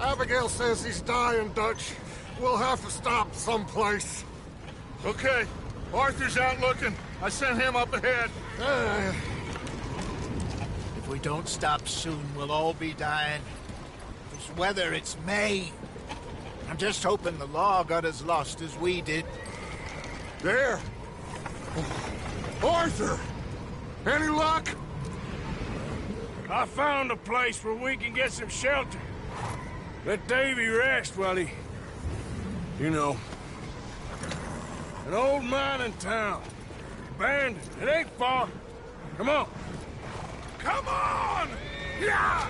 Abigail says he's dying, Dutch. We'll have to stop someplace. Okay. Arthur's out looking. I sent him up ahead. If we don't stop soon, we'll all be dying. This weather, it's May. I'm just hoping the law got as lost as we did. There! Arthur! Any luck? I found a place where we can get some shelter. Let Davy rest while he... You know. An old mining town. Abandoned. It ain't far. Come on. Come on! Yeah!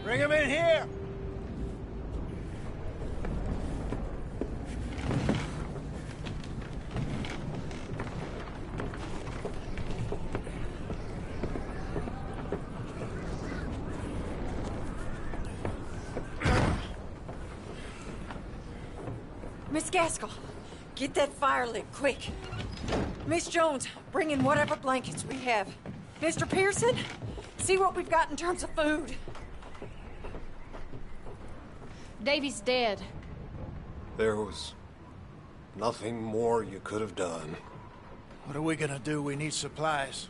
Bring him in here! Miss Gaskell, get that fire lit, quick. Miss Jones, bring in whatever blankets we have. Mr. Pearson, see what we've got in terms of food. Davy's dead. There was nothing more you could have done. What are we gonna do? We need supplies.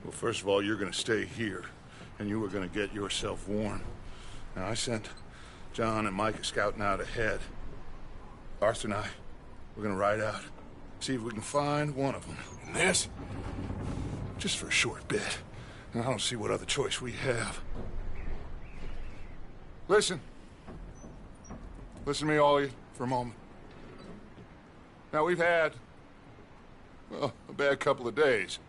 Well, first of all, you're gonna stay here, and you were gonna get yourself warm. Now, I sent John and Micah scouting out ahead. Arthur and I, we're gonna ride out, see if we can find one of them. And this? Just for a short bit. And I don't see what other choice we have. Listen. Listen to me, all of you, for a moment. Now, we've had, well, a bad couple of days.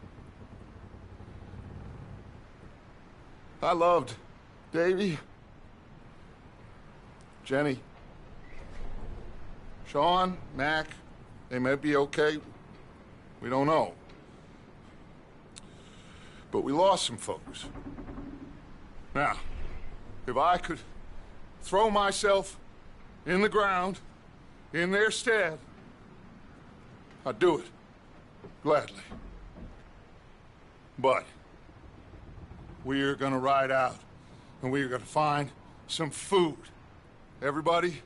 I loved Davy, Jenny, Sean, Mac. They may be okay. We don't know. But we lost some folks. Now, if I could throw myself in the ground, in their stead, I'd do it, gladly. But we're gonna ride out, and we're gonna find some food. Everybody,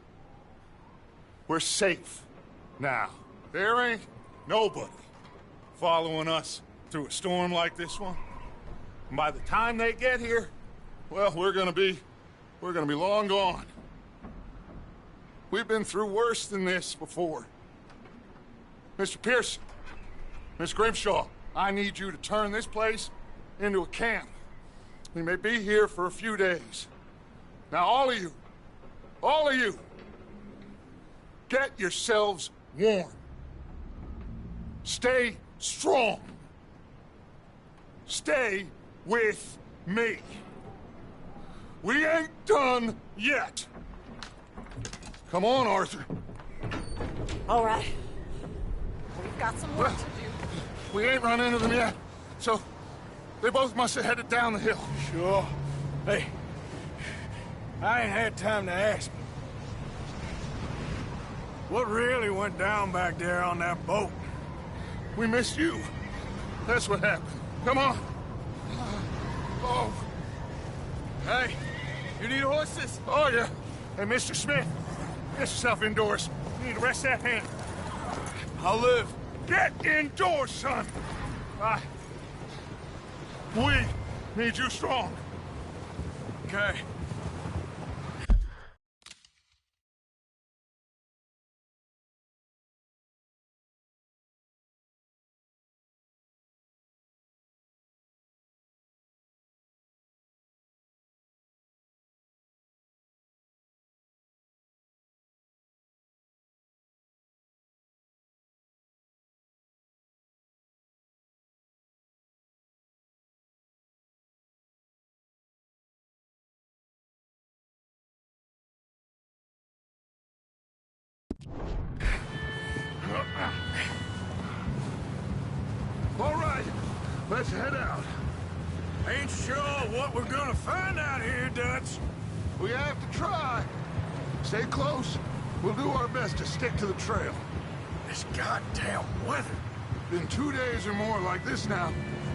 we're safe now. There ain't nobody following us through a storm like this one. And by the time they get here, well, we're gonna be long gone. We've been through worse than this before. Mr. Pearson, Miss Grimshaw, I need you to turn this place into a camp. We may be here for a few days. Now, all of you, get yourselves warm. Stay strong. Stay with me. We ain't done yet. Come on, Arthur. All right. We've got some work to do. We ain't run into them yet, so they both must have headed down the hill. Sure. Hey, I ain't had time to ask. What really went down back there on that boat? We missed you. That's what happened. Come on. Oh. Hey, you need horses? Oh, yeah. Hey, Mr. Smith, get yourself indoors. You need to rest that hand. I'll live. Get indoors, son. We need you strong. Okay. All right, let's head out. Ain't sure what we're gonna find out here, Dutch. We have to try. Stay close. We'll do our best to stick to the trail. This goddamn weather. Been 2 days or more like this now.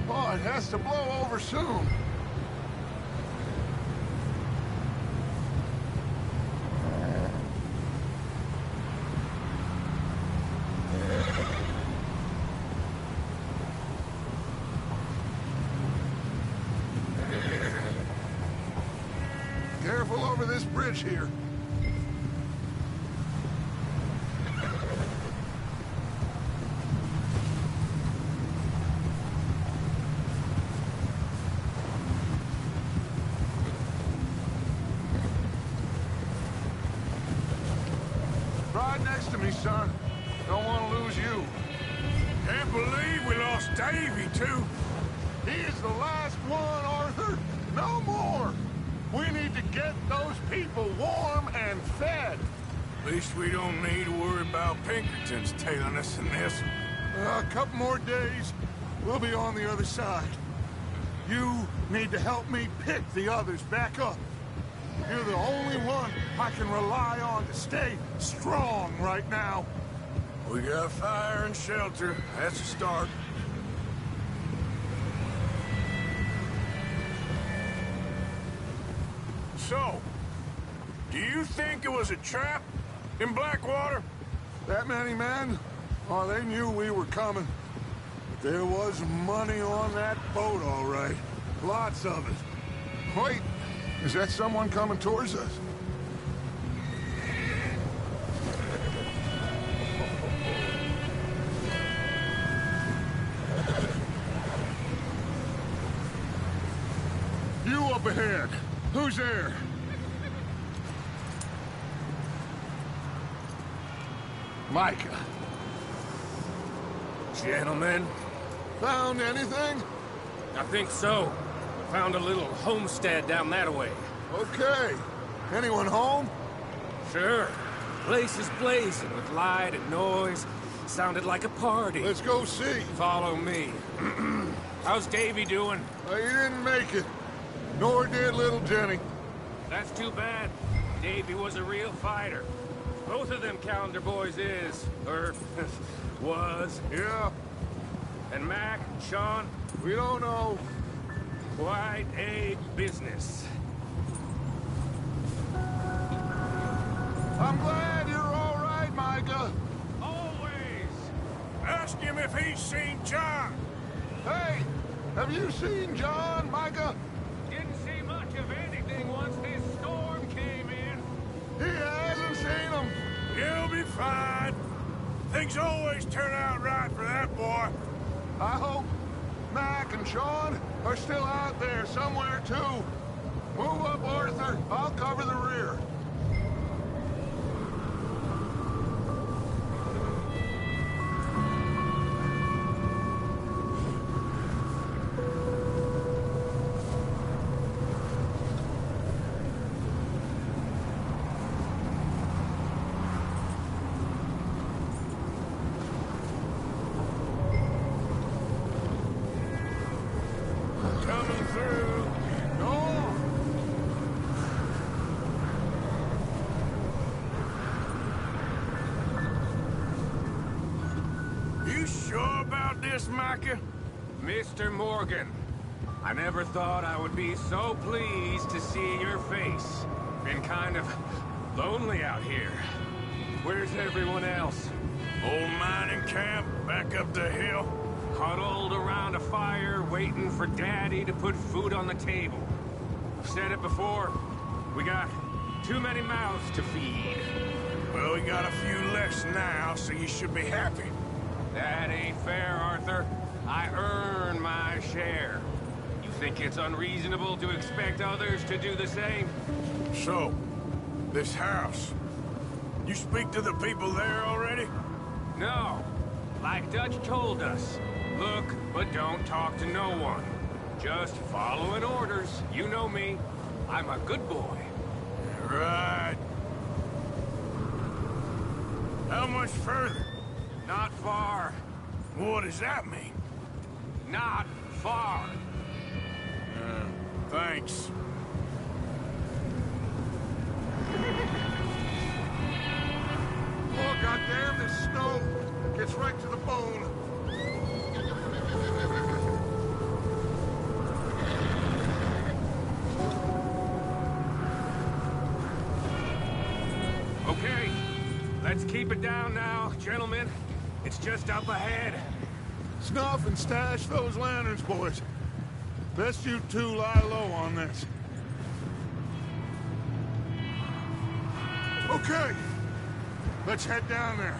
Oh, it has to blow over soon. Careful over this bridge here. Ride next to me, son. Don't want to lose you. Can't believe we lost Davy, too. He is the last one, Arthur. No more. We need to get those people warm and fed. At least we don't need to worry about Pinkertons tailing us in this. A couple more days, we'll be on the other side. You need to help me pick the others back up. You're the only one I can rely on to stay strong right now. We got fire and shelter. That's a start. So, do you think it was a trap in Blackwater? That many men? Oh, they knew we were coming. But there was money on that boat, all right. Lots of it. Wait, is that someone coming towards us? You up ahead. Who's there? Micah. Gentlemen, Found anything? I think so. Found a little homestead down that way. Okay. Anyone home? Sure. Place is blazing with light and noise. Sounded like a party. Let's go see. Follow me. How's Davy doing? He didn't make it. Nor did little Jenny. That's too bad. Davy was a real fighter. Both of them calendar boys is, or was. Yeah, And Mac, Sean, we don't know. quite a business. I'm glad you're all right, Micah. Always. Ask him if he's seen John. Hey, have you seen John, Micah? Didn't see much of anything once this storm came in. He hasn't seen him. He'll be fine. Things always turn out right for that boy. I hope Mac and Sean are still out there somewhere, too. Move up, Arthur. I'll cover the rear. Coming through. No. You sure about this, Micah? Mr. Morgan, I never thought I would be so pleased to see your face. Been kind of lonely out here. Where's everyone else? Old mining camp back up the hill. Huddled around a fire, waiting for Daddy to put food on the table. I've said it before, we got too many mouths to feed. Well, we got a few less now, so you should be happy. That ain't fair, Arthur. I earn my share. You think it's unreasonable to expect others to do the same? So, this house. You speak to the people there already? No. Like Dutch told us. Look, but don't talk to no one. Just following orders. You know me. I'm a good boy. Right. How much further? Not far. What does that mean? Not far. Thanks. Oh, goddamn, this snow gets right to the bone. Okay, let's keep it down now, gentlemen. It's just up ahead. Snuff and stash those lanterns, boys. Best you two lie low on this. Okay, let's head down there.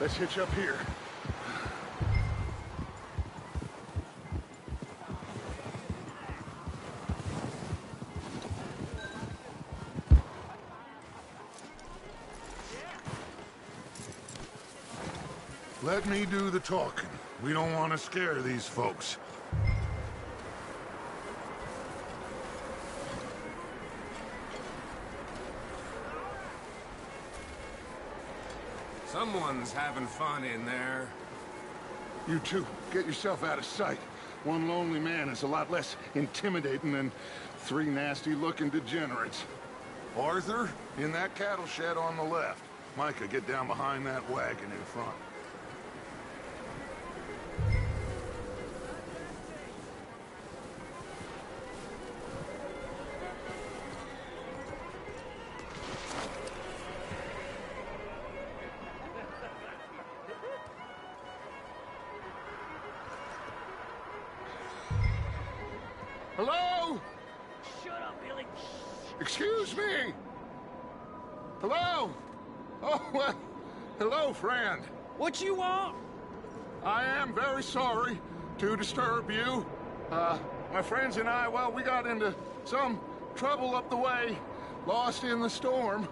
Let's hitch up here. Let me do the talking. We don't want to scare these folks. Someone's having fun in there. You two, get yourself out of sight. One lonely man is a lot less intimidating than three nasty-looking degenerates. Arthur, in that cattle shed on the left. Micah, get down behind that wagon in front. Hello? Shut up, Billy. Excuse me? Hello? Oh, well, hello, friend. What you want? I am very sorry to disturb you. My friends and I, well, we got into some trouble up the way, lost in the storm.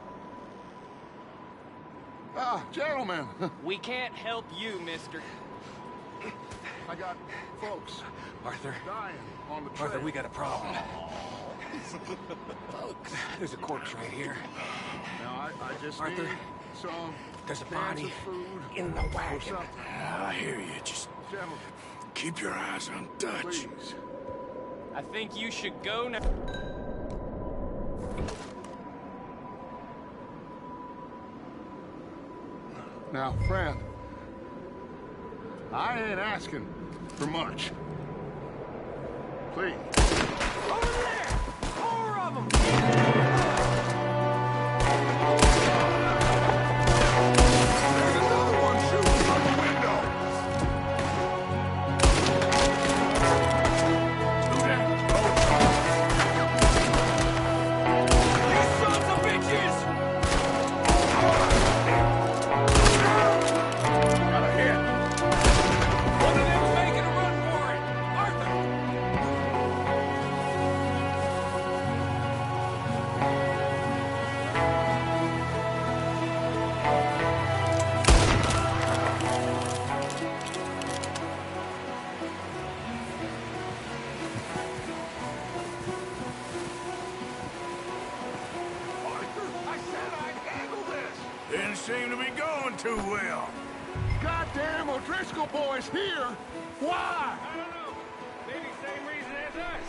Gentlemen, We can't help you, mister. I got folks Arthur, dying on the trail. Arthur, we got a problem. Folks, there's a corpse right here. Now, I just Arthur, need some there's a cans body of food in the or wagon. something. I hear you. Just Gentlemen, keep your eyes on Dutch. please. I think you should go now. Now, friend, I ain't asking for much. Please. Over there! 4 of them! There's another one shooting from the window. You sons of bitches! Got a hit. One of them's making a run for it! Arthur! Arthur, I said I'd handle this. Didn't seem to be going too well. Goddamn O'Driscoll boys here. Why? I don't know. Maybe same reason as us.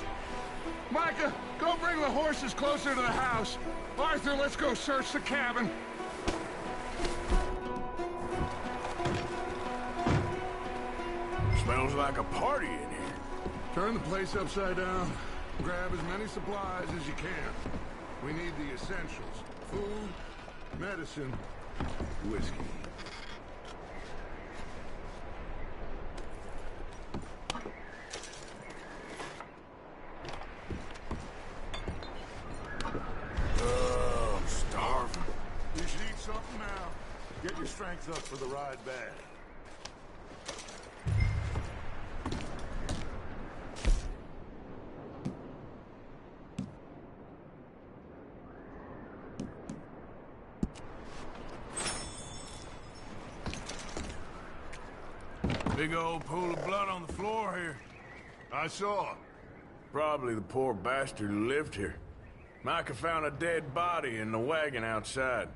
Micah, go bring the horses closer to the house. Arthur, let's go search the cabin. Smells like a party in here. Turn the place upside down. Grab as many supplies as you can. We need the essentials. Food, medicine, whiskey. Oh, I'm starving. Get your strength up for the ride back. Big old pool of blood on the floor here. I saw. Probably the poor bastard who lived here. Micah found a dead body in the wagon outside.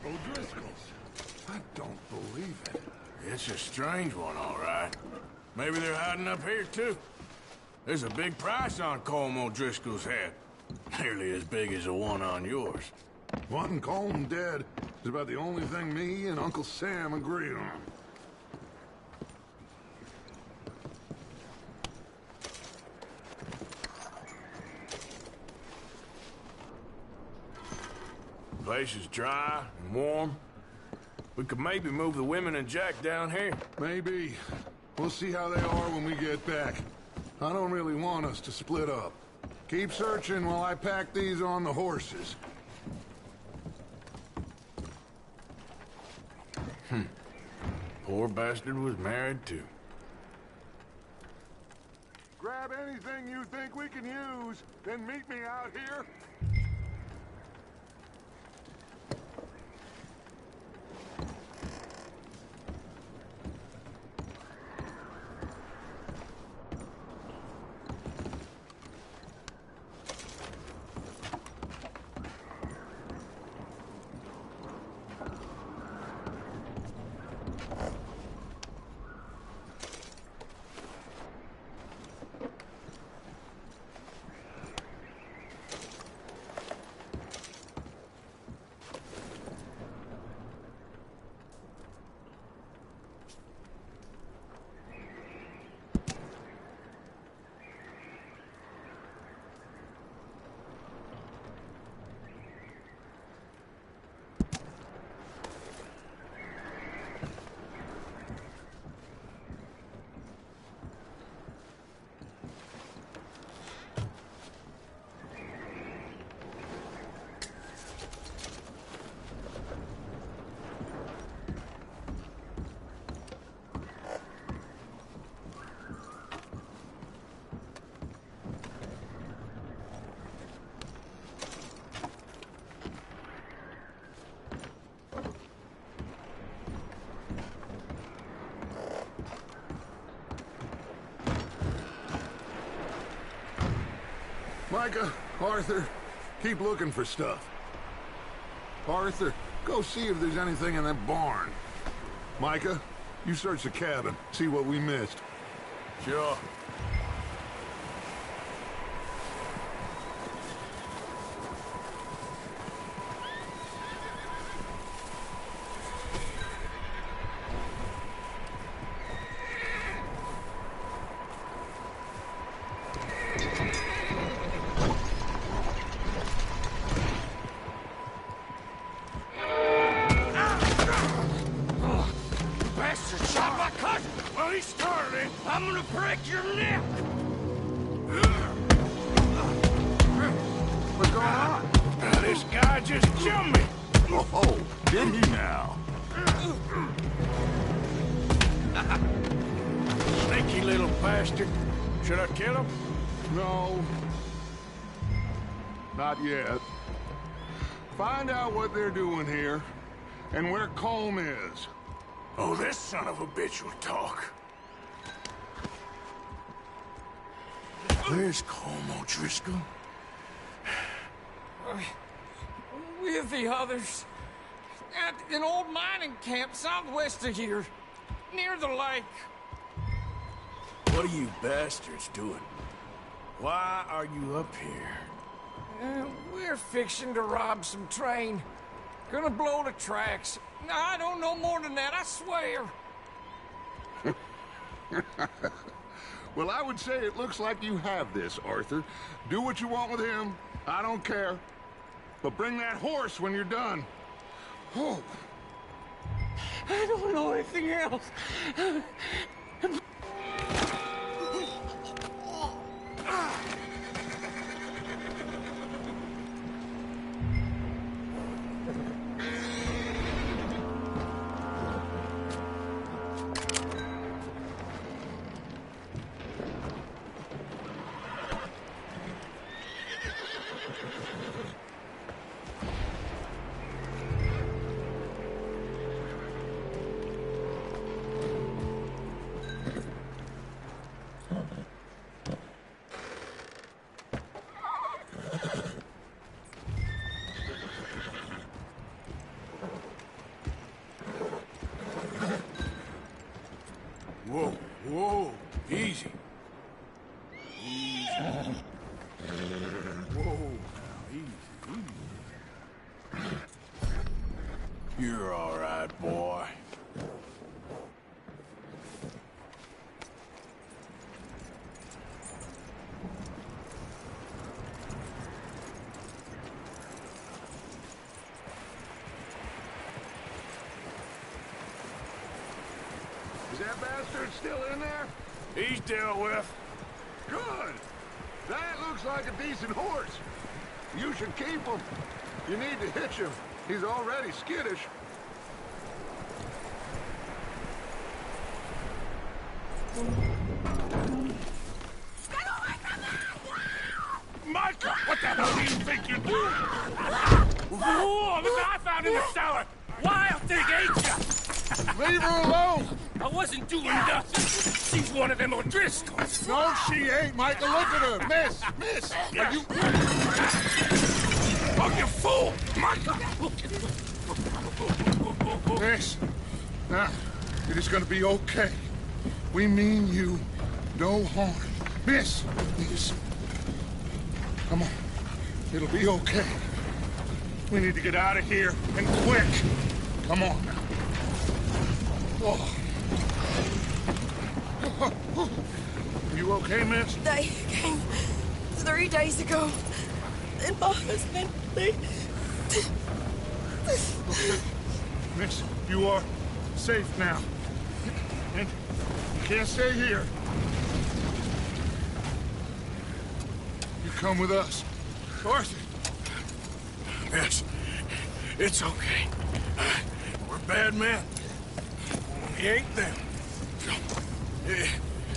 O'Driscoll's. I don't believe it. It's a strange one, all right. Maybe they're hiding up here, too. There's a big price on Colm O'Driscoll's head. Nearly as big as the one on yours. Wanting Colm dead is about the only thing me and Uncle Sam agree on. The place is dry and warm. We could maybe move the women and Jack down here. Maybe. We'll see how they are when we get back. I don't really want us to split up. Keep searching while I pack these on the horses. Poor bastard was married, too. Grab anything you think we can use, then meet me out here. Micah, Arthur, keep looking for stuff. Arthur, go see if there's anything in that barn. Micah, you search the cabin, see what we missed. Sure. Bastard shot my cousin! Well, he started it. I'm gonna break your neck! What's going on? This guy just jumped me! Oh, did he now? Sneaky little bastard. Should I kill him? No. Not yet. Find out what they're doing here, and where Colm is. Oh, this son of a bitch will talk. Where's Colm O'Driscoll? With the others. At an old mining camp southwest of here. Near the lake. What are you bastards doing? Why are you up here? We're fixing to rob some train. Gonna blow the tracks. I don't know more than that, I swear. Well, I would say it looks like you have this, Arthur. Do what you want with him. I don't care. But bring that horse when you're done. Oh. I don't know anything else. Whoa, whoa, easy. Easy. Whoa, now, easy. You're all right, boy. Is that bastard still in there? He's dealt with. Good. That looks like a decent horse. You should keep him. You need to hitch him. He's already skittish. Micah, what the hell do you think you're doing? Whoa, look what I found in the cellar. Wild thing, ain't ya? Leave her alone! I wasn't doing nothing. She's one of them O'Driscolls. No, she ain't, Micah. Look at her. Miss, are you... Oh, you fool! Micah! Miss, now, it is gonna be okay. We mean you no harm. Miss, come on. It'll be okay. We need to get out of here, and quick. Come on now. Oh. You okay, miss? They came 3 days ago. And my husband, Miss, you are safe now. And you can't stay here. You come with us. Arthur. Yes, it's okay. We're bad men. We ain't them.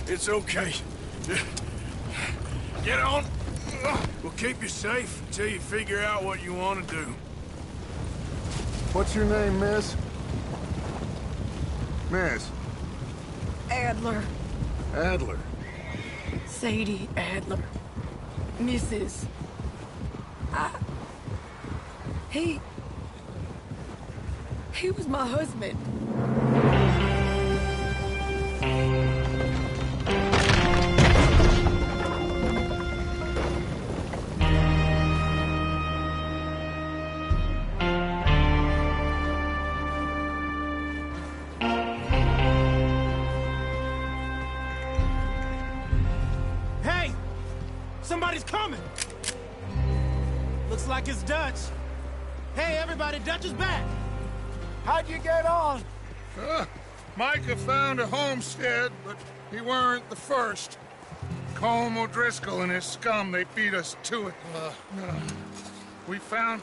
It's okay. Get on. We'll keep you safe until you figure out what you want to do. What's your name, miss? Miss. Adler. Adler. Sadie Adler. Mrs. He was my husband. Hey! Somebody's coming! Looks like it's Dutch. Hey, everybody, Dutch is back! How'd you get on? Micah found a homestead, but he weren't the first. Colm O'Driscoll and his scum, they beat us to it. We found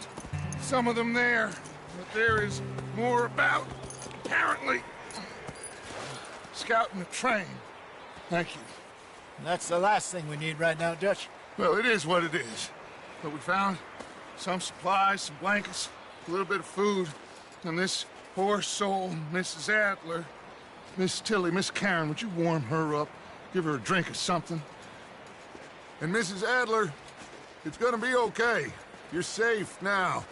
some of them there, but there is more about, apparently. Scouting the train. Thank you. That's the last thing we need right now, Dutch. Well, it is what it is. But we found some supplies, some blankets, a little bit of food, and this poor soul, Mrs. Adler, Miss Tilly, Miss Karen, would you warm her up? Give her a drink or something? And Mrs. Adler, it's gonna be okay. You're safe now.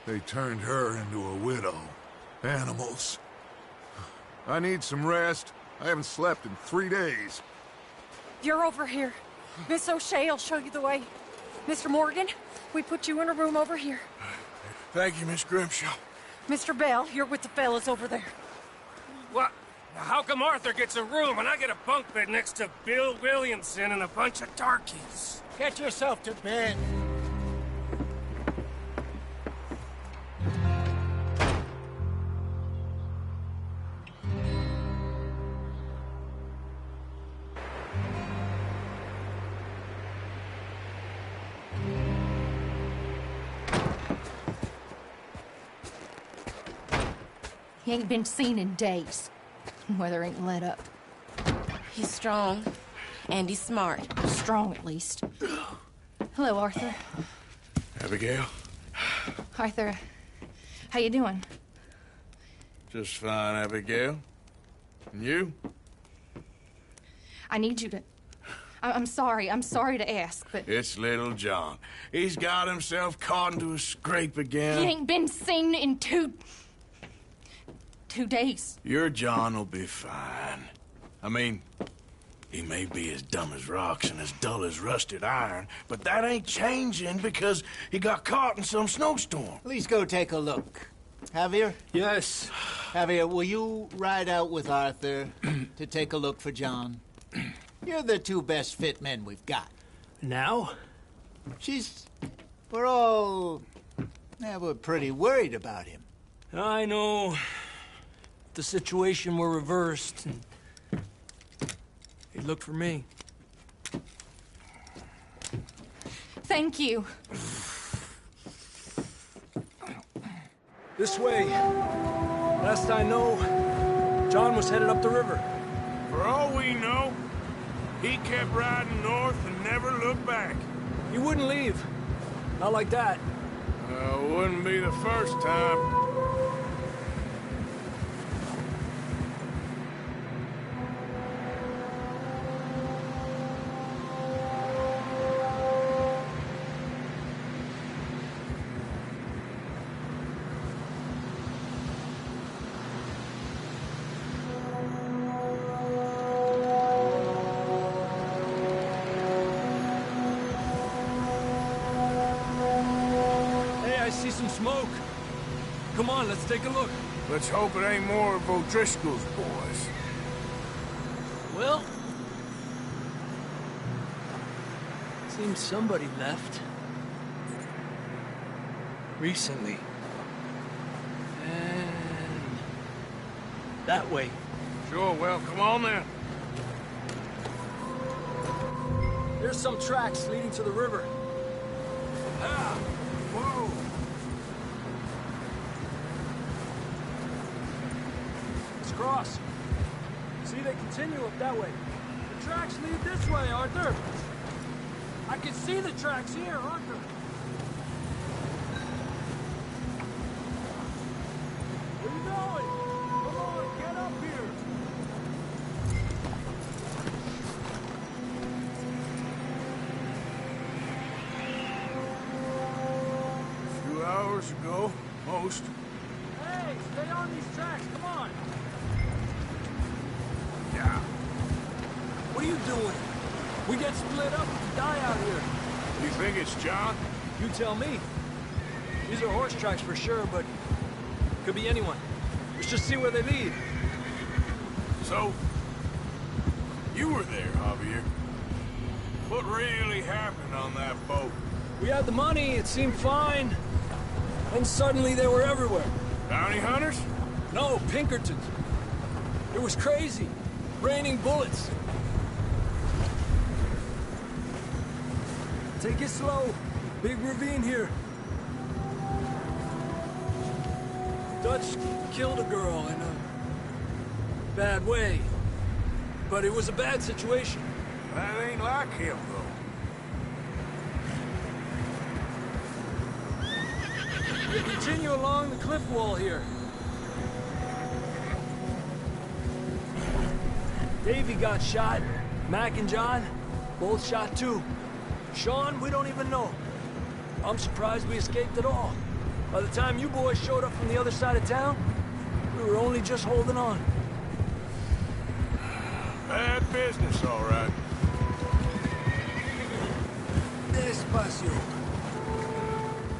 They turned her into a widow. Animals. I need some rest. I haven't slept in 3 days. You're over here. Miss O'Shea will show you the way. Mr. Morgan, we put you in a room over here. Thank you, Miss Grimshaw. Mr. Bell, you're with the fellas over there. What? How come Arthur gets a room and I get a bunk bed next to Bill Williamson and a bunch of darkies? Get yourself to bed. He ain't been seen in days. Weather ain't let up. He's strong, and he's smart. Strong, at least. Hello, Arthur. Abigail? Arthur, how you doing? Just fine, Abigail. And you? I need you to... I'm sorry to ask, but... It's little John. He's got himself caught into a scrape again. He ain't been seen in 2 days. Your John will be fine. I mean, he may be as dumb as rocks and as dull as rusted iron, but that ain't changing because he got caught in some snowstorm. Please go take a look. Javier? Yes. Javier, will you ride out with Arthur to take a look for John? You're the two best fit men we've got. Now? We're pretty worried about him. I know. If the situation were reversed, he'd look for me. Thank you. This way. Last I know, John was headed up the river. For all we know, he kept riding north and never looked back. He wouldn't leave. Not like that. Wouldn't be the first time. See some smoke. Come on, let's take a look. Let's hope it ain't more of O'Driscoll's boys. Well, seems somebody left. Recently. And that way. Sure, well, come on then. There's some tracks leading to the river. Ah! Whoa! Let's cross. See, they continue up that way. The tracks lead this way, Arthur. I can see the tracks here, Arthur. Where you going? Come on, get up here. A few hours ago, most. Hey, stay on these tracks, come on. Yeah. What are you doing? We get split up and die out here. You think it's John? You tell me. These are horse tracks for sure, but could be anyone. Let's just see where they lead. So, you were there, Javier. What really happened on that boat? We had the money, it seemed fine. Then suddenly they were everywhere. Bounty hunters? No, Pinkertons. It was crazy. Raining bullets. Take it slow. Big ravine here. Dutch killed a girl in a bad way. But it was a bad situation. That ain't like him, though. We continue along the cliff wall here. Davey got shot. Mac and John, both shot too. Sean, we don't even know. I'm surprised we escaped at all. By the time you boys showed up from the other side of town, we were only just holding on. Bad business, all right. Despacio.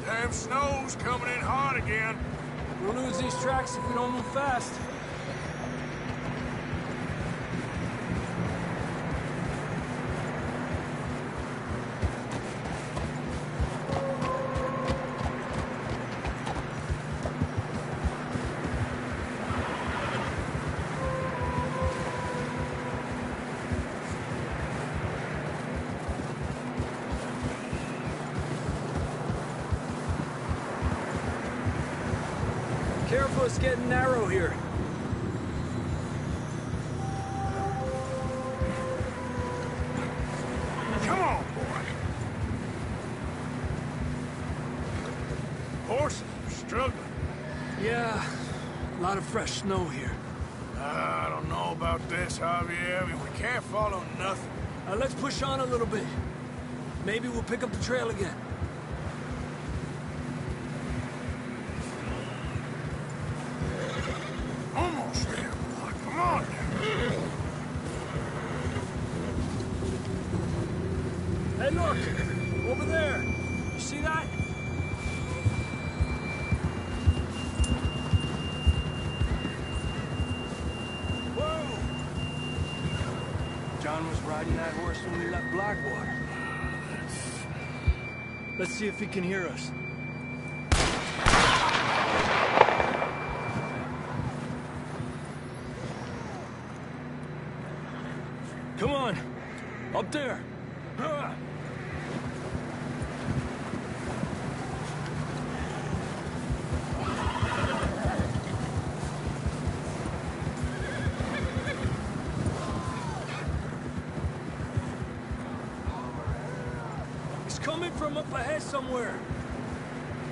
Damn snow's coming in hot again. We'll lose these tracks if we don't move fast. Careful, it's getting narrow here. Come on, boy. Horses are struggling. Yeah, a lot of fresh snow here. I don't know about this, Javier. I mean, we can't follow nothing. Let's push on a little bit. Maybe we'll pick up the trail again. Almost there, boy. Come on now. look! Over there! You see that? Whoa! John was riding that horse when we left Blackwater. Let's see if he can hear us. Come on! Up there! He's coming from up ahead somewhere.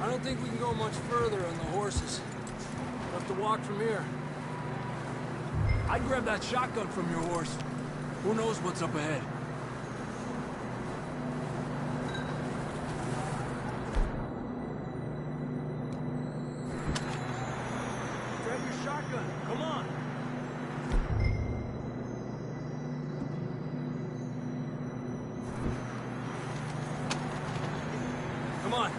I don't think we can go much further on the horses. We'll have to walk from here. I'd grab that shotgun from your horse. Who knows what's up ahead? Grab your shotgun. Come on. Come on.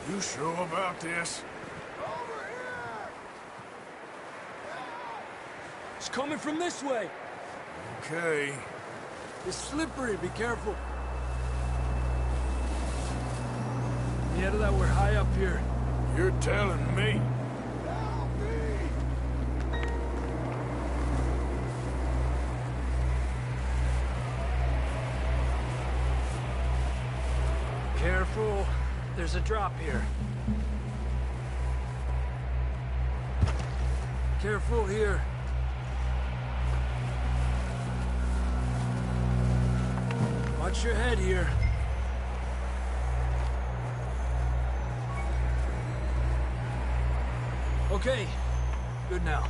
You sure about this? It's coming from this way. Okay. It's slippery. Be careful. Yeah, that we're high up here. You're telling me. Careful. There's a drop here. Careful here. Watch your head here. Okay. Good now.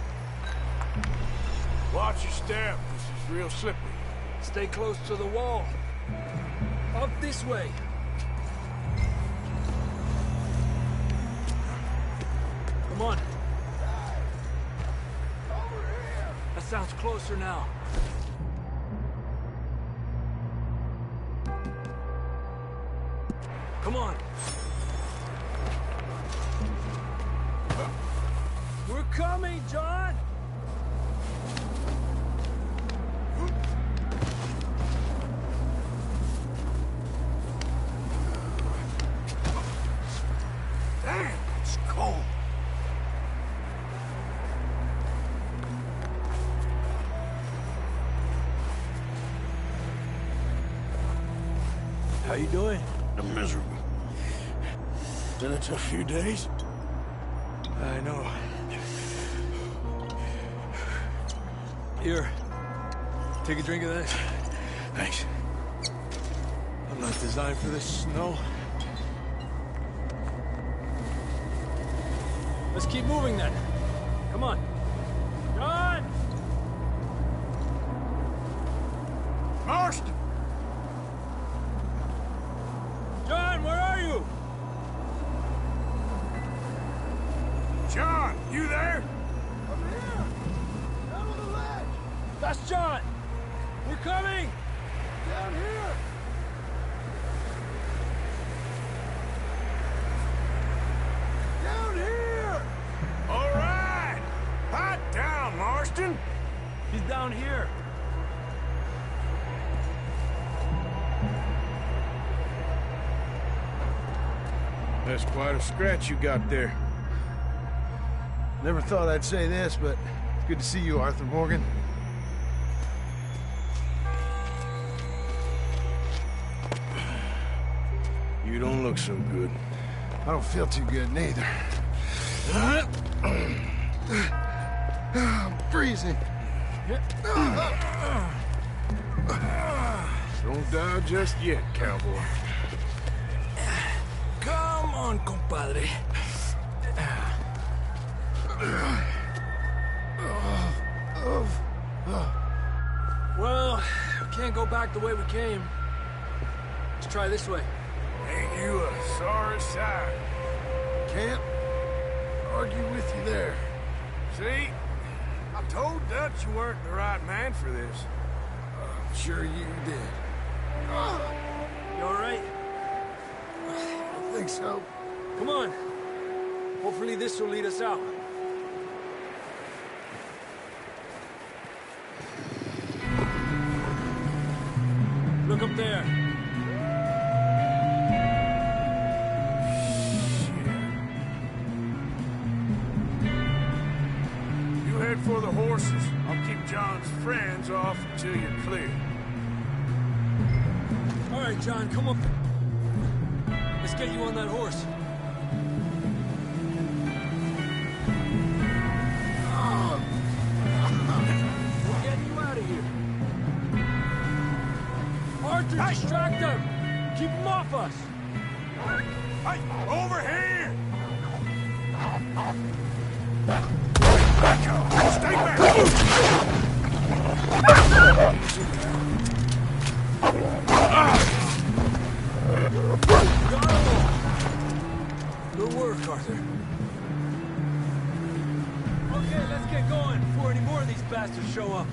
Watch your step. This is real slippery. Stay close to the wall. Up this way. Come on. That sounds closer now. Come on. We're coming, John! Damn, it's cold. How you doing? I'm miserable. Been a tough few days. I know. Here. Take a drink of this. Thanks. I'm not designed for this snow. Let's keep moving then. Come on. John! Marston! John, where are you? John, you there? I'm here! Down on the ledge! That's John! We're coming! Down here! Down here! All right! Hot down, Marston! He's down here. That's quite a scratch you got there. Never thought I'd say this, but it's good to see you, Arthur Morgan. You don't look so good. I don't feel too good, neither. I'm freezing. Don't die just yet, cowboy. Come on, compadre. Well, can't go back the way we came. Let's try this way. Ain't you a sorry sight? Can't argue with you there. See? I told Dutch you weren't the right man for this. I'm sure you did. You all right? I think so. Come on. Hopefully this will lead us out. Look up there. You head for the horses. I'll keep John's friends off until you're clear. All right, John, come up. Let's get you on that horse. We're getting you out of here. Arthur, distract them! Keep them off us! Hey, over here! Stay back! Good work, Arthur. Okay, let's get going before any more of these bastards show up.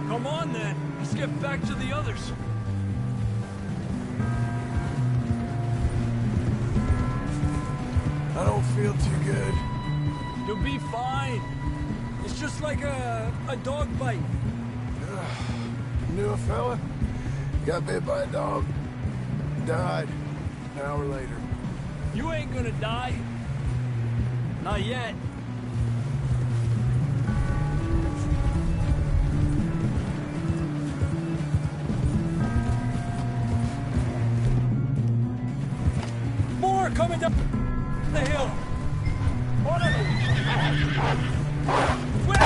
Come on, then. Let's get back to the others. I don't feel too good. You'll be fine. It's just like a dog bite. Knew a fella? Got bit by a dog. Died. An hour later. You ain't gonna die. Not yet. More coming down the hill. Order. Quick!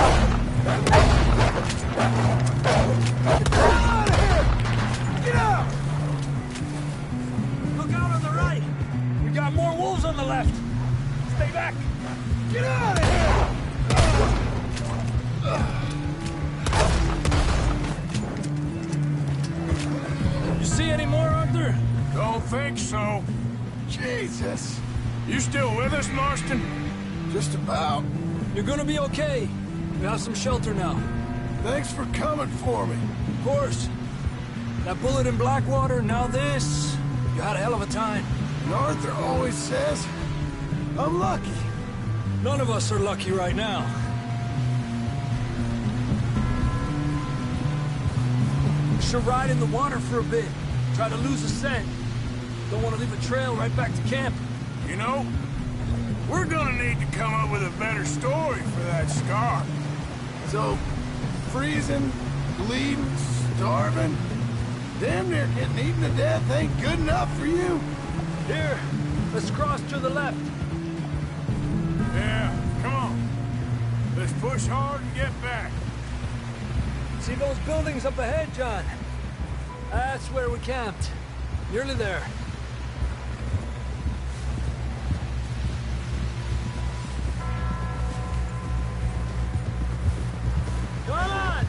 Get out! Look out on the right. We got more wolves on the left. Stay back. Get out of here! You see any more, Arthur? Don't think so. Jesus. You still with us, Marston? Just about. You're gonna be okay. We have some shelter now. Thanks for coming for me. Of course. That bullet in Blackwater, now this. You had a hell of a time. And Arthur always says, I'm lucky. None of us are lucky right now. We should ride in the water for a bit. Try to lose the scent. Don't want to leave a trail right back to camp. You know, we're gonna need to come up with a better story for that scar. So, freezing, bleeding, starving, damn near getting eaten to death ain't good enough for you? Here, let's cross to the left. Yeah, come on. Let's push hard and get back. See those buildings up ahead, John? That's where we camped. Nearly there. Come on!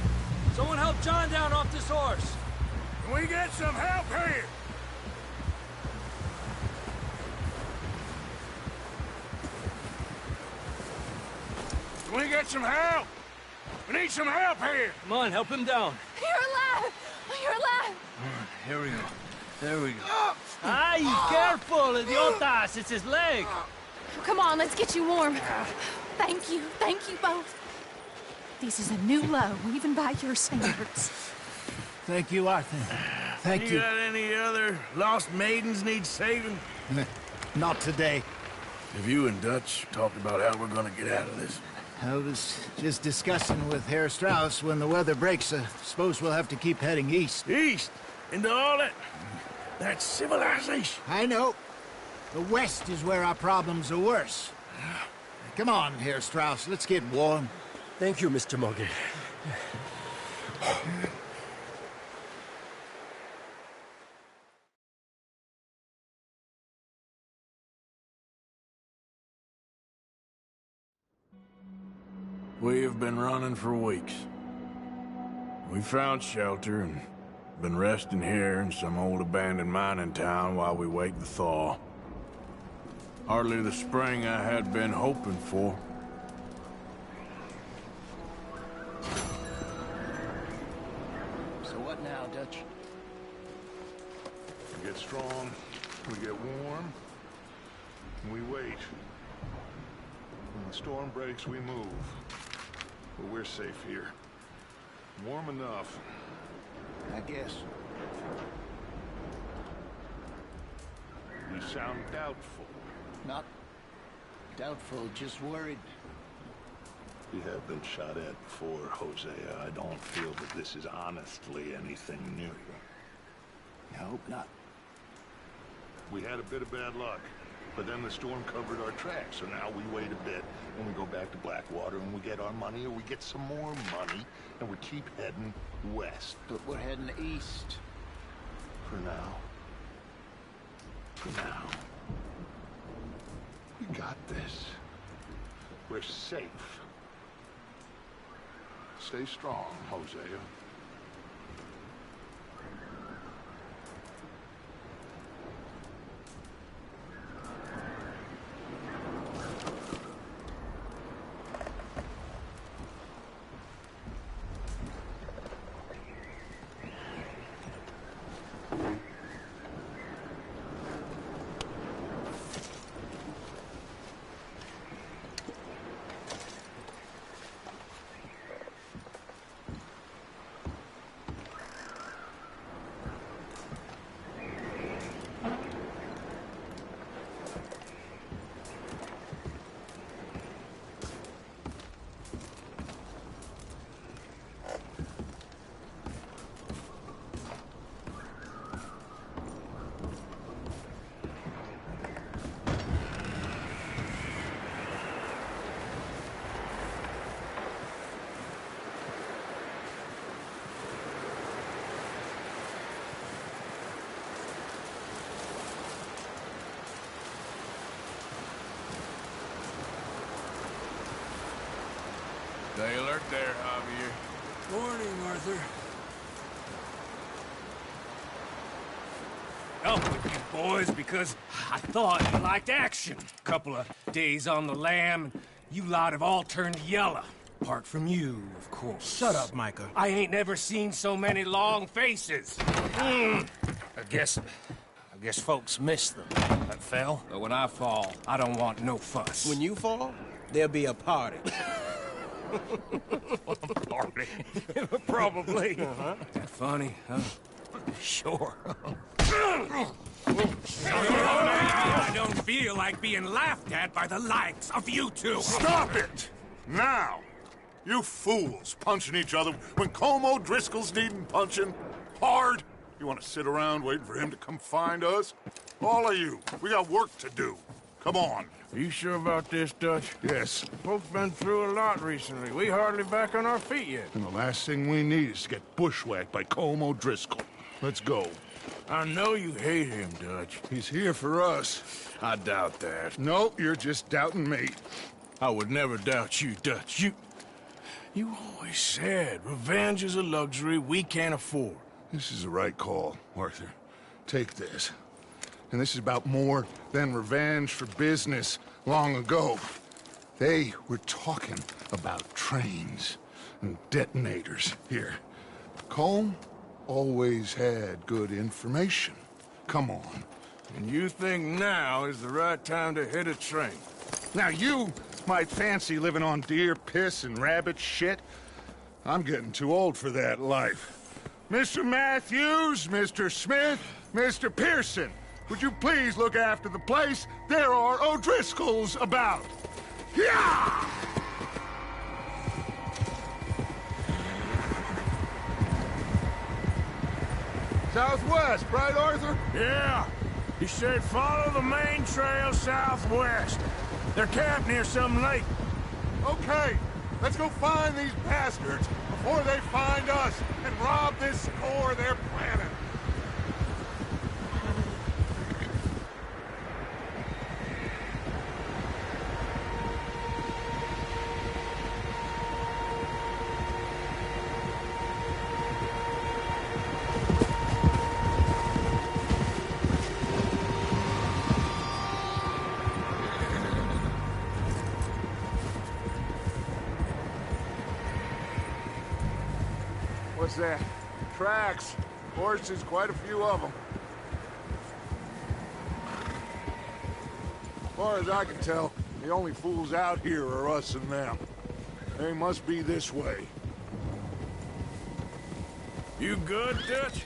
Someone help John down off this horse. Can we get some help here? Can we get some help? We need some help here. Come on, help him down. You're alive! You're alive! Here we go. There we go. Ay, careful, idiotas! It's his leg. Come on, let's get you warm. Thank you both. This is a new low, even by your standards. Thank you, Arthur. Thank you. You got any other lost maidens need saving? Not today. Have you and Dutch talked about how we're gonna get out of this? I was just discussing with Herr Strauss when the weather breaks. I suppose we'll have to keep heading east. East? Into all that civilization? I know. The west is where our problems are worse. Come on, Herr Strauss, let's get warm. Thank you, Mr. Morgan. We have been running for weeks. We found shelter and been resting here in some old abandoned mining town while we wait the thaw. Hardly the spring I had been hoping for. So what now, Dutch? We get strong, we get warm, and we wait. When the storm breaks, we move. But we're safe here. Warm enough. I guess. You sound doubtful. Not doubtful, just worried. We have been shot at before, Hosea. I don't feel that this is honestly anything new. I hope not. We had a bit of bad luck, but then the storm covered our tracks, so now we wait a bit, and we go back to Blackwater, and we get our money, or we get some more money, and we keep heading west. But we're heading east. For now. For now. We got this. We're safe. Stay strong, Hosea. Stay alert there, Javier. Morning, Arthur. Up with you boys because I thought you liked action. Couple of days on the lam, and you lot have all turned yellow. Apart from you, of course. Shut up, Micah. I ain't never seen so many long faces. I guess folks miss them. That fell. But when I fall, I don't want no fuss. When you fall, there'll be a party. Party. Probably. That funny, huh? Sure. I don't feel like being laughed at by the likes of you two. Stop it! Now! You fools punching each other when Colm O'Driscoll's needing punching. Hard! You want to sit around waiting for him to come find us? All of you, we got work to do. Come on. Are you sure about this, Dutch? Yes. Folks been through a lot recently. We hardly back on our feet yet. And the last thing we need is to get bushwhacked by Colm O'Driscoll. Let's go. I know you hate him, Dutch. He's here for us. I doubt that. No, you're just doubting me. I would never doubt you, Dutch. You always said revenge is a luxury we can't afford. This is the right call, Arthur. Take this. And this is about more than revenge for business long ago. They were talking about trains and detonators here. Colm always had good information. Come on. And you think now is the right time to hit a train? Now you might fancy living on deer piss and rabbit shit. I'm getting too old for that life. Mr. Matthews, Mr. Smith, Mr. Pearson, would you please look after the place? There are O'Driscolls about. Yeah! Southwest, right, Arthur? Yeah. He said follow the main trail southwest. They're camped near some lake. Okay, let's go find these bastards before they find us and rob this core they're planning. What's that? Tracks. Horses, quite a few of them. As far as I can tell, the only fools out here are us and them. They must be this way. You good, Dutch?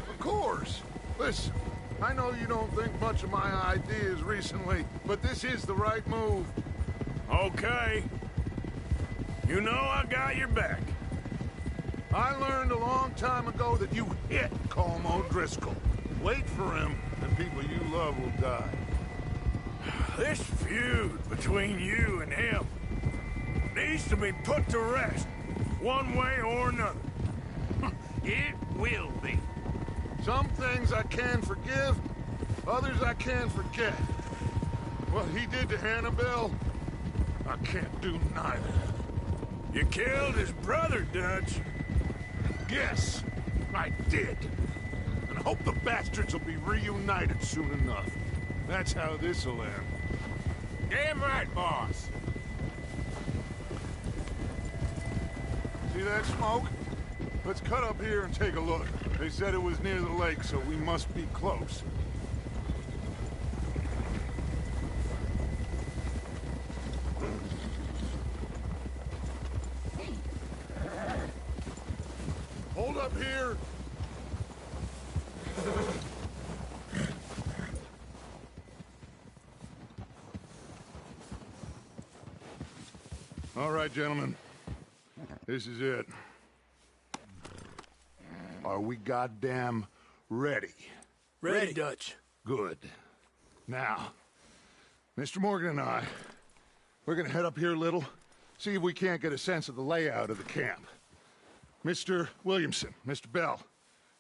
Of course. Listen, I know you don't think much of my ideas recently, but this is the right move. Okay. You know I got your back. I learned a long time ago that you hit Colm O'Driscoll. Wait for him, and people you love will die. This feud between you and him needs to be put to rest, one way or another. It will be. Some things I can forgive, others I can forget. What he did to Annabelle, I can't do neither. You killed his brother, Dutch. Yes, I did. And I hope the bastards will be reunited soon enough. That's how this'll end. Damn right, boss. See that smoke? Let's cut up here and take a look. They said it was near the lake, so we must be close. Hold up here! All right, gentlemen. This is it. Are we goddamn ready? Ready, Dutch. Good. Now, Mr. Morgan and I, we're gonna head up here a little, see if we can't get a sense of the layout of the camp. Mr. Williamson, Mr. Bell,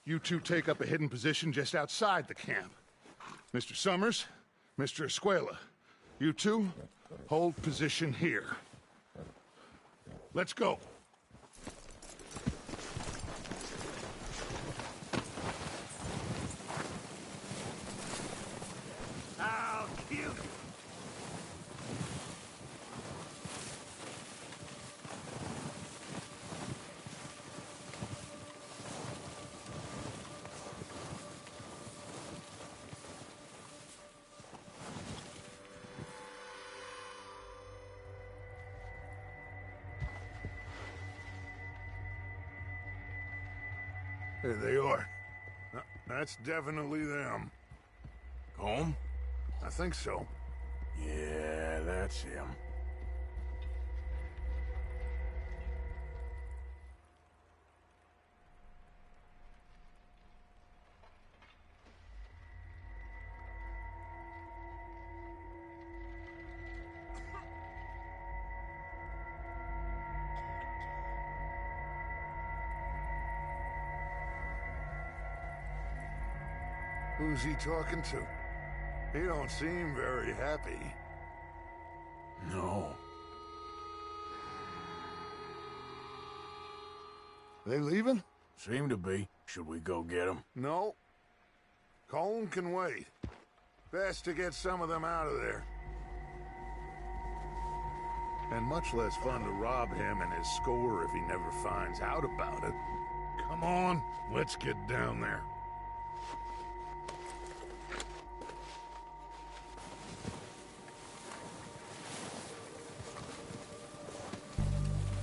you two take up a hidden position just outside the camp. Mr. Summers, Mr. Escuela, you two hold position here. Let's go. I'll kill you. There they are. That's definitely them. Home? I think so. Yeah, that's him. Who's he talking to? He don't seem very happy. No. They leaving? Seem to be. Should we go get him? No. Colm can wait. Best to get some of them out of there. And much less fun to rob him and his score if he never finds out about it. Come on, let's get down there.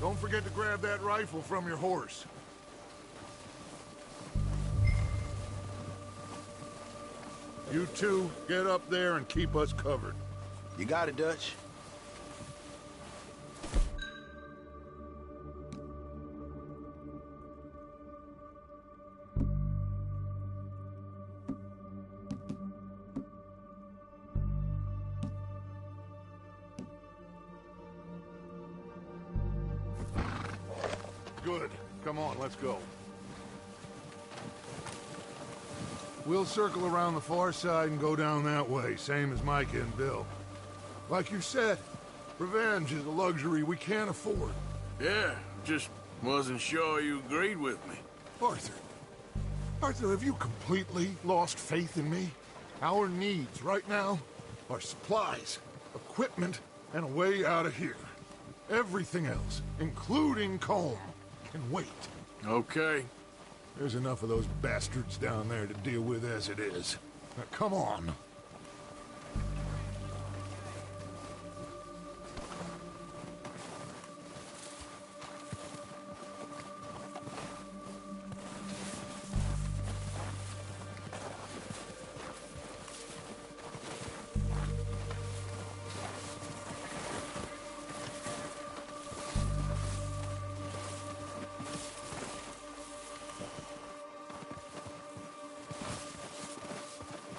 Don't forget to grab that rifle from your horse. You two, get up there and keep us covered. You got it, Dutch. Good. Come on, let's go. We'll circle around the far side and go down that way, same as Micah and Bill. Like you said, revenge is a luxury we can't afford. Yeah, just wasn't sure you agreed with me. Arthur. Arthur, have you completely lost faith in me? Our needs right now are supplies, equipment, and a way out of here. Everything else, including Colm, can wait. Okay. There's enough of those bastards down there to deal with as it is. Now, come on.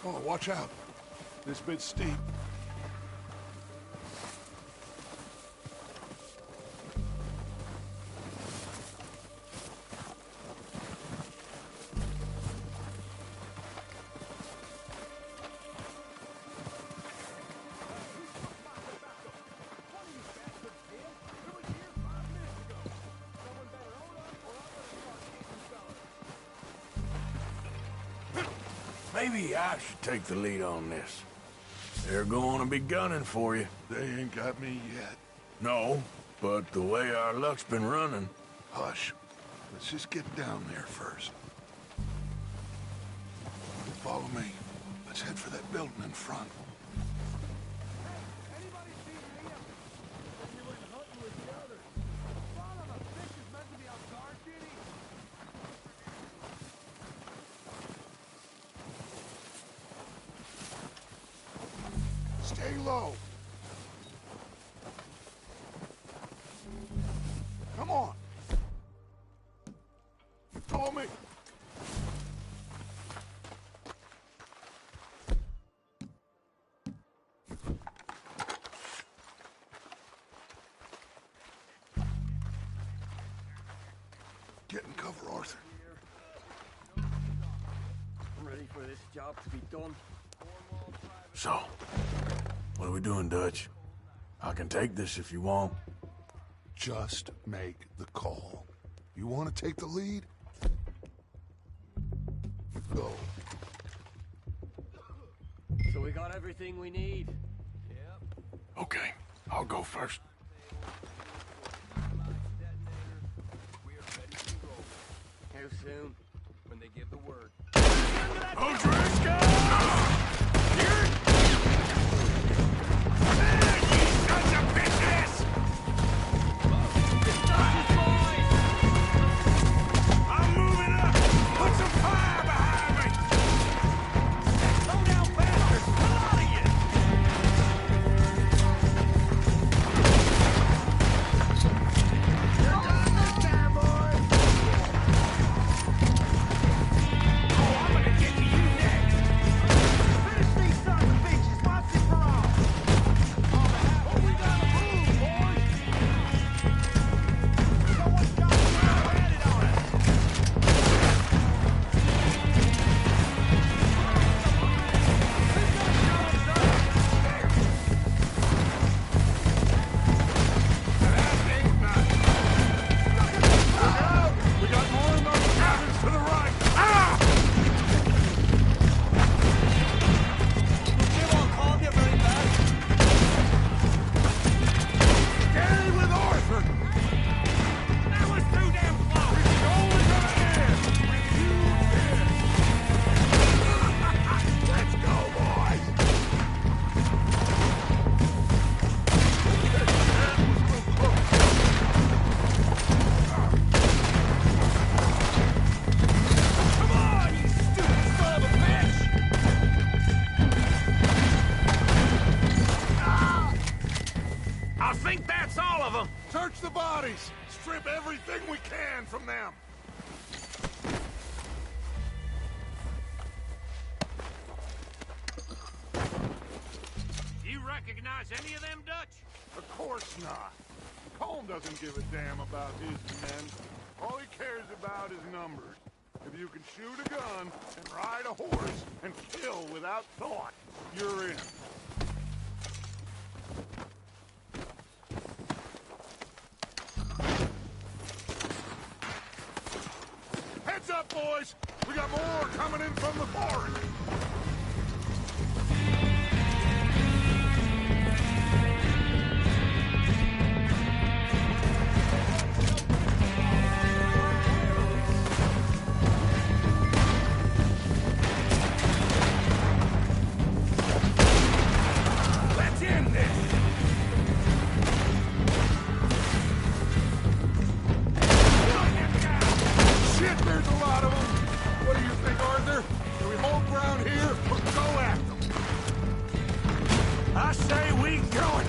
Oh, watch out. This bit's steep. Maybe I should take the lead on this. They're going to be gunning for you. They ain't got me yet. No, but the way our luck's been running... Hush. Let's just get down there first. Follow me. Let's head for that building in front. Stay low. Come on. Follow me. Get in cover, Arthur. I'm ready for this job to be done. So, what are we doing, Dutch? I can take this if you want. Just make the call. You want to take the lead? Go. So we got everything we need? Yep. Okay, I'll go first. How soon? When they give the word. Search the bodies! Strip everything we can from them! You recognize any of them, Dutch? Of course not. Colm doesn't give a damn about his men. All he cares about is numbers. If you can shoot a gun and ride a horse and kill without thought, you're in. Heads up, boys! We got more coming in from the forest!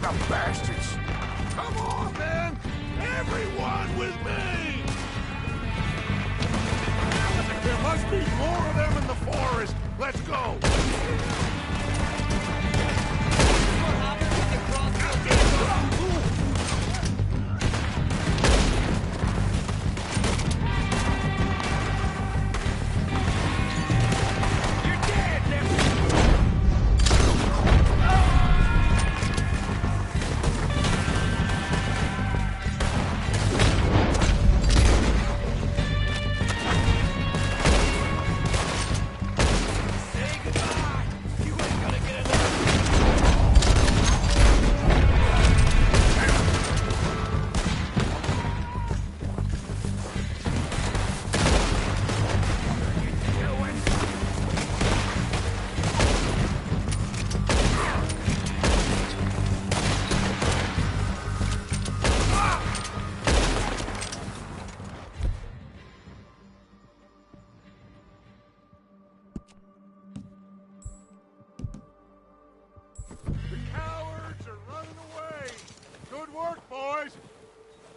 The bastards! Come on, man! Everyone with me! There must be more of them in the forest. Let's go!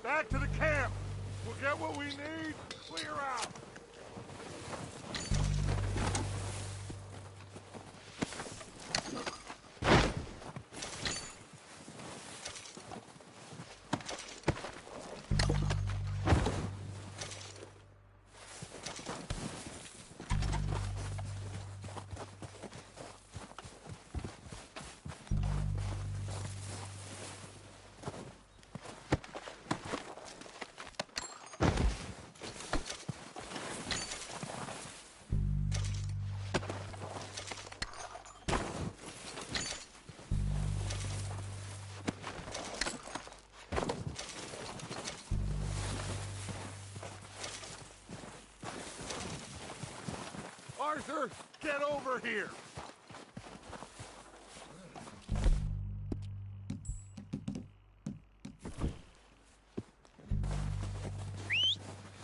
Back to the camp. We'll get what we need. Clear out. Arthur, get over here!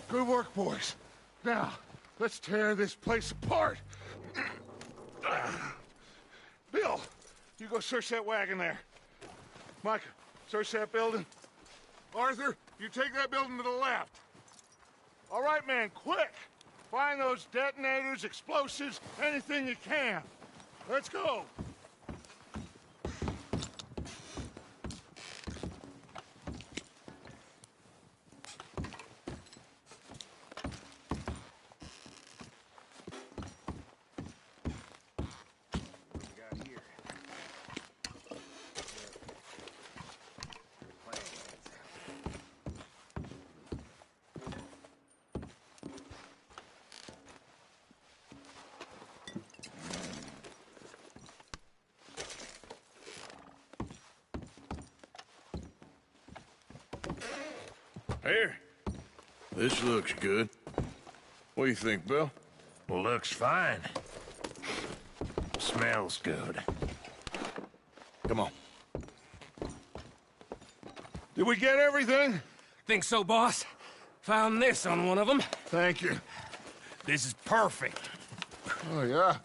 Good work, boys. Now, let's tear this place apart. Bill, you go search that wagon there. Mike, search that building. Arthur, you take that building to the left. All right, man, quick! Find those detonators, explosives, anything you can. Let's go. Here. This looks good. What do you think, Bill? Looks fine. Smells good. Come on. Did we get everything? Think so, boss. Found this on one of them. Thank you. This is perfect. Oh, yeah?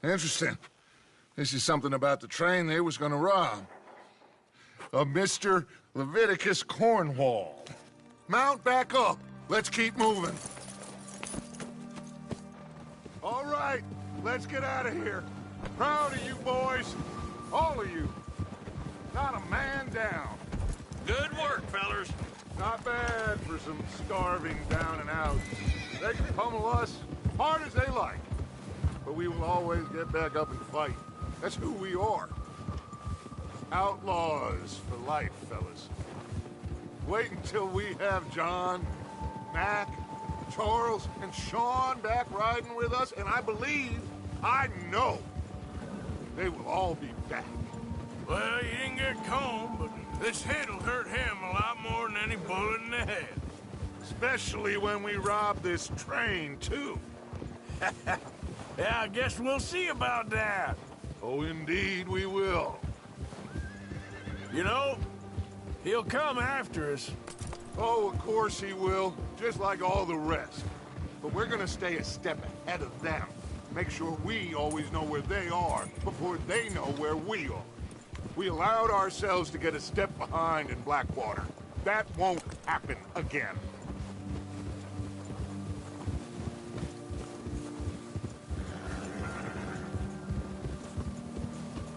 Interesting. This is something about the train they was gonna rob. A Mr. Leviticus Cornwall. Mount back up. Let's keep moving. All right, let's get out of here. Proud of you boys. All of you. Not a man down. Good work, fellers. Not bad for some starving down and out. They can pummel us hard as they like. But we will always get back up and fight. That's who we are. Outlaws for life, fellas. Wait until we have John, Mac, Charles, and Sean back riding with us, and I know, they will all be back. Well, you didn't get Combe, but this hit'll hurt him a lot more than any bullet in the head. Especially when we rob this train, too. Yeah, I guess we'll see about that. Oh, indeed we will. You know, he'll come after us. Oh, of course he will, just like all the rest. But we're gonna stay a step ahead of them. Make sure we always know where they are before they know where we are. We allowed ourselves to get a step behind in Blackwater. That won't happen again.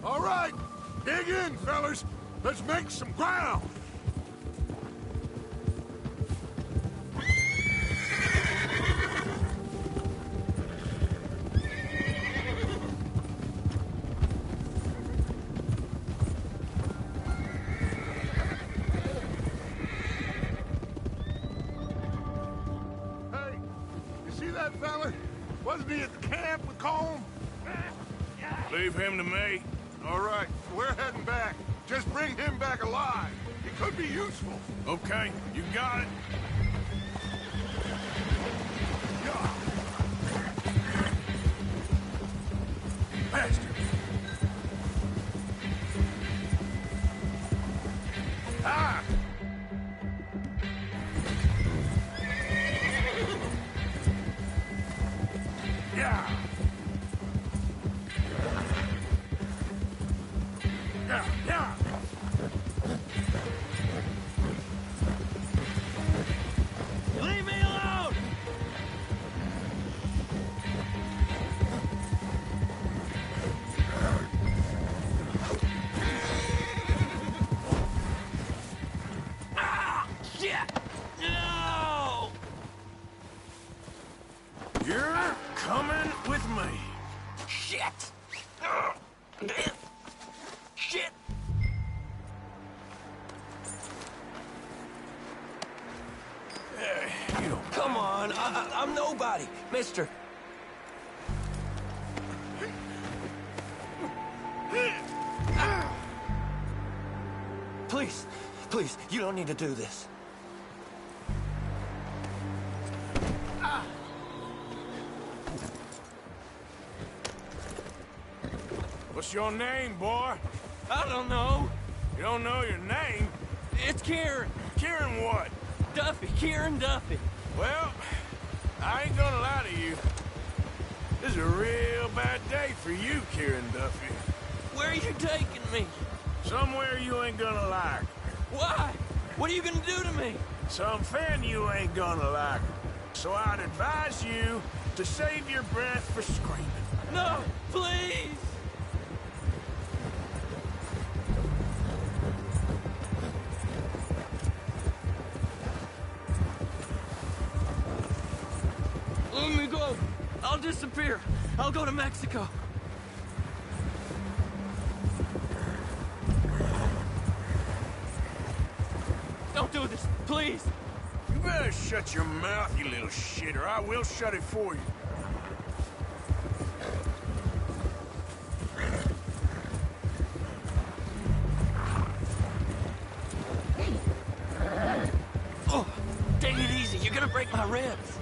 All right, dig in, fellas. Let's make some ground. Hey, you see that fella? Wasn't he at the camp with Colm? Leave him to me. All right, we're heading back. Just bring him back alive. He could be useful. Okay, you got it. Bastard. Ah! Yeah! Yeah, yeah! Leave me alone! Ah! Shit! No! You're coming with me. Shit! Shit! You don't... Come on, I'm nobody, mister. Please, please, you don't need to do this. What's your name, boy? I don't know. You don't know your name? It's Kieran. Kieran what? Duffy, Kieran Duffy. Well, I ain't gonna lie to you. This is a real bad day for you, Kieran Duffy. Where are you taking me? Somewhere you ain't gonna like. Why? What are you gonna do to me? Something you ain't gonna like. So I'd advise you to save your breath for screaming. No, please! Let me go. I'll disappear. I'll go to Mexico. Don't do this, please. You better shut your mouth, you little shit, or I will shut it for you. Oh, take it easy. You're gonna break my ribs.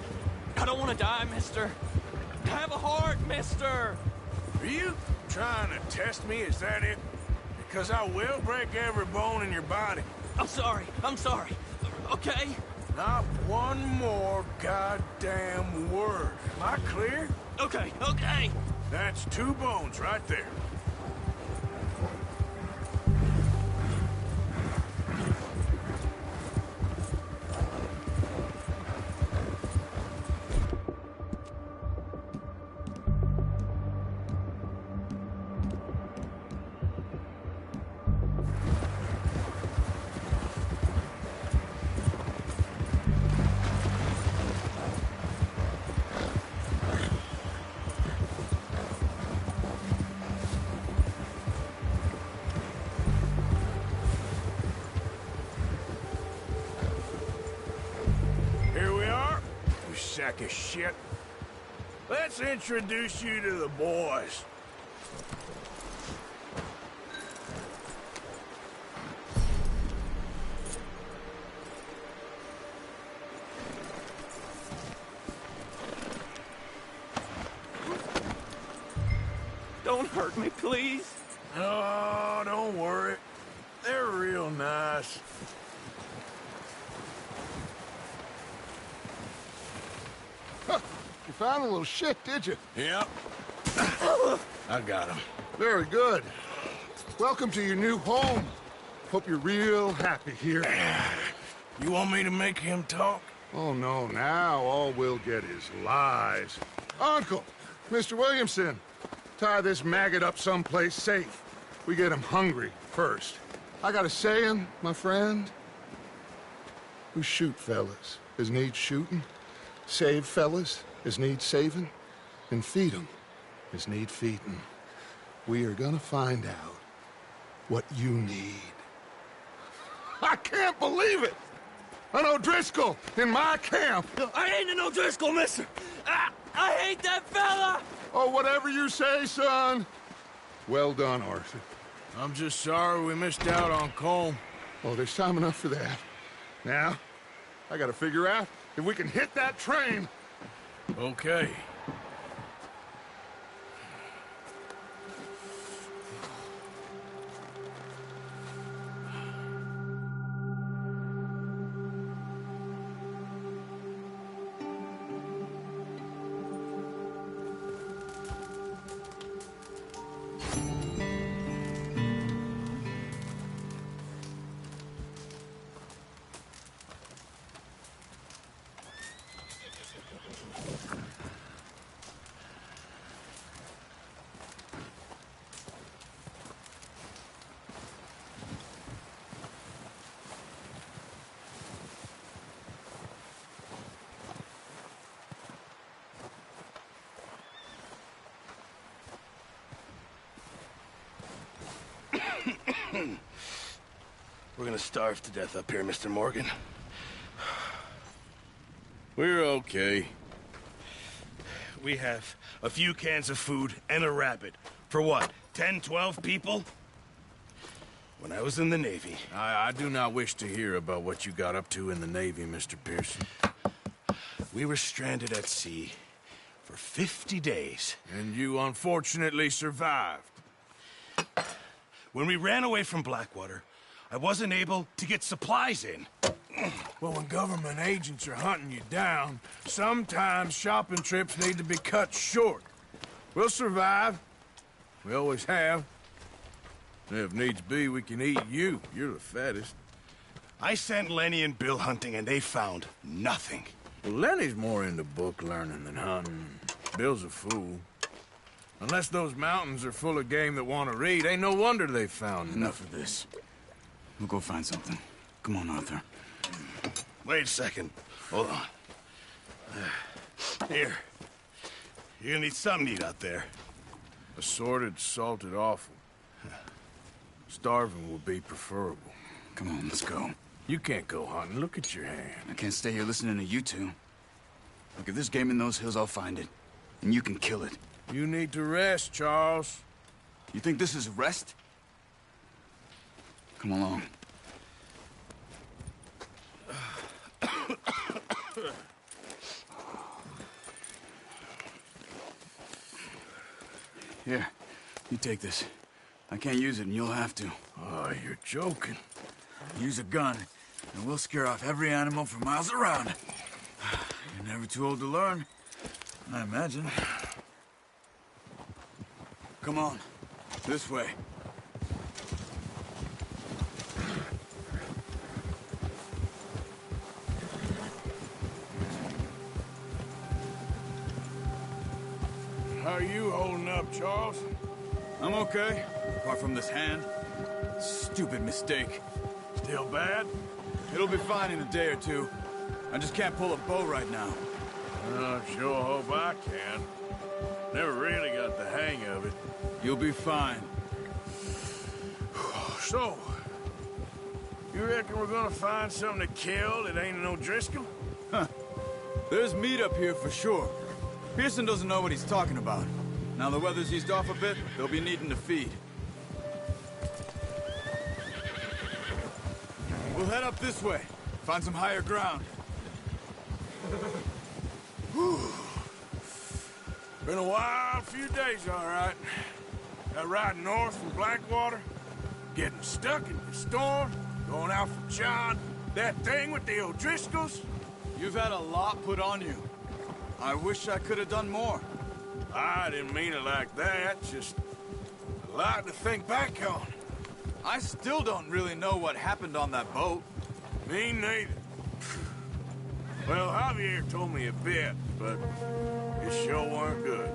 I don't want to die, mister. Have a heart, mister. Are you trying to test me? Is that it? Because I will break every bone in your body. I'm sorry. I'm sorry. Okay? Not one more goddamn word. Am I clear? Okay, okay. That's 2 bones right there. Sack of shit. Let's introduce you to the boys. Don't hurt me, please. Oh, don't worry. They're real nice. You found a little shit, did you? Yep. I got him. Very good. Welcome to your new home. Hope you're real happy here. You want me to make him talk? Oh, no, now all we'll get is lies. Uncle, Mr. Williamson, tie this maggot up someplace safe. We get him hungry first. I got a saying, my friend. We shoot fellas as need shooting, save fellas as need saving, and feed 'em as need feeding. We are gonna find out what you need. I can't believe it! An O'Driscoll in my camp! I ain't an O'Driscoll, mister! I hate that fella! Oh, whatever you say, son. Well done, Arthur. I'm just sorry we missed out on Colm. Oh, there's time enough for that. Now, I gotta figure out if we can hit that train. Okay. We're gonna starve to death up here, Mr. Morgan. We're okay. We have a few cans of food and a rabbit. For what, 10, 12 people? When I was in the Navy... I do not wish to hear about what you got up to in the Navy, Mr. Pearson. We were stranded at sea for 50 days. And you unfortunately survived. When we ran away from Blackwater, I wasn't able to get supplies in. Well, when government agents are hunting you down, sometimes shopping trips need to be cut short. We'll survive. We always have. If needs be, we can eat you. You're the fattest. I sent Lenny and Bill hunting, and they found nothing. Well, Lenny's more into book learning than hunting. Bill's a fool. Unless those mountains are full of game that want to read, ain't no wonder they found Enough of this. We'll go find something. Come on, Arthur. Wait a second. Hold on. Here. You're gonna need something to eat out there. Assorted, salted offal. Starving would be preferable. Come on, let's go. You can't go hunting. Look at your hand. I can't stay here listening to you two. Look, if there's game in those hills, I'll find it. And you can kill it. You need to rest, Charles. You think this is rest? Come along. Here, you take this. I can't use it, and you'll have to. Oh, you're joking. Use a gun, and we'll scare off every animal for miles around. You're never too old to learn, I imagine. Come on, this way. How are you holding up, Charles? I'm okay, apart from this hand. Stupid mistake. Still bad? It'll be fine in a day or two. I just can't pull a bow right now. I sure hope I can. Never really got the hang of it. You'll be fine. So, you reckon we're gonna find something to kill that ain't an O'Driscoll? Huh. There's meat up here for sure. Pearson doesn't know what he's talking about. Now the weather's eased off a bit, they'll be needing to feed. We'll head up this way. Find some higher ground. Been a wild few days, all right. That ride north from Blackwater, getting stuck in the storm, going out from John, that thing with the O'Driscolls. You've had a lot put on you. I wish I could have done more. I didn't mean it like that, just a lot to think back on. I still don't really know what happened on that boat. Me neither. Well, Javier told me a bit, but it sure weren't good.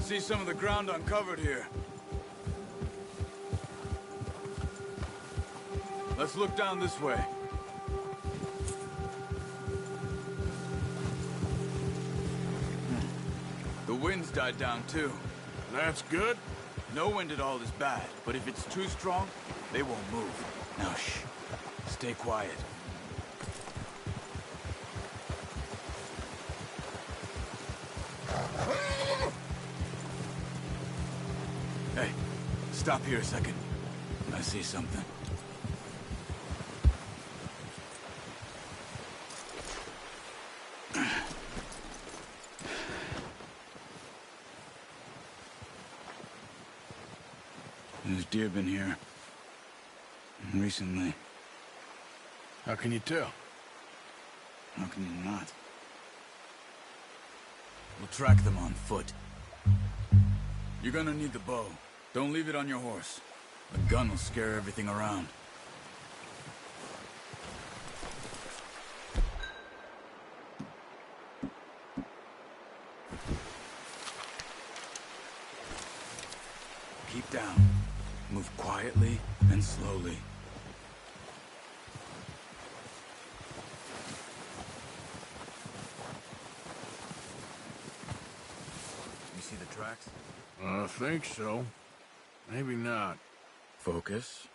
See some of the ground uncovered here. Let's look down this way. The wind's died down too. That's good. No wind at all is bad, but if it's too strong, they won't move. Now shh. Stay quiet. Hey, stop here a second. I see something. There's deer been here. Recently. How can you tell? How can you not? We'll track them on foot. You're gonna need the bow. Don't leave it on your horse. A gun will scare everything around. Keep down. Move quietly and slowly. You see the tracks? I think so. Maybe not. Focus.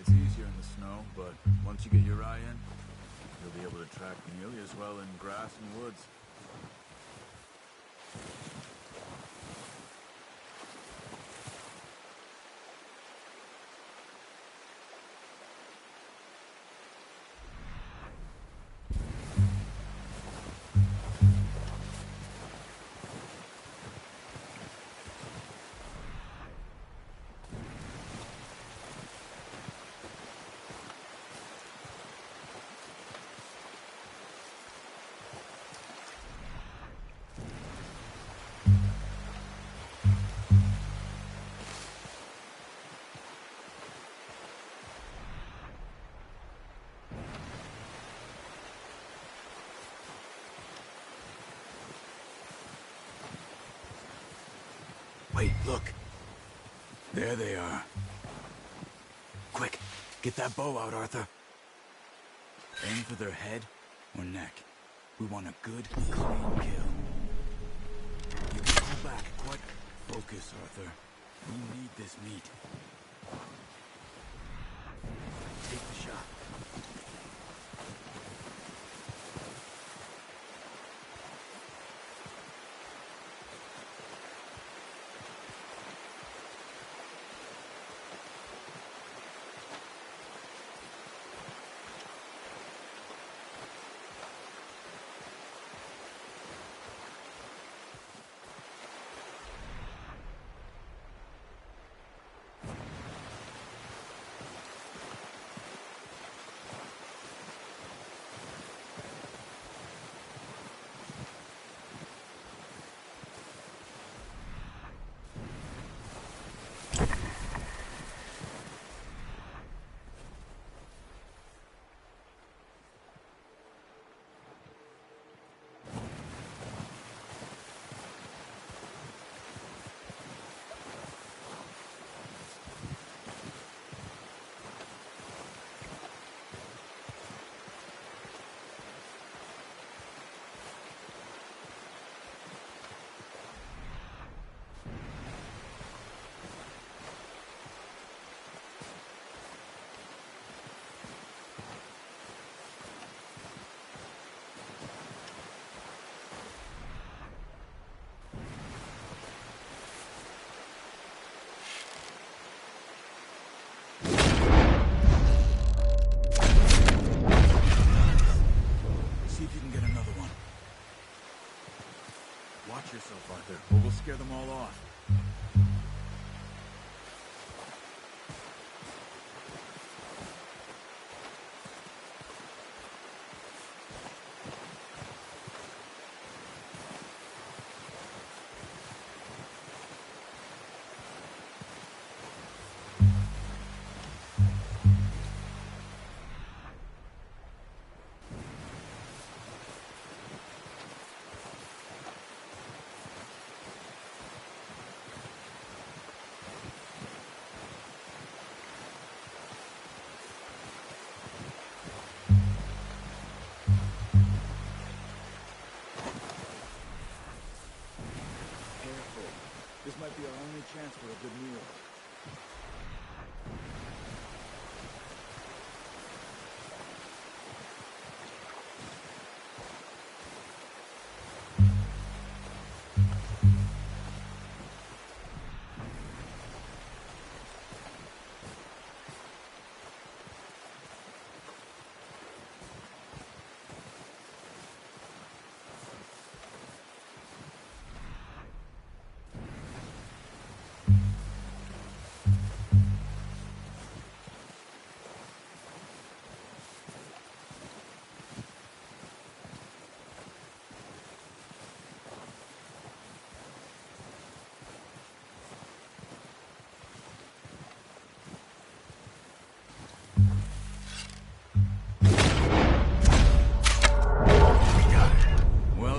It's easier in the snow, but once you get your eye in, you'll be able to track nearly as well in grass and woods. Wait, look. There they are. Quick, get that bow out, Arthur. Aim for their head or neck. We want a good, clean kill. You can pull back quite... Focus, Arthur. We need this meat. Take the shot. Watch yourself, Arthur, or we'll scare them all off. This might be our only chance for a good meal.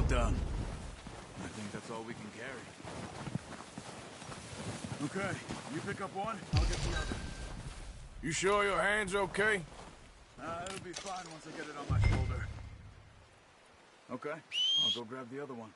Done. I think that's all we can carry. Okay, you pick up one, I'll get the other. You sure your hand's okay? It'll be fine once I get it on my shoulder. Okay, I'll go grab the other one.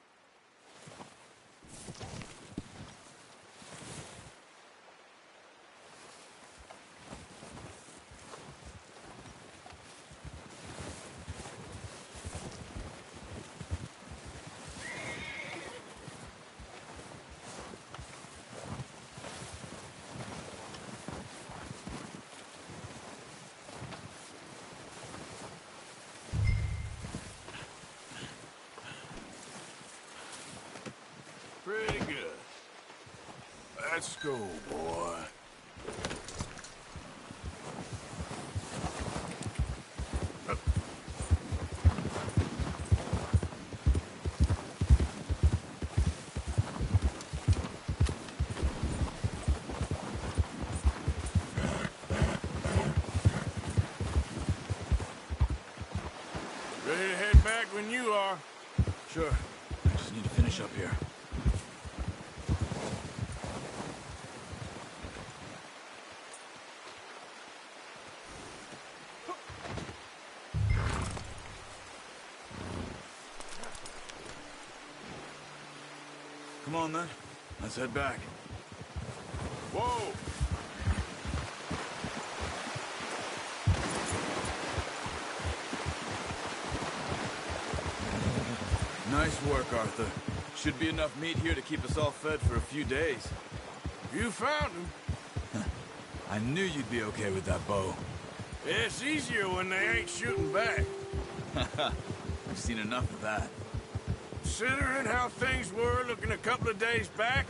Pretty good. Let's go, boy. Ready to head back when you are. Sure. I just need to finish up here. Come on, then. Let's head back. Whoa! Nice work, Arthur. Should be enough meat here to keep us all fed for a few days. You found him. I knew you'd be okay with that bow. It's easier when they ain't shooting back. I've seen enough of that. Considering how things were looking a couple of days back,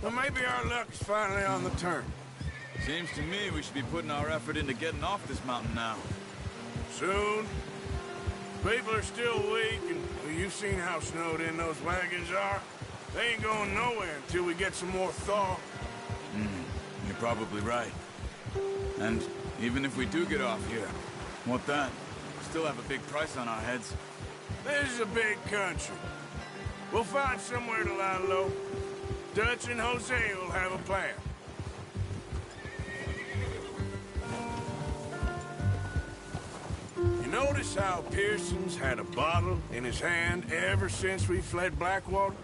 well, maybe our luck is finally on the turn. Seems to me we should be putting our effort into getting off this mountain now. Soon. People are still weak, and well, you've seen how snowed in those wagons are. They ain't going nowhere until we get some more thaw. You're probably right. And even if we do get off here, what then? We still have a big price on our heads. This is a big country. We'll find somewhere to lie low. Dutch and Jose will have a plan. You notice how Pearson's had a bottle in his hand ever since we fled Blackwater?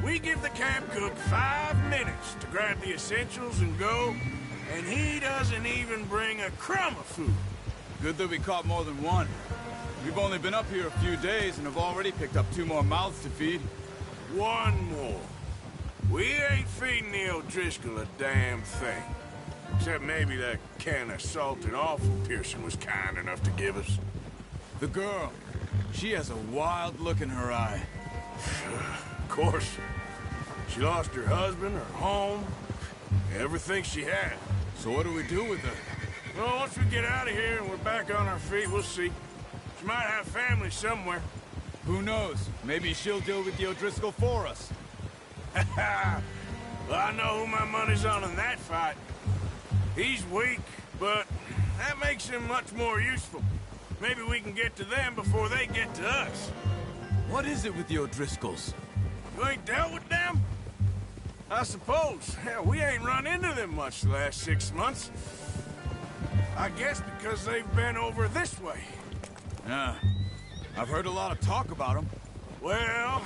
We give the camp cook 5 minutes to grab the essentials and go, and he doesn't even bring a crumb of food. Good that we caught more than one. We've only been up here a few days and have already picked up 2 more mouths to feed. 1 more. We ain't feeding the O'Driscoll a damn thing. Except maybe that can of salted offal Pearson was kind enough to give us. The girl. She has a wild look in her eye. Of course. She lost her husband, her home, everything she had. So what do we do with her? Well, once we get out of here and we're back on our feet, we'll see. She might have family somewhere. Who knows? Maybe she'll deal with the O'Driscoll for us. Well, I know who my money's on in that fight. He's weak, but that makes him much more useful. Maybe we can get to them before they get to us. What is it with the O'Driscolls? You ain't dealt with them? I suppose. Hell, we ain't run into them much the last 6 months. I guess because they've been over this way. Yeah. I've heard a lot of talk about them. Well,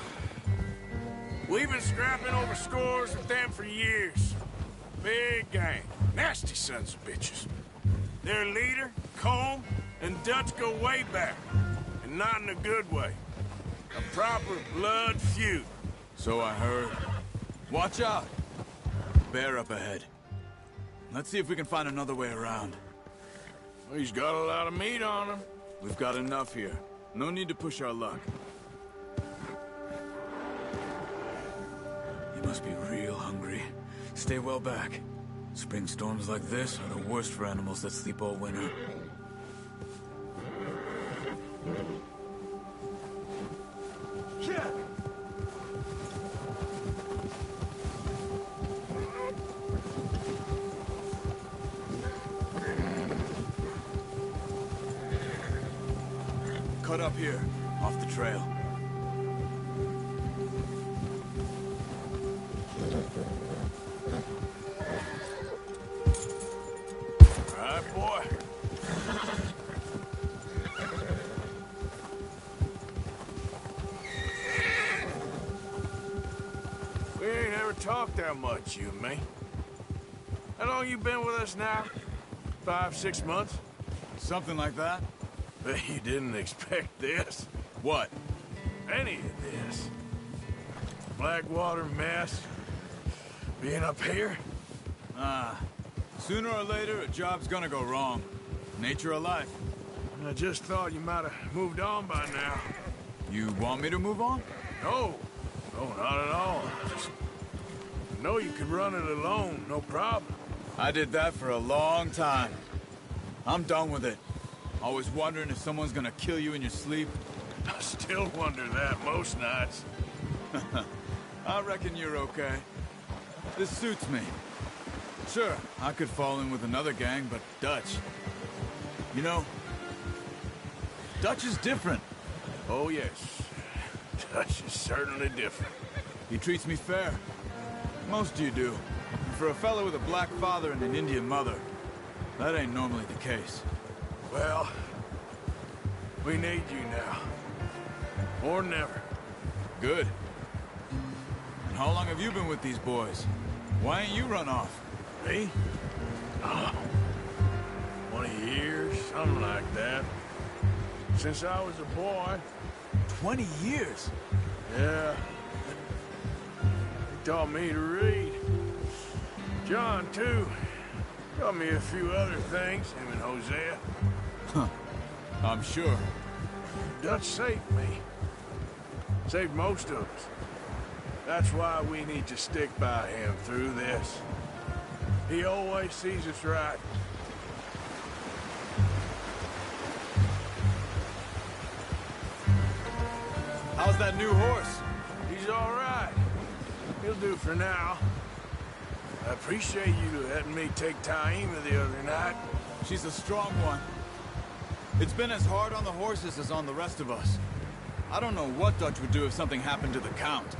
we've been scrapping over scores with them for years. Big gang. Nasty sons of bitches. Their leader, Combe, and Dutch go way back. And not in a good way. A proper blood feud. So I heard. Watch out! Bear up ahead. Let's see if we can find another way around. Well, he's got a lot of meat on him. We've got enough here. No need to push our luck. You must be real hungry. Stay well back. Spring storms like this are the worst for animals that sleep all winter. Yeah. Cut up here, off the trail. All right, boy. We ain't ever talked that much, you and me. How long you been with us now? 5, 6 months? Something like that. Bet you didn't expect this. What? Any of this. Blackwater mess. Being up here. Sooner or later, a job's gonna go wrong. Nature of life. I just thought you might have moved on by now. You want me to move on? No. No, not at all. Just know you could run it alone, no problem. I did that for a long time. I'm done with it. Always wondering if someone's gonna kill you in your sleep. I still wonder that most nights. I reckon you're okay. This suits me. Sure, I could fall in with another gang, but Dutch... You know, Dutch is different. Oh, yes. Dutch is certainly different. He treats me fair. Most of you do. And for a fellow with a black father and an Indian mother, that ain't normally the case. Well, we need you now. More than ever. Good. And how long have you been with these boys? Why ain't you run off? Me? 20 years, something like that. Since I was a boy. 20 years? Yeah. He taught me to read. John, too. Taught me a few other things, him and Hosea. Huh. I'm sure. Dutch saved me. Saved most of us. That's why we need to stick by him through this. He always sees us right. How's that new horse? He's all right. He'll do for now. I appreciate you letting me take Taima the other night. She's a strong one. It's been as hard on the horses as on the rest of us. I don't know what Dutch would do if something happened to the Count.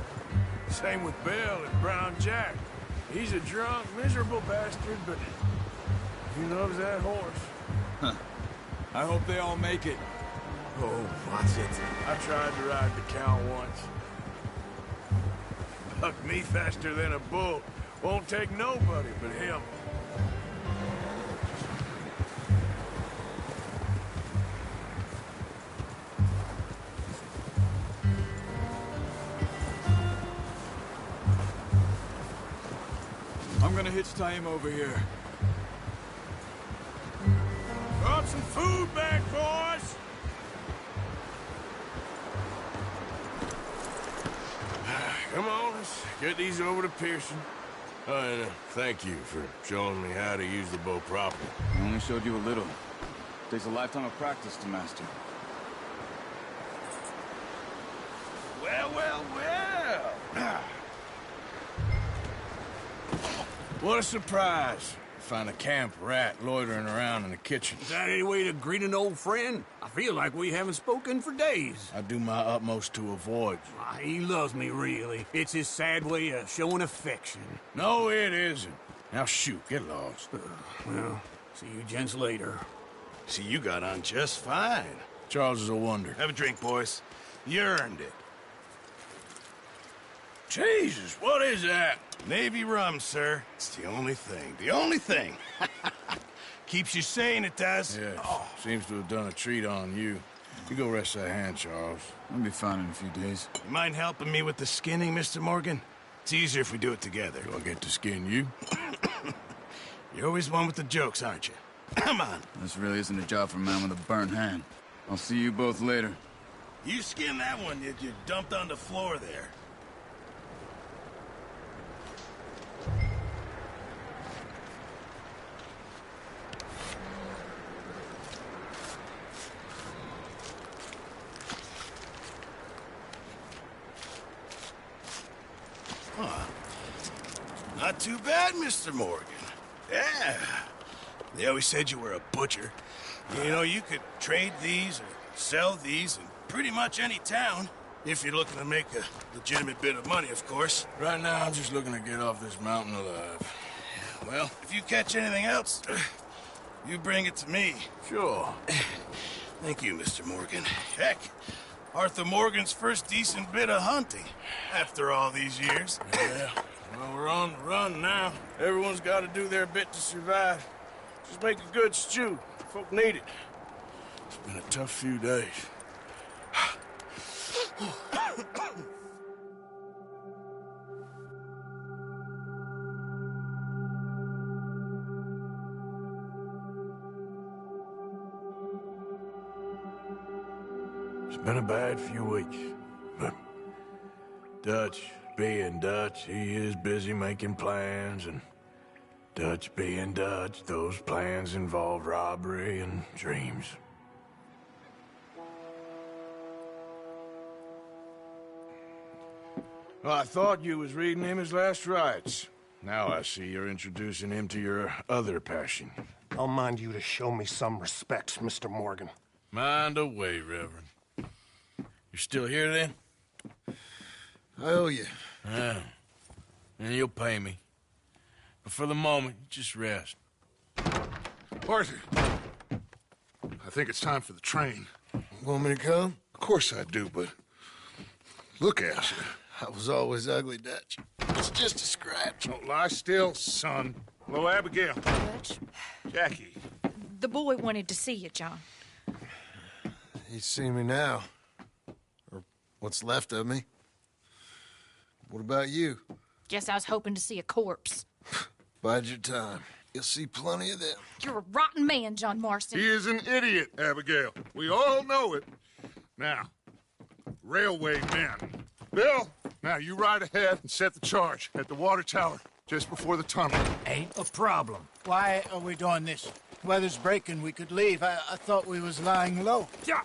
Same with Bill and Brown Jack. He's a drunk, miserable bastard, but he loves that horse. Huh. I hope they all make it. Oh, watch it. I tried to ride the Count once. Bucked me faster than a bull. Won't take nobody but him. I'm gonna hitch Taima over here. Brought some food back, boys! Get these over to Pearson. Oh, and thank you for showing me how to use the bow properly. I only showed you a little. Takes a lifetime of practice to master. Well, well, well. What a surprise. Find a camp rat loitering around in the kitchen. Is that any way to greet an old friend? I feel like we haven't spoken for days. I do my utmost to avoid you. He loves me, really. It's his sad way of showing affection. No, it isn't. Now shoot, get lost. Well, see you gents later. See, you got on just fine. Charles is a wonder. Have a drink, boys. You earned it. Jesus, what is that? Navy rum, sir. It's the only thing. The only thing. Keeps you sane, it does. Yes. Seems to have done a treat on you. You go rest that hand, Charles. I'll be fine in a few days. You mind helping me with the skinning, Mr. Morgan? It's easier if we do it together. Do I get to skin you? You're always one with the jokes, aren't you? Come on. This really isn't a job for a man with a burnt hand. I'll see you both later. You skin that one that you dumped on the floor there. Not too bad, Mr. Morgan. Yeah. They always said you were a butcher. You know, you could trade these or sell these in pretty much any town. If you're looking to make a legitimate bit of money, of course. Right now, I'm just looking to get off this mountain alive. Well, if you catch anything else, you bring it to me. Sure. Thank you, Mr. Morgan. Heck, Arthur Morgan's first decent bit of hunting after all these years. Yeah. Well, we're on the run now. Everyone's got to do their bit to survive. Just make a good stew. Folk need it. It's been a tough few days. It's been a bad few weeks, but Dutch being Dutch, he is busy making plans, and Dutch being Dutch, those plans involve robbery and dreams. Well, I thought you was reading him his last rites. Now I see you're introducing him to your other passion. I'll mind you to show me some respect, Mr. Morgan. Mind away, Reverend. You still here, then? I owe you. Yeah. And you'll pay me. But for the moment, just rest. Arthur, I think it's time for the train. Want me to come? Of course I do, but look at you. I was always ugly, Dutch. It's just a scratch. Don't lie still, son. Hello, Abigail. Dutch, Jackie. the boy wanted to see you, John. He's seen me now. Or what's left of me. What about you? Guess I was hoping to see a corpse. Bide your time. You'll see plenty of them. You're a rotten man, John Marston. He is an idiot, Abigail. We all know it. Now, railway men. Bill, now you ride ahead and set the charge at the water tower just before the tunnel. Ain't a problem. Why are we doing this? Weather's breaking. We could leave. I thought we was lying low. Yeah,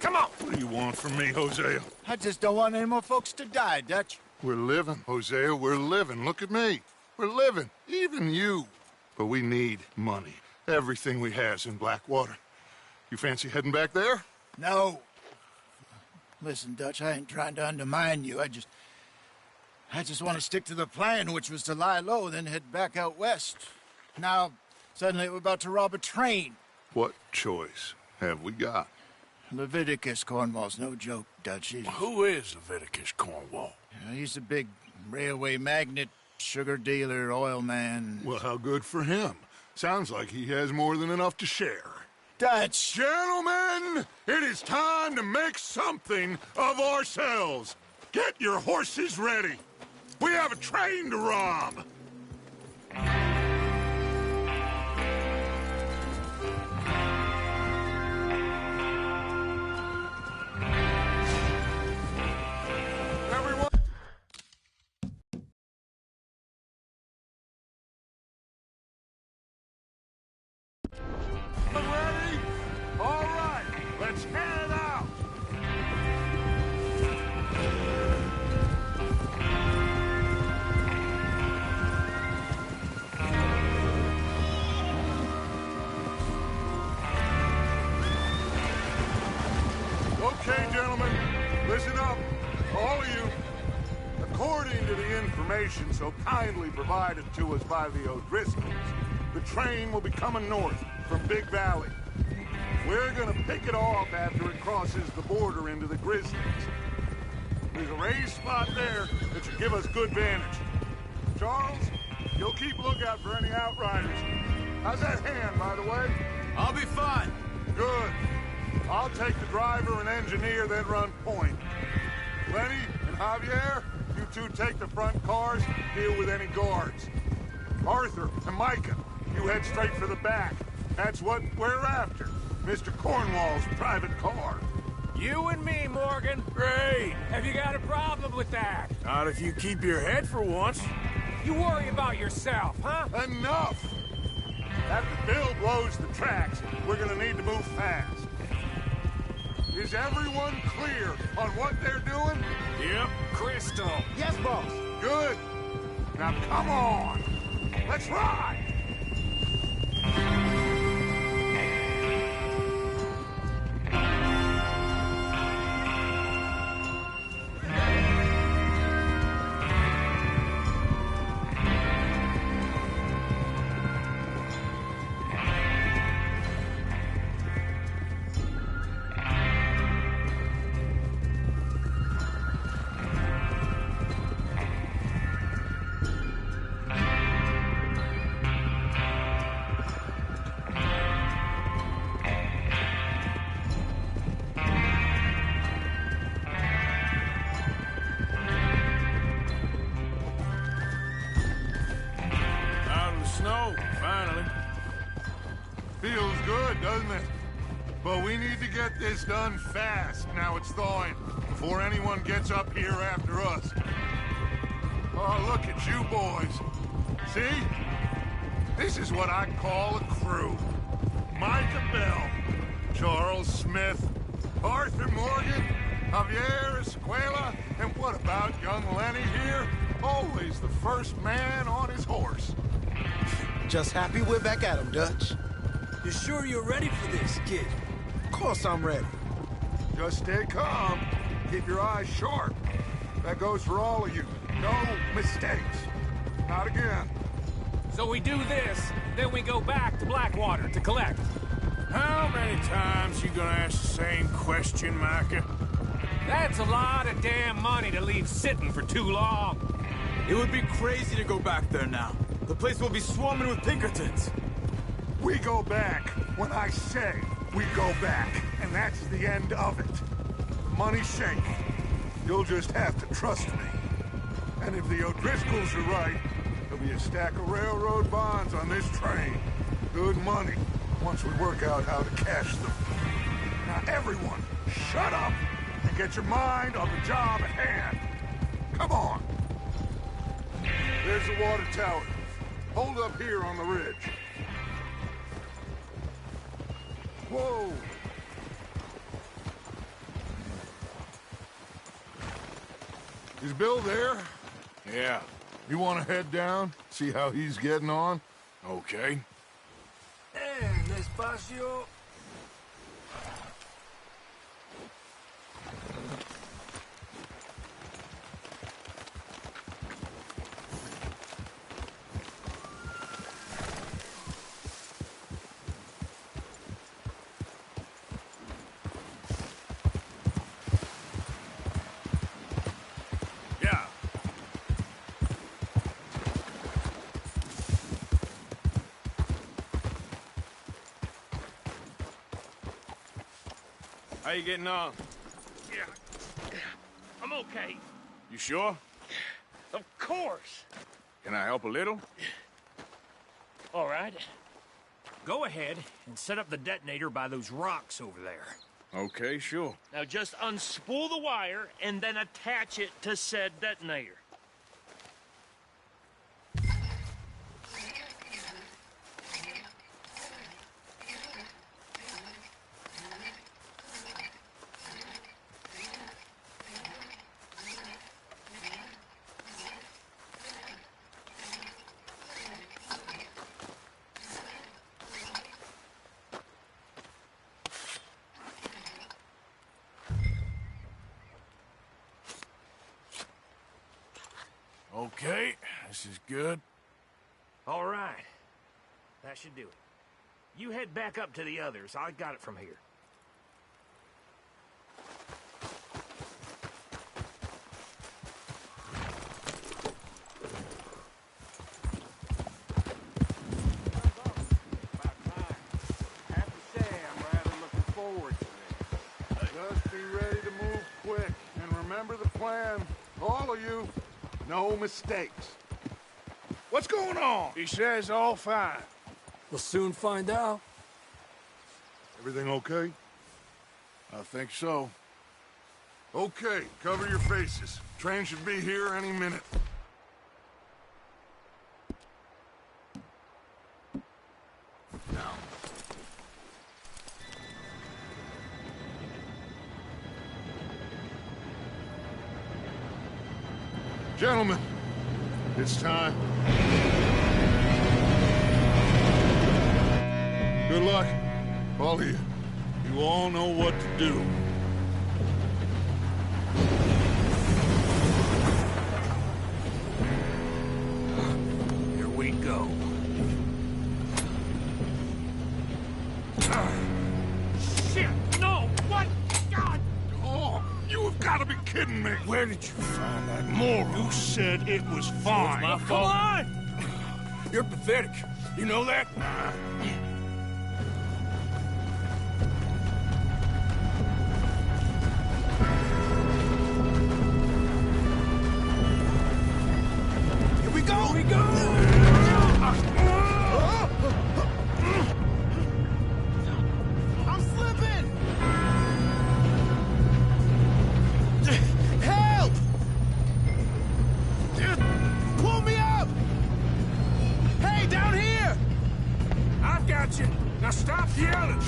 come on. What do you want from me, Hosea? I just don't want any more folks to die, Dutch. We're living, Hosea. We're living. Look at me. We're living. Even you. But we need money. Everything we has in Blackwater. You fancy heading back there? No. Listen, Dutch, I ain't trying to undermine you. I just want to stick to the plan, which was to lie low, then head back out west. Now, suddenly we're about to rob a train. What choice have we got? Leviticus Cornwall's no joke, Dutch. Who is Leviticus Cornwall? He's a big railway magnate, sugar dealer, oil man. Well, how good for him. Sounds like he has more than enough to share. Dutch! Gentlemen, it is time to make something of ourselves. Get your horses ready. We have a train to rob. information so kindly provided to us by the O'Driscolls, the train will be coming north from Big Valley. We're gonna pick it off after it crosses the border into the Grizzlies. There's a raised spot there that should give us good vantage. Charles, you'll keep lookout for any outriders. How's that hand, by the way? I'll be fine. Good. I'll take the driver and engineer, then run point. Lenny and Javier, you two take the front cars, deal with any guards. Arthur and Micah, you head straight for the back. That's what we're after. Mr. Cornwall's private car. You and me, Morgan. Great. Have you got a problem with that? Not if you keep your head for once. You worry about yourself, huh? Enough! After Bill blows the tracks, we're gonna need to move fast. Is everyone clear on what they're doing? Yep. Crystal. Yes, boss. Good. Now come on. Let's ride! Snow, finally. Feels good, doesn't it? But we need to get this done fast, now it's thawing, before anyone gets up here after us. Oh, look at you boys. See? This is what I call a crew. Micah Bell, Charles Smith, Arthur Morgan, Javier Escuela, and what about young Lenny here? Always the first man on his horse. Just happy we're back at him, Dutch. You sure you're ready for this, kid? Of course I'm ready. Just stay calm. Keep your eyes sharp. That goes for all of you. No mistakes. Not again. So we do this, then we go back to Blackwater to collect. How many times you gonna ask the same question, Micah? That's a lot of damn money to leave sitting for too long. It would be crazy to go back there now. The place will be swarming with Pinkertons. We go back when I say we go back, and that's the end of it. The money's safe. You'll just have to trust me. And if the O'Driscolls are right, there'll be a stack of railroad bonds on this train. Good money, once we work out how to cash them. Now everyone, shut up and get your mind on the job at hand. Come on. There's the water tower. Hold up here on the ridge. Whoa! Is Bill there? Yeah. You want to head down? See how he's getting on? Okay. Despacio. How you getting on? Yeah. I'm okay. You sure? Of course. Can I help a little? All right. Go ahead and set up the detonator by those rocks over there. Okay, sure. Now just unspool the wire and then attach it to said detonator. Okay, this is good. All right. That should do it. You head back up to the others. I got it from here. Just be ready to move quick, and remember the plan. All of you, no mistakes. What's going on? He says all fine. We'll soon find out. Everything okay? I think so. Okay, cover your faces. Train should be here any minute. Now. Gentlemen, it's time. Good luck, all of you. You all know what to do. Here we go. Shit! No! What? God! Oh, you have got to be kidding me. Where did you find that moron? You said it was fine. It's my fault. Come on! You're pathetic. You know that? Here we go! Here we go! I'm slipping! Help! Pull me up! Hey, down here! I've got you. Now stop yelling.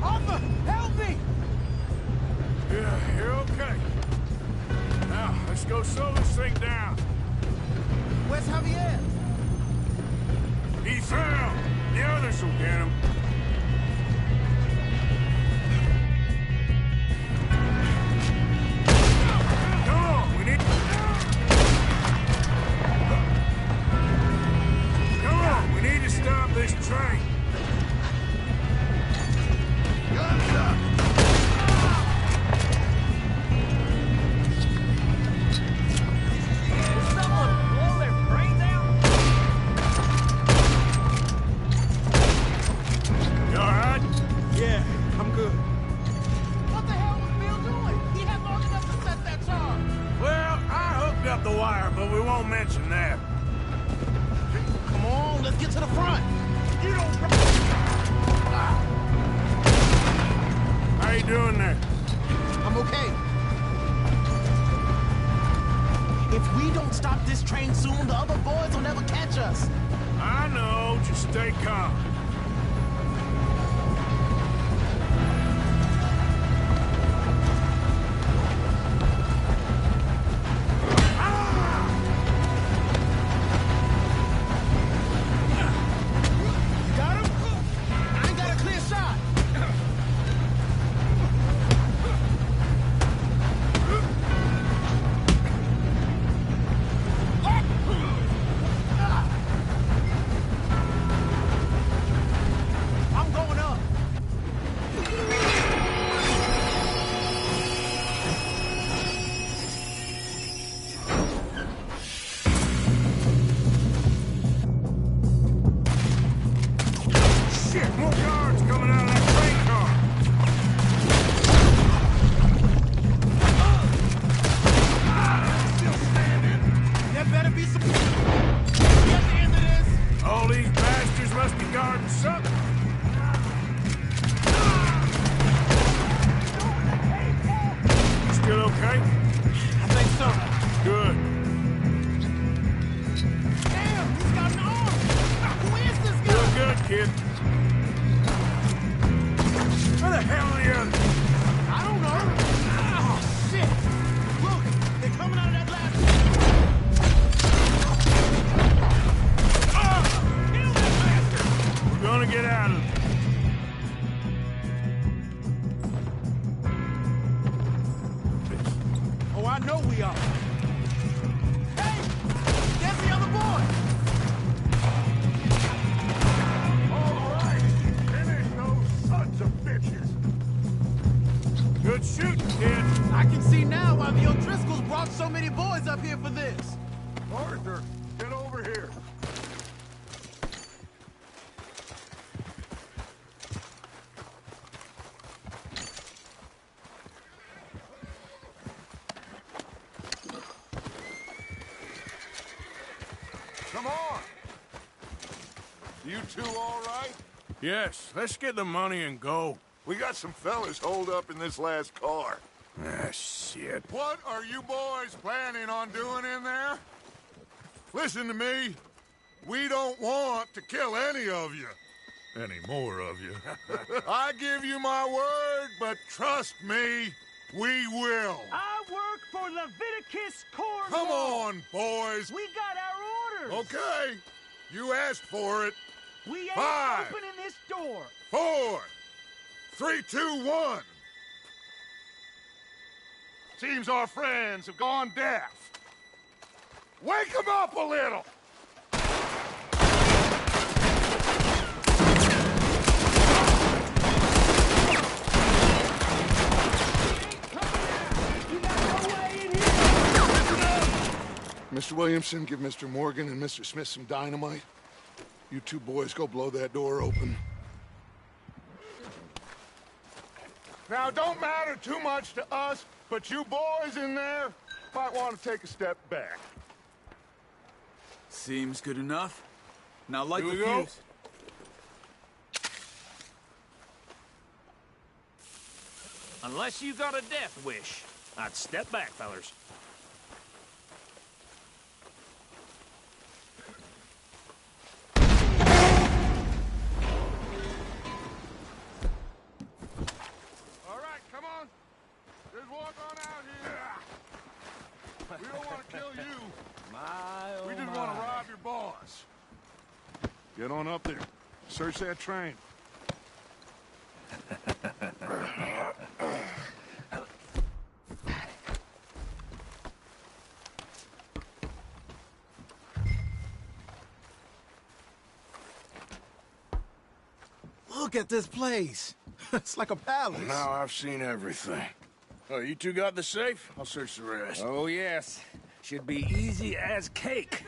Arthur, help me! Yeah, you're okay. Now, let's go slow this thing down. Where's Javier? He fell. The others will get him. Come on, we need... Come on, we need to stop this train. Guns up! You all right? Yeah, I'm good. What the hell was Bill doing? He had long enough to set that charge. Well, I hooked up the wire, but we won't mention that. Come on, let's get to the front. You don't... How you doing there? I'm okay. If we don't stop this train soon, the other boys will never catch us. I know, just stay calm. You got him? I ain't got a clear shot. many boys up here for this. Arthur, get over here. Come on. You two all right? Yes, let's get the money and go. We got some fellas holed up in this last car. Ah, shit. What are you boys planning on doing in there? Listen to me. We don't want to kill any of you. Any more of you. I give you my word, but trust me, we will. I work for Leviticus Cornwall. Come on, boys. We got our orders. Okay. You asked for it. We ain't 5, opening this door. 4, 3, 2, 1. Seems our friends have gone deaf. Wake them up a little! Mr. Williamson, give Mr. Morgan and Mr. Smith some dynamite. You two boys go blow that door open. Now, it don't matter too much to us, but you boys in there might want to take a step back. Seems good enough. Now light Here the we go. fuse. Unless you got a death wish, I'd step back, fellers. All right, come on. Just walk on out here. We don't want to kill you. We just want to rob your boss. Get on up there. Search that train. Look at this place. It's like a palace. Now I've seen everything. Oh, you two got the safe? I'll search the rest. Oh, yes. Should be easy as cake.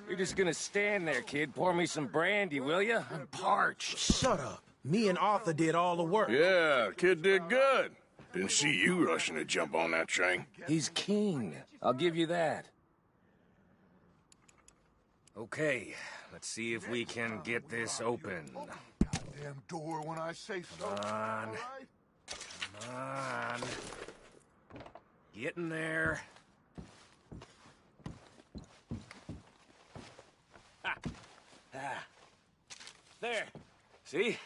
You're just gonna stand there, kid. Pour me some brandy, will you? I'm parched. Shut up. Me and Arthur did all the work. Yeah, kid did good. Didn't see you rushing to jump on that train. He's keen. I'll give you that. Okay, let's see if we can get this open. Damn door when I say so. Come on. All right? Come on. Get in there. Ah. There. See?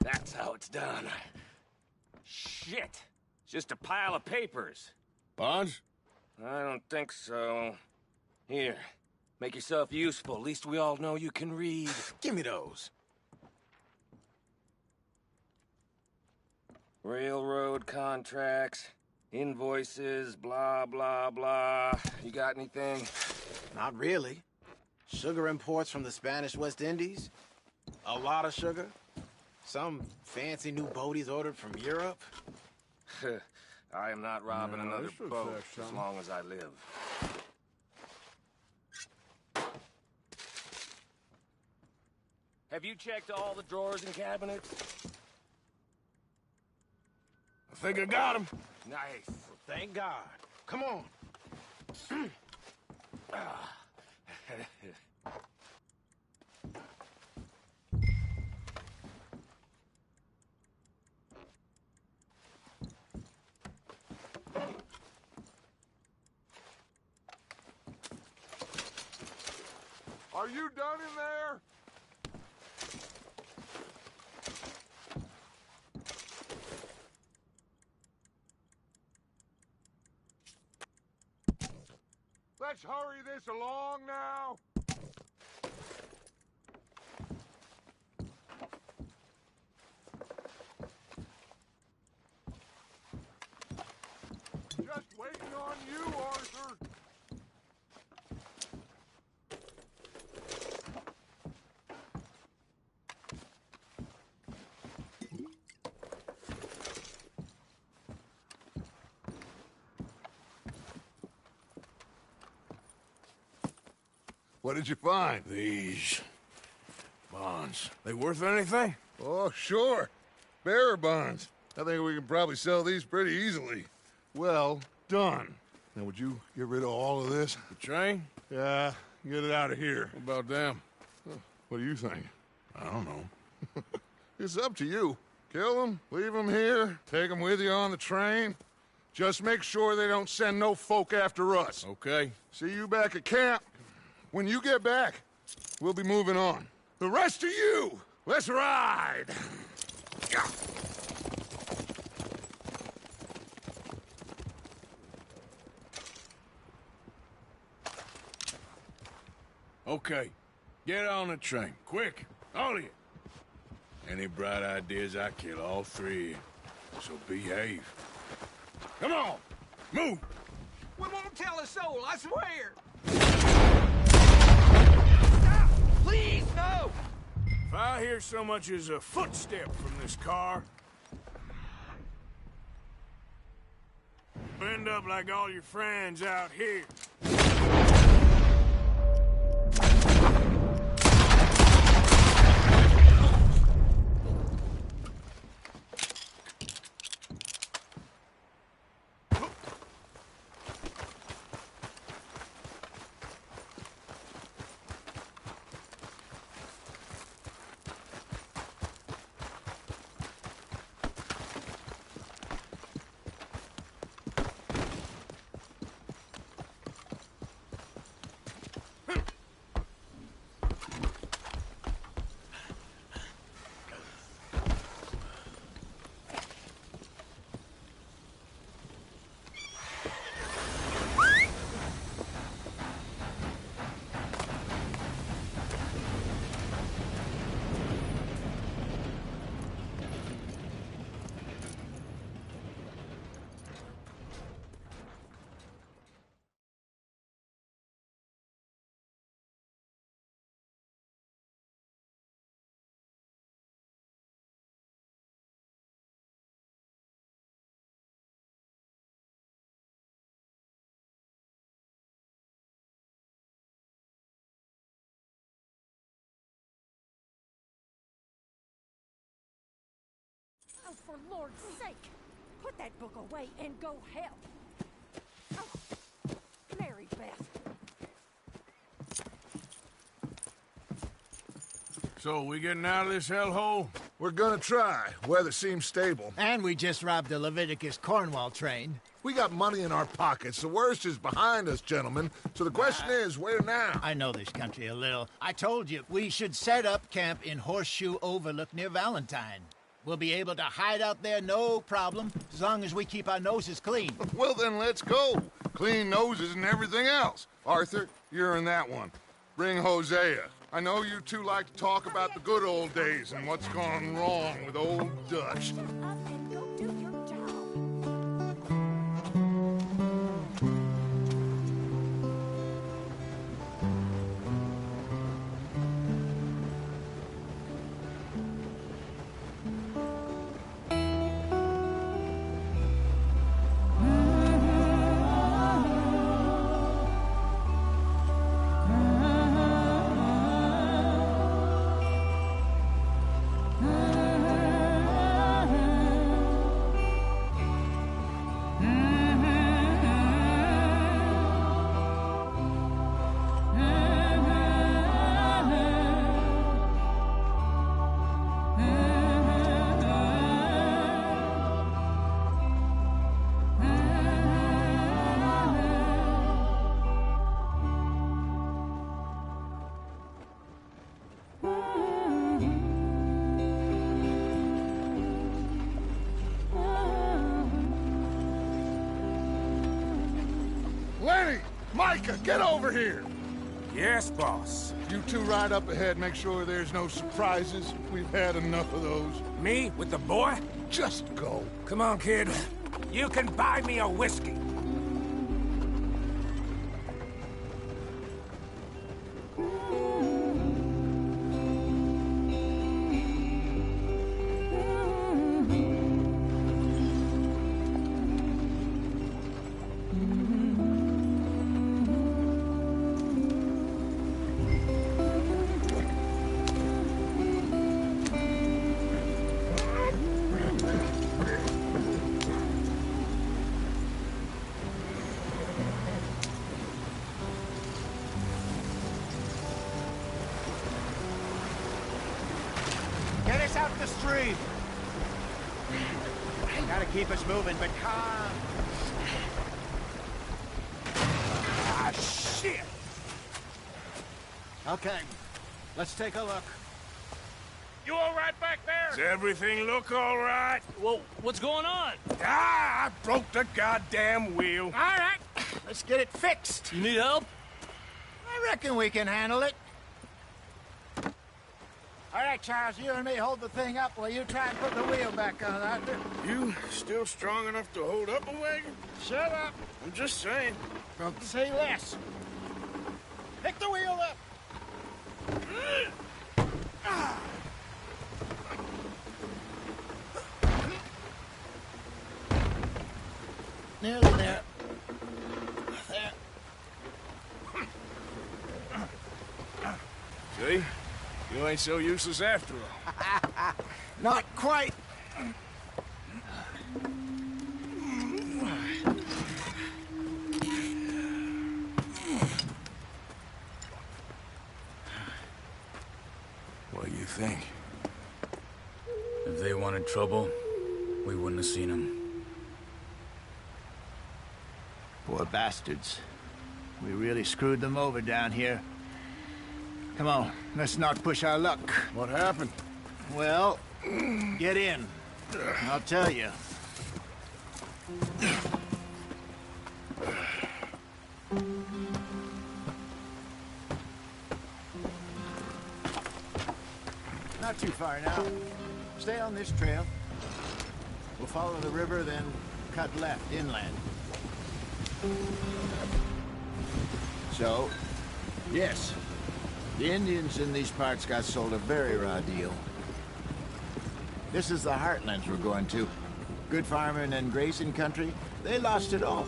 That's how it's done. Shit. It's just a pile of papers. Bonds? I don't think so. Here. Make yourself useful. At least we all know you can read. Give me those. Railroad contracts, invoices, blah, blah, blah. You got anything? Not really. Sugar imports from the Spanish West Indies. A lot of sugar. Some fancy new boat he's ordered from Europe. I am not robbing another this looks boat like as something. long as I live. Have you checked all the drawers and cabinets? I think I got him. Nice. Thank God. Come on. Are you done in there? Let's hurry this along now. Just waiting on you, Arthur. What did you find? These bonds. They worth anything? Oh, sure. Bearer bonds. I think we can probably sell these pretty easily. Well done. Now, would you get rid of all of this? The train? Yeah, get it out of here. What about them? What do you think? I don't know. It's up to you. Kill them, leave them here, take them with you on the train. Just make sure they don't send no folk after us. Okay. See you back at camp. When you get back, we'll be moving on. The rest of you, let's ride! Yeah. Okay. Get on the train. Quick. All of you. Any bright ideas, I kill all three. So behave. Come on! Move! We won't tell a soul, I swear! Stop! Please, no! If I hear so much as a footstep from this car, end up like all your friends out here. Oh, for Lord's sake, put that book away and go help. Oh, Mary Beth. So, we getting out of this hellhole? We're gonna try. Weather seems stable. And we just robbed the Leviticus Cornwall train. We got money in our pockets. The worst is behind us, gentlemen. So the question is, where now? I know this country a little. I told you, we should set up camp in Horseshoe Overlook near Valentine. We'll be able to hide out there, no problem, as long as we keep our noses clean. Well, then let's go. Clean noses and everything else. Arthur, you're in that one. Bring Hosea. I know you two like to talk about the good old days and what's gone wrong with old Dutch. Micah, get over here! Yes, boss. You two ride up ahead, make sure there's no surprises. We've had enough of those. Me? With the boy? Just go. Come on, kid. You can buy me a whiskey. stream. Gotta keep us moving, but calm. Ah, shit! Okay, let's take a look. You all right back there? Does everything look all right? Well, what's going on? Ah, I broke the goddamn wheel. All right, let's get it fixed. You need help? I reckon we can handle it. All right, Charles, you and me hold the thing up while you try and put the wheel back on, Arthur. You still strong enough to hold up a wagon? Shut up. I'm just saying. Don't say less. Pick the wheel up. Nearly there. There. See? You ain't so useless after all. Not quite. What do you think? If they wanted trouble, we wouldn't have seen them. Poor bastards. We really screwed them over down here. Come on, let's not push our luck. What happened? Well, get in. I'll tell you. Not too far now. Stay on this trail. We'll follow the river, then cut left inland. So, yes, the Indians in these parts got sold a very raw deal. This is the heartlands we're going to. Good farming and grazing country, they lost it all.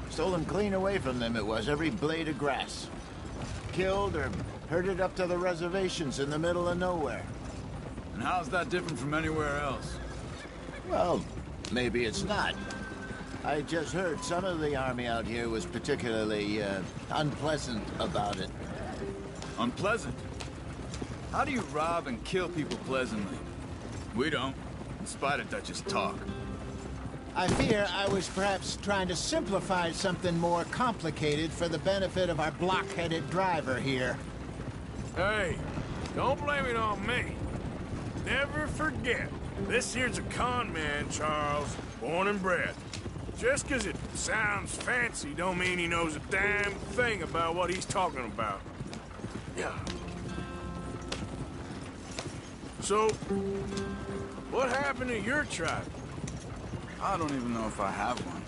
Stolen clean away from them it was, every blade of grass. Killed or herded up to the reservations in the middle of nowhere. And how's that different from anywhere else? Well, maybe it's not. I just heard some of the army out here was particularly, unpleasant about it. Unpleasant? How do you rob and kill people pleasantly? We don't, in spite of Dutch's talk. I fear I was perhaps trying to simplify something more complicated for the benefit of our block-headed driver here. Hey, don't blame it on me. Never forget, this here's a con man, Charles, born and bred. Just 'cause it sounds fancy don't mean he knows a damn thing about what he's talking about. Yeah. So, what happened to your tribe? I don't even know if I have one.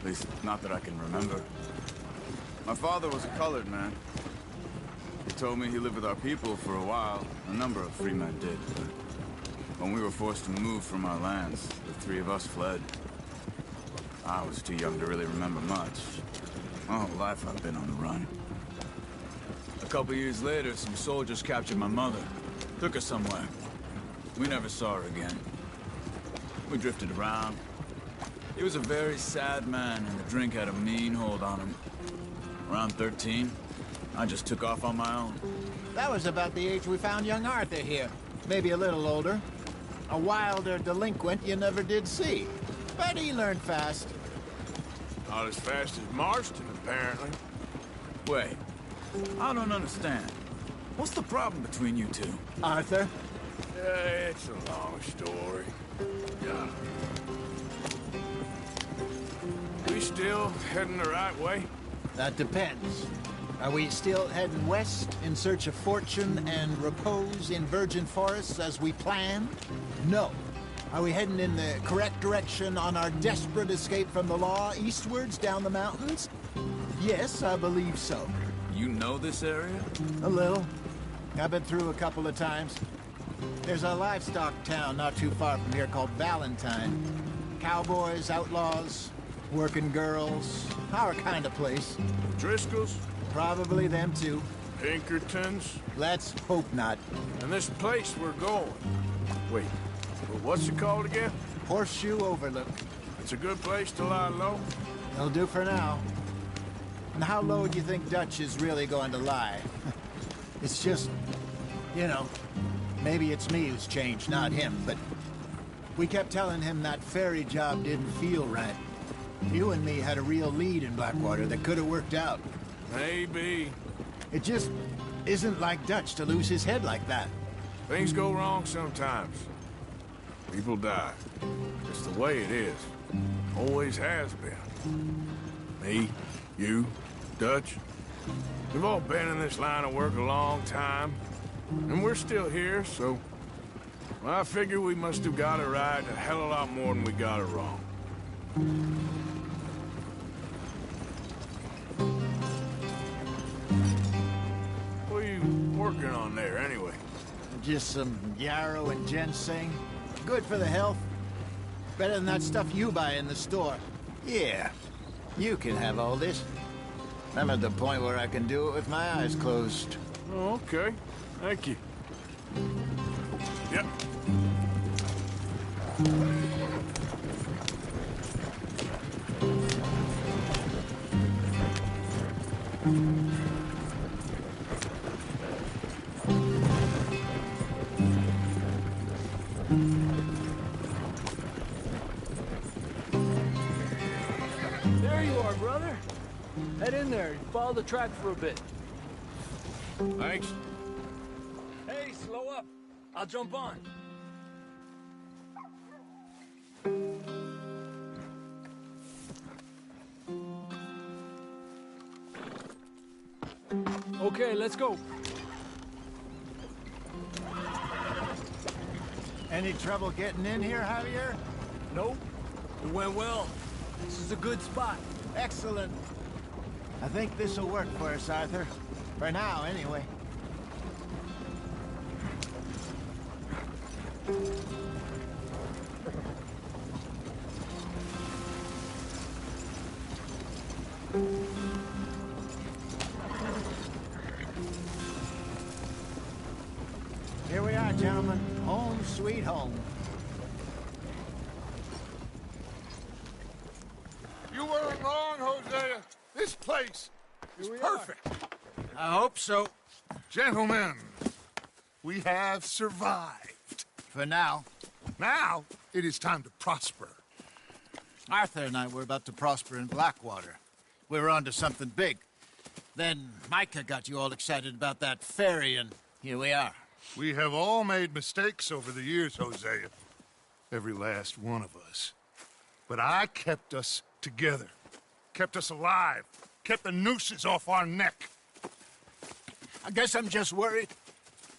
At least, not that I can remember. My father was a colored man. He told me he lived with our people for a while. A number of free men did, but when we were forced to move from our lands, the three of us fled. I was too young to really remember much. My whole life I've been on the run. A couple years later, some soldiers captured my mother. Took her somewhere. We never saw her again. We drifted around. He was a very sad man, and the drink had a mean hold on him. Around 13, I just took off on my own. That was about the age we found young Arthur here. Maybe a little older. A wilder delinquent you never did see. But he learned fast. Not as fast as Marston, apparently. Wait, I don't understand. What's the problem between you two? Arthur? It's a long story. Yeah. We still heading the right way? That depends. Are we still heading west in search of fortune and repose in virgin forests as we planned? No. Are we heading in the correct direction on our desperate escape from the law eastwards down the mountains? Yes, I believe so. You know this area? A little. I've been through a couple of times. There's a livestock town not too far from here called Valentine. Cowboys, outlaws, working girls, our kind of place. Driscolls? Probably them too. Pinkertons? Let's hope not. And this place we're going. Wait, what's it called again? Horseshoe Overlook. It's a good place to lie low? It'll do for now. And how low do you think Dutch is really going to lie? It's just, you know, maybe it's me who's changed, not him, but we kept telling him that ferry job didn't feel right. You and me had a real lead in Blackwater that could have worked out. Maybe. It just isn't like Dutch to lose his head like that. Things go wrong sometimes. People die. It's the way it is. Always has been. Me, you, Dutch. We've all been in this line of work a long time. And we're still here, so... well, I figure we must have got it right a hell of a lot more than we got it wrong. What are you working on there, anyway? Just some yarrow and ginseng. Good for the health. Better than that stuff you buy in the store. Yeah, you can have all this. I'm at the point where I can do it with my eyes closed. Oh, okay. Thank you. Yep. There you are, brother. Head in there. Follow the track for a bit. Thanks. Hey, slow up. I'll jump on. Okay, let's go. Any trouble getting in here, Javier? Nope. It went well. This is a good spot. Excellent. I think this'll work for us, Arthur. For now, anyway. Here we are, gentlemen. Home sweet home. You weren't wrong, Hosea. This place is perfect. I hope so. Gentlemen, we have survived. For now. Now, it is time to prosper. Arthur and I were about to prosper in Blackwater. We were onto something big. Then Micah got you all excited about that ferry, and here we are. We have all made mistakes over the years, Hosea. Every last one of us. But I kept us together. Kept us alive. Kept the nooses off our neck. I guess I'm just worried.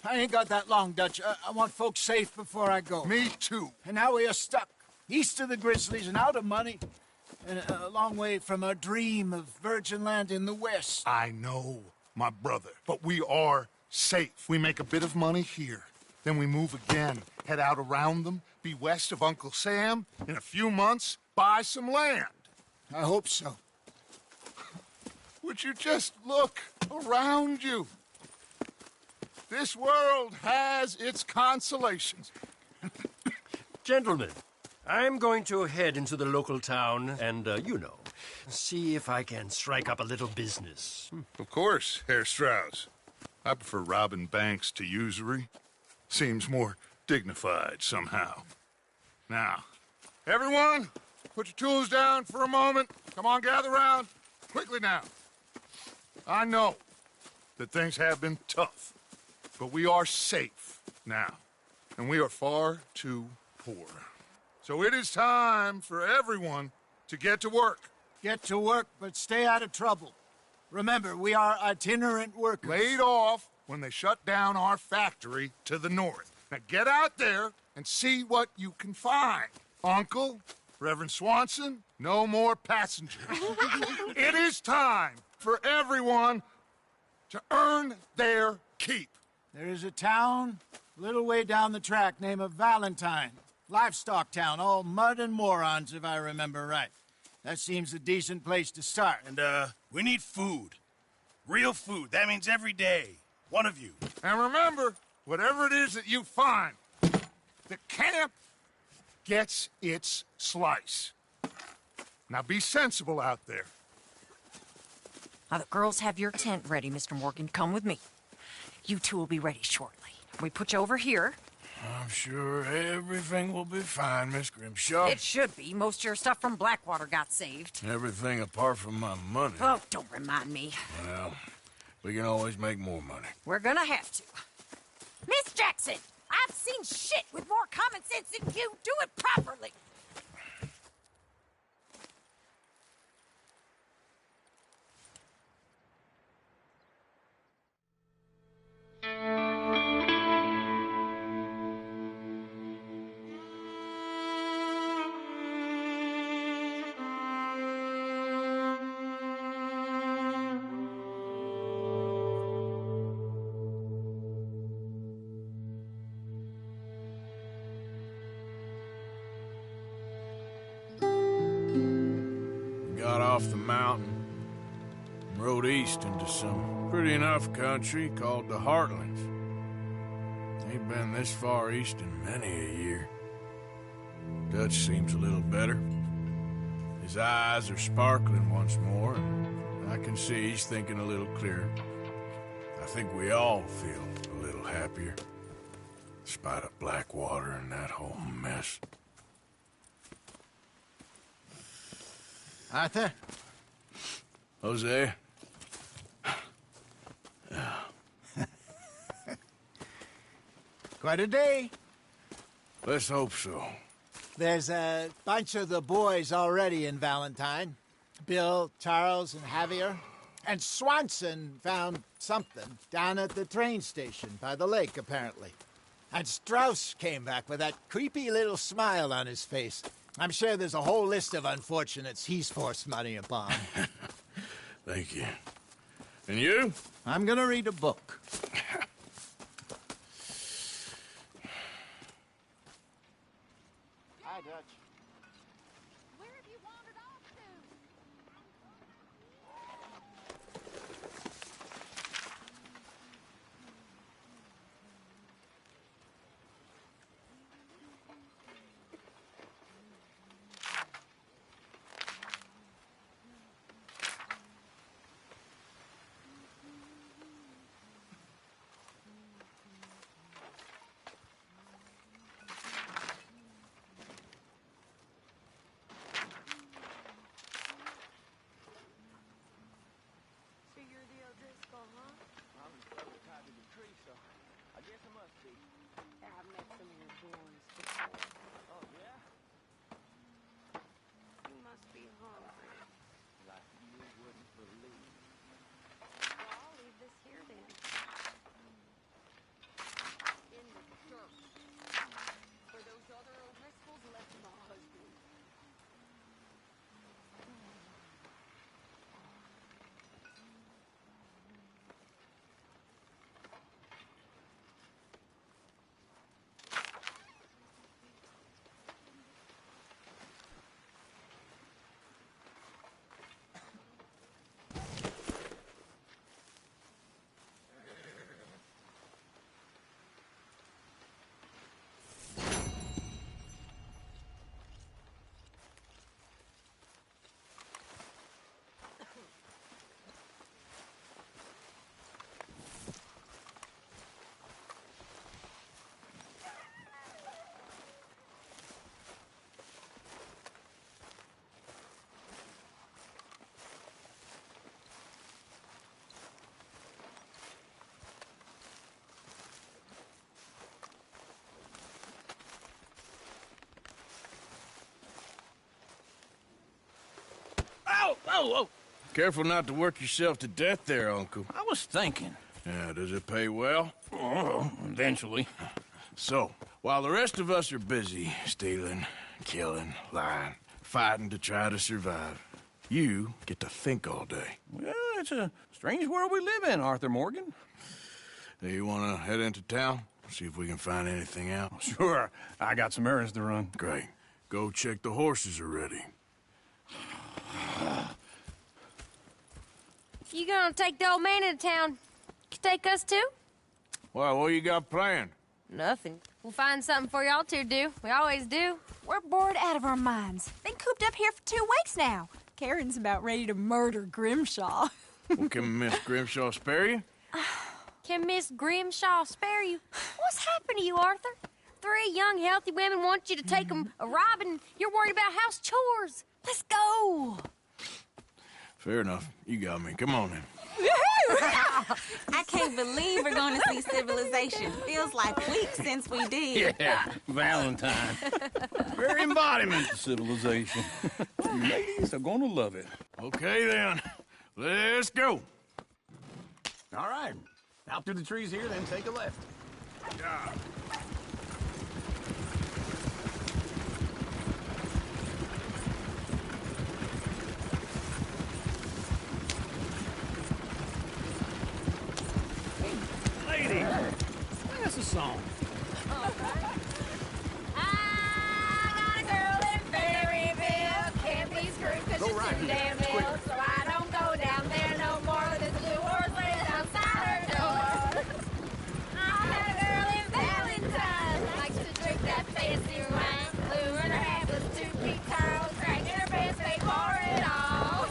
I ain't got that long, Dutch. I want folks safe before I go. Me too. And now we are stuck. East of the Grizzlies and out of money. And a long way from our dream of virgin land in the west. I know, my brother. But we are safe. We make a bit of money here. Then we move again. Head out around them. Be west of Uncle Sam. In a few months, buy some land. I hope so. Would you just look around you? This world has its consolations. Gentlemen, I'm going to head into the local town and, see if I can strike up a little business. Of course, Herr Strauss. I prefer robbing banks to usury. Seems more dignified somehow. Now, everyone, put your tools down for a moment. Come on, gather round. Quickly now. I know that things have been tough, but we are safe now, and we are far too poor. So it is time for everyone to get to work. Get to work, but stay out of trouble. Remember, we are itinerant workers. Laid off when they shut down our factory to the north. Now get out there and see what you can find. Uncle, Reverend Swanson, no more passengers. It is time for everyone to earn their keep. There is a town a little way down the track named Valentine. Livestock town, all mud and morons, if I remember right. That seems a decent place to start. And, we need food. Real food. That means every day. One of you. And remember, whatever it is that you find, the camp gets its slice. Now be sensible out there. Now, the girls have your tent ready, Mr. Morgan. Come with me. You two will be ready shortly. We put you over here. I'm sure everything will be fine, Miss Grimshaw. It should be. Most of your stuff from Blackwater got saved. Everything apart from my money. Oh, don't remind me. Well, we can always make more money. We're gonna have to. Miss Jackson, I've seen shit with more common sense than you. Do it properly. Got off the mountain and rode east into some pretty enough country called the Heartlands. Ain't been this far east in many a year. Dutch seems a little better. His eyes are sparkling once more, and I can see he's thinking a little clearer. I think we all feel a little happier, despite of Blackwater and that whole mess. Arthur? Jose? Quite a day. Let's hope so. There's a bunch of the boys already in Valentine. Bill, Charles, and Javier. And Swanson found something down at the train station by the lake, apparently. And Strauss came back with that creepy little smile on his face. I'm sure there's a whole list of unfortunates he's forced money upon. Thank you. And you? I'm gonna read a book. Hi, Dutch. Where have you wandered off to? Whoa! Careful not to work yourself to death there, Uncle. I was thinking. Yeah, does it pay well? Oh, eventually. So, while the rest of us are busy stealing, killing, lying, fighting to try to survive, you get to think all day. Well, it's a strange world we live in, Arthur Morgan. Do you want to head into town? See if we can find anything out? Sure. I got some errands to run. Great. Go check the horses are ready. You gonna take the old man into town? You take us too? Well, what you got planned? Nothing. We'll find something for y'all to do. We always do. We're bored out of our minds. Been cooped up here for 2 weeks now. Karen's about ready to murder Grimshaw. Well, can Miss Grimshaw spare you? Can Miss Grimshaw spare you? What's happened to you, Arthur? 3 young, healthy women want you to take them a robbing. You're worried about house chores. Let's go. Fair enough. You got me. Come on then. I can't believe we're going to see civilization. Feels like weeks since we did. Yeah, Valentine. Very embodiment of civilization. You ladies are gonna love it. Okay then. Let's go. All right. Out through the trees here, then take a left. Yeah. Lady, sing us a song. Go right here. Damn ill, so I don't go down there no more. There's a blue horse laid outside her door. I had a girl in Valentine, likes to drink that fancy wine. Blue in her hat was 2 feet tall, cracking her pants, they pour it all.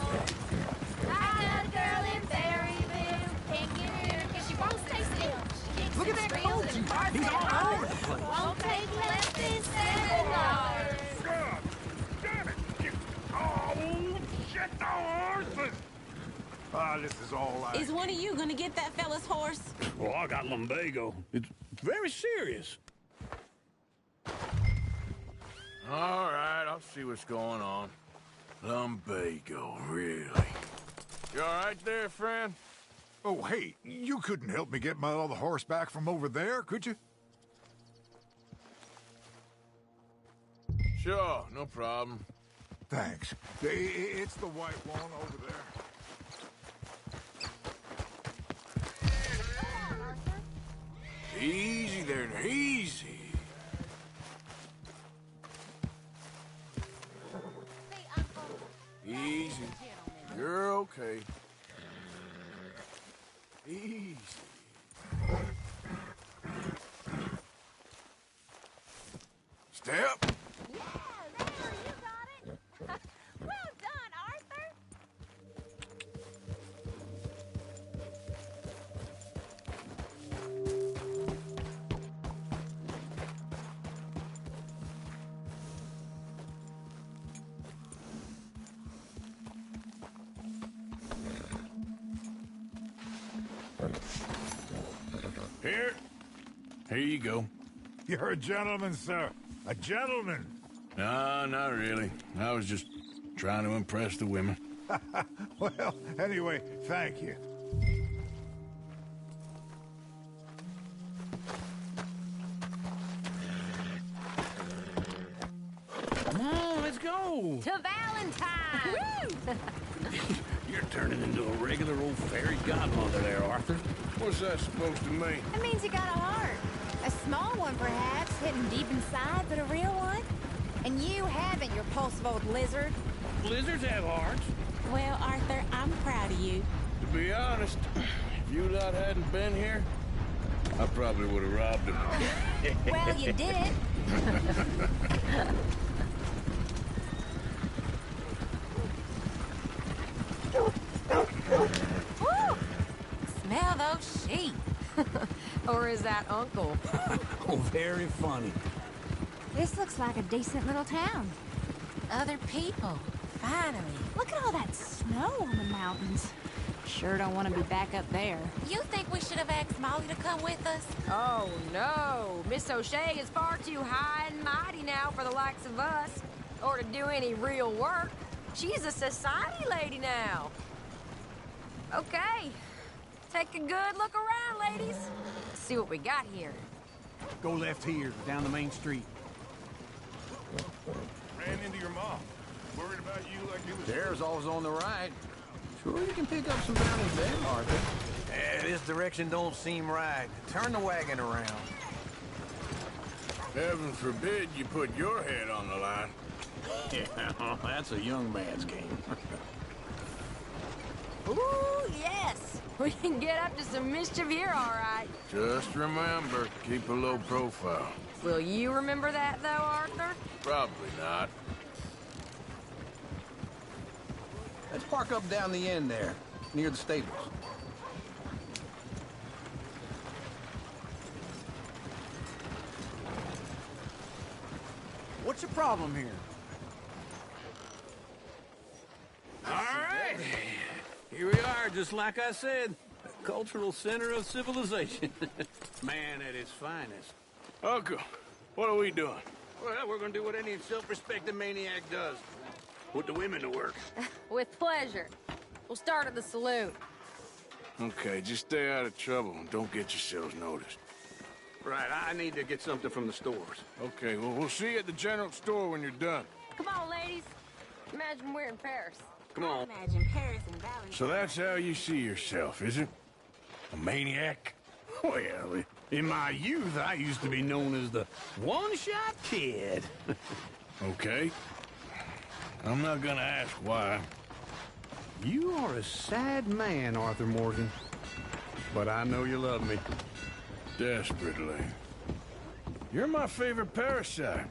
I had a girl in Berryville, can't get her because she won't stay still. She kicks Look at and that screams coach. and barks He's and all hollers. over the place. Won't take less than $7. Shit, the horses! Ah, this is all right. Is one of you going to get that fella's horse? Well, I got lumbago. It's very serious. All right, I'll see what's going on. Lumbago, really? You all right there, friend? Oh, hey, you couldn't help me get my other horse back from over there, could you? Sure, no problem. Thanks. It's the white one over there. Easy there, easy. Easy. You're okay. Easy. Step. Here you go. You're a gentleman, sir. A gentleman. No, not really. I was just trying to impress the women. Well, anyway, thank you. Come on, let's go. To Valentine! You're turning into a regular old fairy godmother there, Arthur. What's that supposed to mean? It means you got a heart. A small one, perhaps, hidden deep inside, but a real one. And you haven't, you repulsive old lizard. Lizards have hearts. Well, Arthur, I'm proud of you. To be honest, if you lot hadn't been here, I probably would have robbed him. Well, you did. Woo! Smell those sheep. Or is that Uncle? Oh, very funny. This looks like a decent little town. Other people. Finally. Look at all that snow on the mountains. Sure don't want to be back up there. You think we should have asked Molly to come with us? Oh, no. Miss O'Shea is far too high and mighty now for the likes of us. Or to do any real work. She's a society lady now. Okay. Take a good look around, ladies. Let's see what we got here. Go left here, down the main street. Ran into your mom. Worried about you like you was... There's always on the right. Sure you can pick up some bounties there, Arthur. Yeah, this direction don't seem right. Turn the wagon around. Heaven forbid you put your head on the line. Yeah, that's a young man's game. Ooh, yes. We can get up to some mischief here, all right. Just remember, keep a low profile. Will you remember that, though, Arthur? Probably not. Let's park up down the end there, near the stables. What's the problem here? All right. Here we are, just like I said. The cultural center of civilization. Man at his finest. Uncle, what are we doing? Well, we're gonna do what any self-respecting maniac does. Put the women to work. With pleasure. We'll start at the saloon. Okay, just stay out of trouble and don't get yourselves noticed. Right, I need to get something from the stores. Okay, well, we'll see you at the general store when you're done. Come on, ladies. Imagine we're in Paris. Come on. Imagine Paris and Valentine. So that's how you see yourself, is it? A maniac? Well, in my youth, I used to be known as the one-shot kid. Okay. I'm not gonna ask why. You are a sad man, Arthur Morgan. But I know you love me. Desperately. You're my favorite parasite.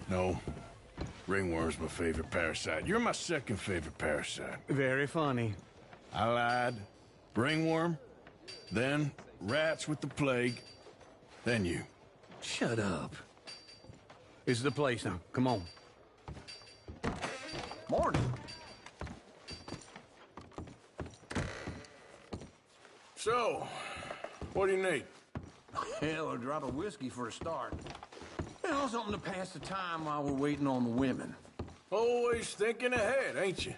No. Ringworm's my favorite parasite. You're my second favorite parasite. Very funny. I lied. Ringworm. Then rats with the plague. Then you. Shut up. This is the place now. Come on. Morgan. So, what do you need? Hell, a drop of whiskey for a start. You know, something to pass the time while we're waiting on the women. Always thinking ahead, ain't you?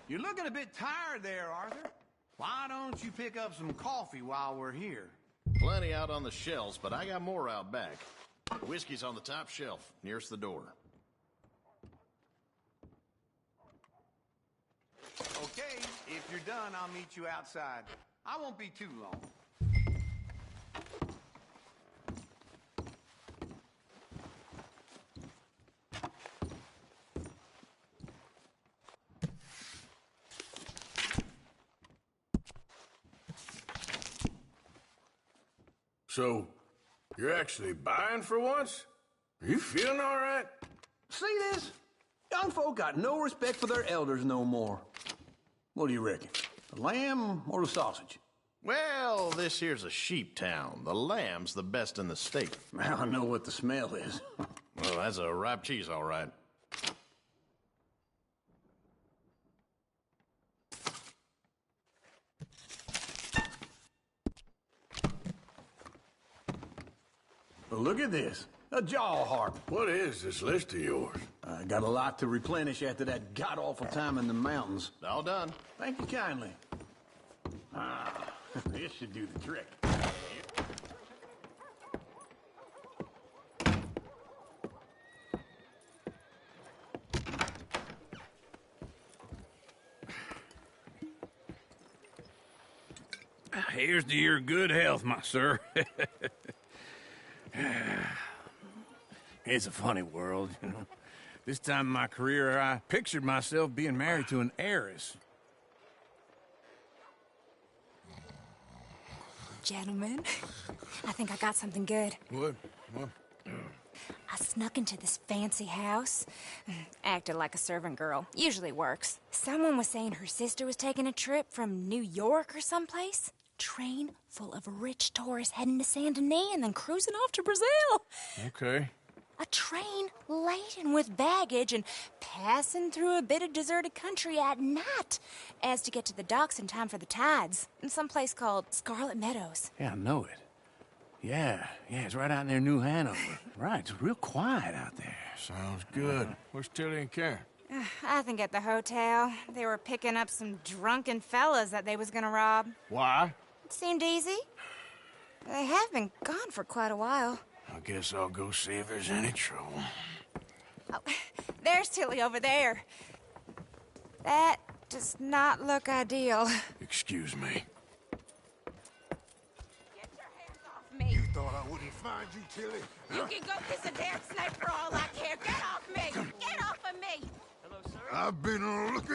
You're looking a bit tired there, Arthur. Why don't you pick up some coffee while we're here? Plenty out on the shelves, but I got more out back. Whiskey's on the top shelf, nearest the door. Okay, if you're done, I'll meet you outside. I won't be too long. So, you're actually buying for once? Are you feeling all right? See this? Young folk got no respect for their elders no more. What do you reckon? The lamb or the sausage? Well, this here's a sheep town. The lamb's the best in the state. I know what the smell is. Well, that's a ripe cheese, all right. Well, look at this. A jaw harp. What is this list of yours? I got a lot to replenish after that god-awful time in the mountains. All done. Thank you kindly. Ah, this should do the trick. Here's to your good health, my sir. It's a funny world, you know. This time in my career, I pictured myself being married to an heiress. Gentlemen, I think I got something good. What? I snuck into this fancy house. Acted like a servant girl. Usually works. Someone was saying her sister was taking a trip from New York or someplace. Train full of rich tourists heading to Saint Denis and then cruising off to Brazil. Okay. A train laden with baggage and passing through a bit of deserted country at night as to get to the docks in time for the tides in some place called Scarlet Meadows. Yeah, I know it. Yeah, it's right out near New Hanover. Right, it's real quiet out there. Sounds good. Where's Tilly and Karen? I think at the hotel. They were picking up some drunken fellas that they was gonna rob. Why? It seemed easy. They have been gone for quite a while. I guess I'll go see if there's any trouble. Oh, there's Tilly over there. That does not look ideal. Excuse me. Get your hands off me. You thought I wouldn't find you, Tilly? You can go kiss a damn snake for all I care. Get off me. Get off of me. Hello, sir. I've been looking.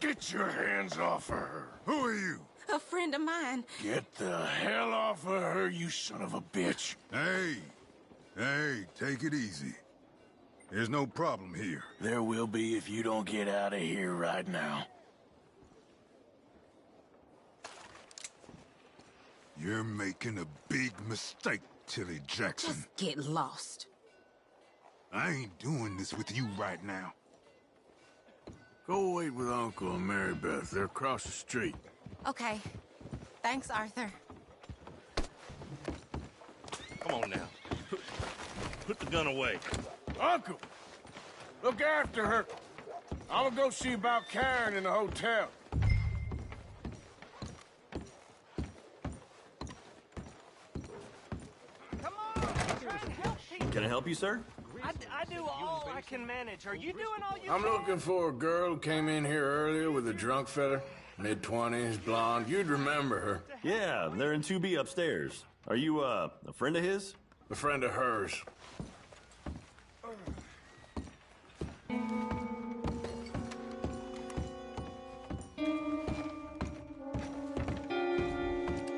Get your hands off of her. Who are you? A friend of mine. Get the hell off of her, you son of a bitch. Hey, take it easy. There's no problem here. There will be if you don't get out of here right now. You're making a big mistake, Tilly Jackson. Just get lost. I ain't doing this with you right now. Go wait with Uncle and Mary Beth. They're across the street. Okay. Thanks, Arthur. Come on now. Put the gun away. Uncle, look after her. I'm gonna go see about Karen in the hotel. Can I help you, sir? I do all I can manage. Are you doing all you I'm can? looking for a girl who came in here earlier with a drunk fella. Mid-20s, blonde. You'd remember her. Yeah, they're in 2B upstairs. Are you, a friend of his? A friend of hers.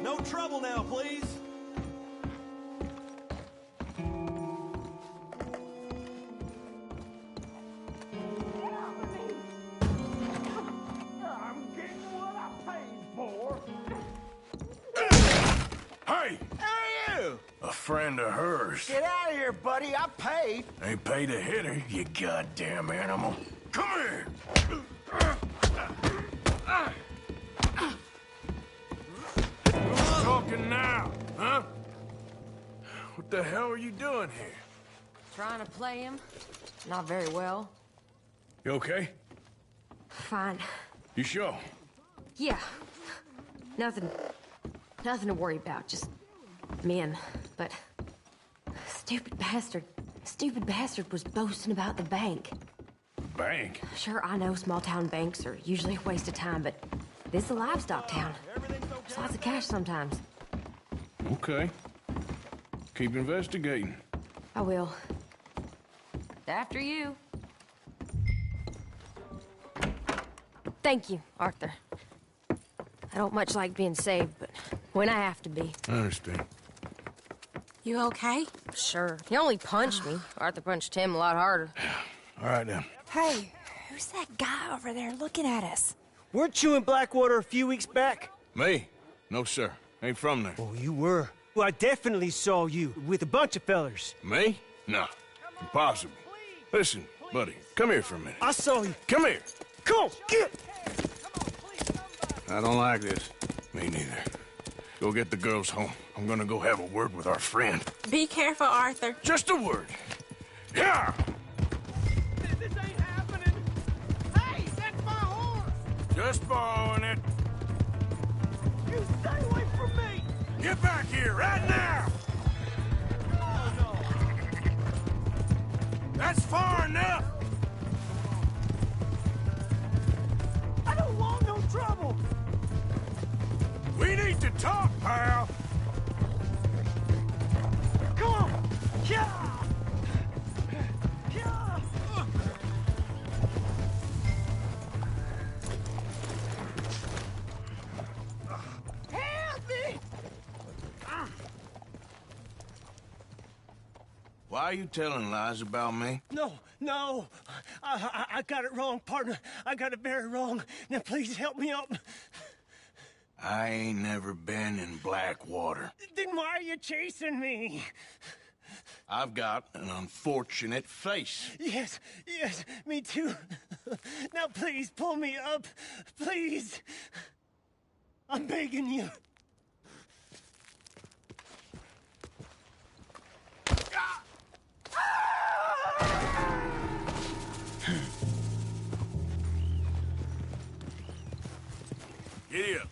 No trouble now, please. I'm getting what I paid for. Hey! Hey, you! A friend of hers. Get out of here, buddy. I paid. Ain't paid to hit her, you goddamn animal. Come here! Talking now, huh? What the hell are you doing here? Trying to play him. Not very well. You okay? Fine. You sure? Yeah. Nothing to worry about. Just men. But stupid bastard was boasting about the bank. Bank? Sure, I know small town banks are usually a waste of time, but this is a livestock town. There's lots of cash sometimes. Okay. Keep investigating. I will. After you. Thank you, Arthur. I don't much like being saved, but when I have to be. I understand. You okay? Sure. He only punched me. Arthur punched him a lot harder. All right, then. Hey, who's that guy over there looking at us? Weren't you in Blackwater a few weeks back? Me? No, sir. Ain't from there. Oh, you were. Well, I definitely saw you with a bunch of fellers. Me? No. Impossible. Listen, buddy, come here for a minute. I saw you. Come here. Come on, get! I don't like this. Me neither. Go get the girls home. I'm gonna go have a word with our friend. Be careful, Arthur. Just a word. Yeah! This ain't happening. Hey, that's my horse! Just borrowing it. You stay away from me! Get back here right now! Oh, no. That's far enough! I don't want no trouble! We need to talk, pal! Come on! Yeah! Yeah! Help me! Why are you telling lies about me? No. I got it wrong, partner. I got it very wrong. Now, please help me up. I ain't never been in Blackwater. Then why are you chasing me? I've got an unfortunate face. Yes, me too. Now, please, pull me up. Please. I'm begging you. Giddy up.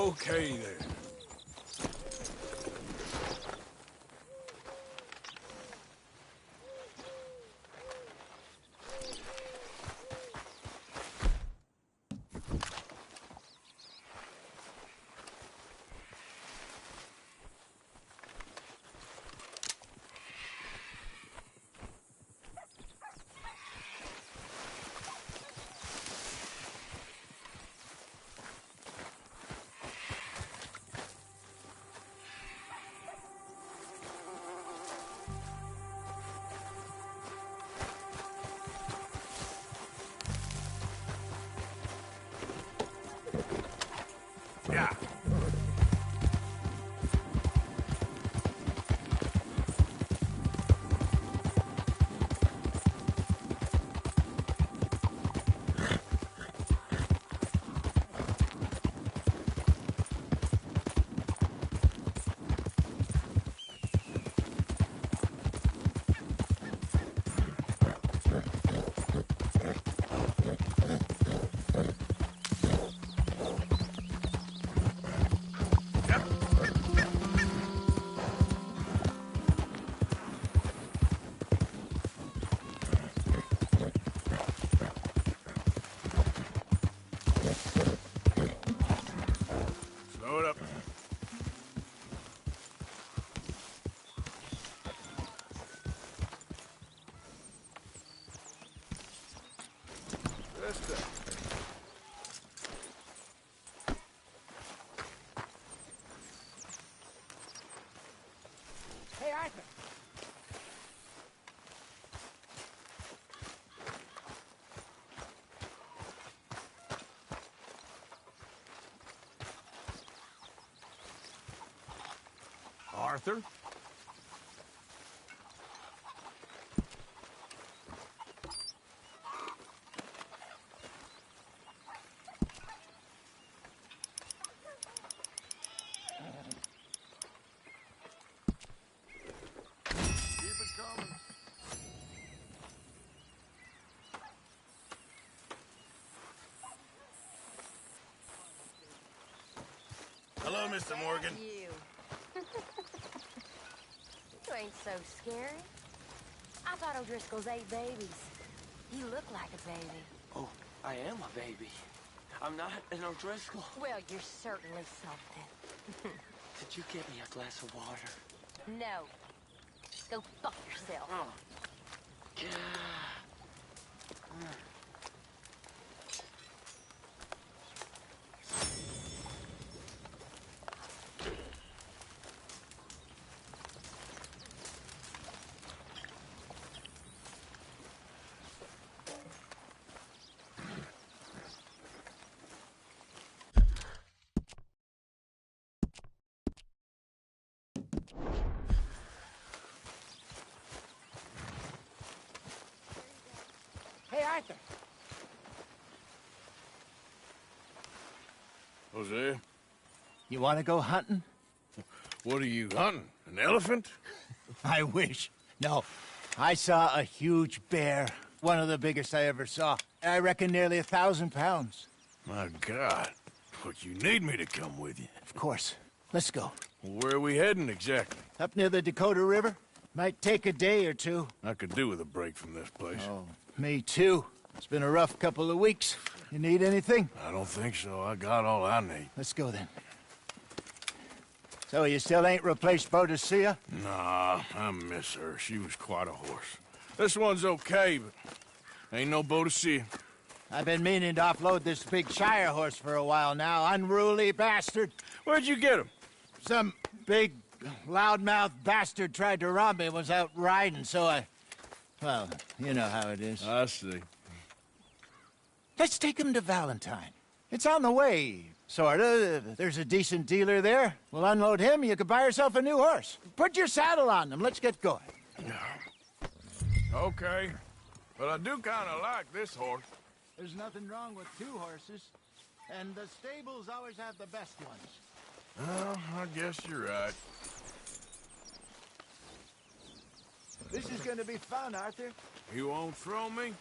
Okay, then. Yeah. Slow it up. Just that. Hey, Arthur. Arthur? Keep it coming. Hello, Mr. Morgan. You. You ain't so scary. I thought O'Driscoll's 8 babies. You look like a baby. Oh, I am a baby. I'm not an O'Driscoll. Well, you're certainly something. Could you get me a glass of water? No. Go fuck yourself. Oh. Hey, Arthur. Jose, You want to go hunting? what are you hunting? An elephant? I wish. No. I saw a huge bear. One of the biggest I ever saw. I reckon nearly 1,000 pounds. My God. But you need me to come with you. Of course. Let's go. Where are we heading exactly? Up near the Dakota River. Might take a day or two. I could do with a break from this place. Oh, me too. It's been a rough couple of weeks. You need anything? I don't think so. I got all I need. Let's go then. So you still ain't replaced Boadicea? Nah, I miss her. She was quite a horse. This one's okay, but ain't no Boadicea. I've been meaning to offload this big Shire horse for a while now. Unruly bastard. Where'd you get him? Some big, loudmouth bastard tried to rob me and was out riding, so I... Well, you know how it is. I see. Let's take him to Valentine. It's on the way, sorta. There's a decent dealer there. We'll unload him, you could buy yourself a new horse. Put your saddle on them, let's get going. Okay. But I do kind of like this horse. There's nothing wrong with two horses, and the stables always have the best ones. Well, I guess you're right. This is gonna be fun, Arthur. He won't throw me?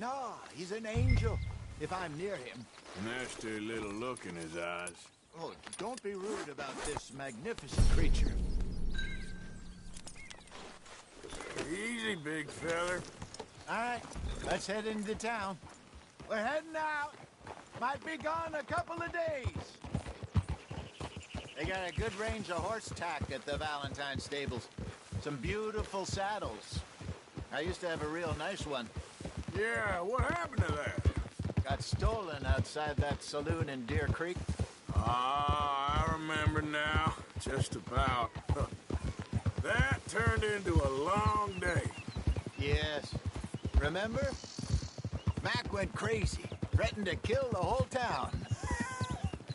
No, he's an angel, if I'm near him. Nasty little look in his eyes. Oh, don't be rude about this magnificent creature. Easy, big feller. All right, let's head into town. We're heading out. Might be gone a couple of days. They got a good range of horse tack at the Valentine stables. Some beautiful saddles. I used to have a real nice one. Yeah, what happened to that? Got stolen outside that saloon in Deer Creek. Ah, I remember now. Just about. That turned into a long day. Yes. Remember? Mac went crazy, threatened to kill the whole town.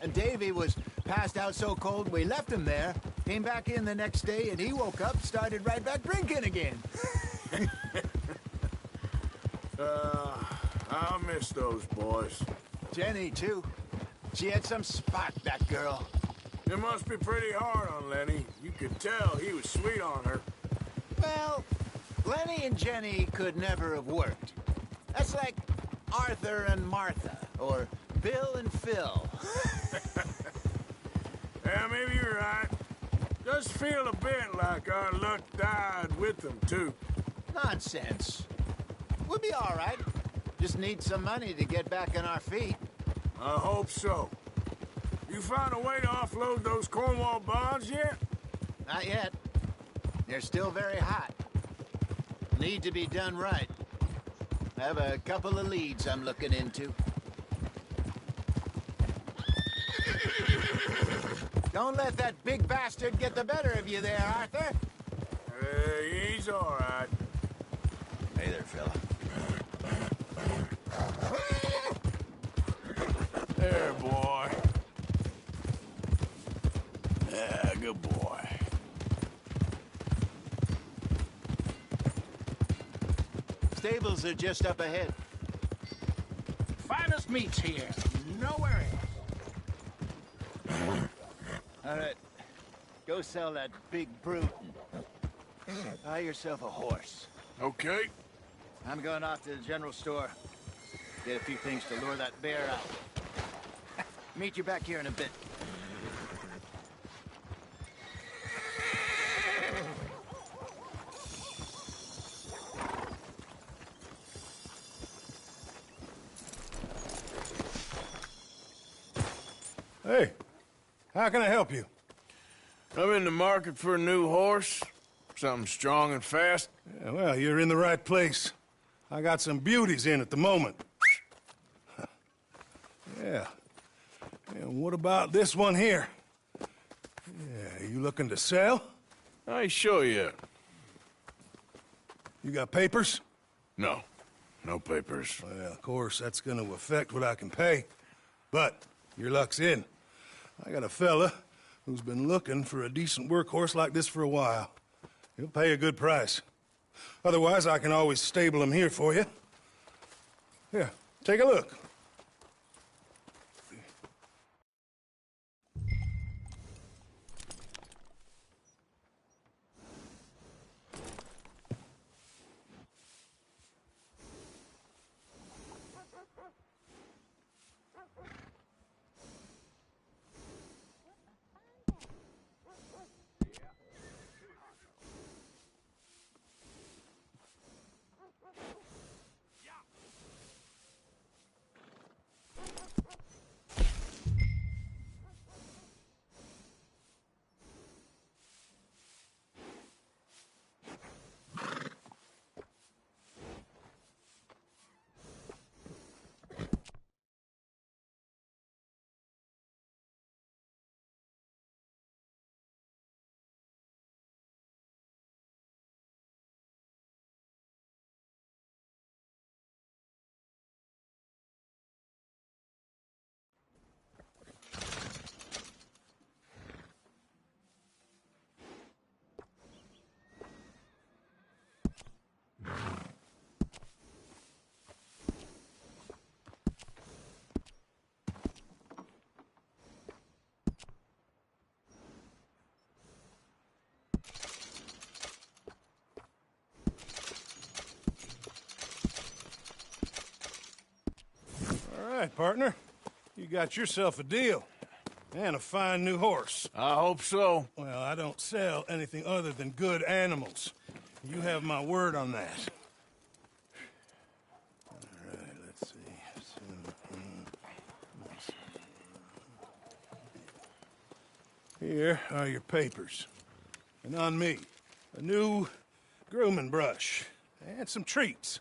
And Davy was passed out so cold we left him there, came back in the next day, and he woke up, started right back drinking again. I'll miss those boys. Jenny, too. She had some spark, that girl. It must be pretty hard on Lenny. You could tell he was sweet on her. Well, Lenny and Jenny could never have worked. That's like Arthur and Martha, or Bill and Phil. Yeah, maybe you're right. Does feel a bit like our luck died with them, too. Nonsense. We'll be all right. Just need some money to get back on our feet. I hope so. You found a way to offload those Cornwall bonds yet? Not yet. They're still very hot. Need to be done right. I have a couple of leads I'm looking into. Don't let that big bastard get the better of you there, Arthur. He's all right. Hey there, fella. There, boy. Yeah, good boy. Stables are just up ahead. Finest meats here. Nowhere else. All right. Go sell that big brute and buy yourself a horse. Okay. I'm going off to the general store. Get a few things to lure that bear out. Meet you back here in a bit. Hey, how can I help you? I'm in the market for a new horse. Something strong and fast. Yeah, well, you're in the right place. I got some beauties in at the moment. Yeah. And what about this one here? Yeah, you looking to sell? I ain't sure yet. You got papers? No. No papers. Well, of course, that's gonna affect what I can pay. But your luck's in. I got a fella who's been looking for a decent workhorse like this for a while. He'll pay a good price. Otherwise, I can always stable him here for you. Here, take a look. All right, partner. You got yourself a deal. And a fine new horse. I hope so. Well, I don't sell anything other than good animals. You have my word on that. All right, let's see. Here are your papers. And on me, a new grooming brush and some treats.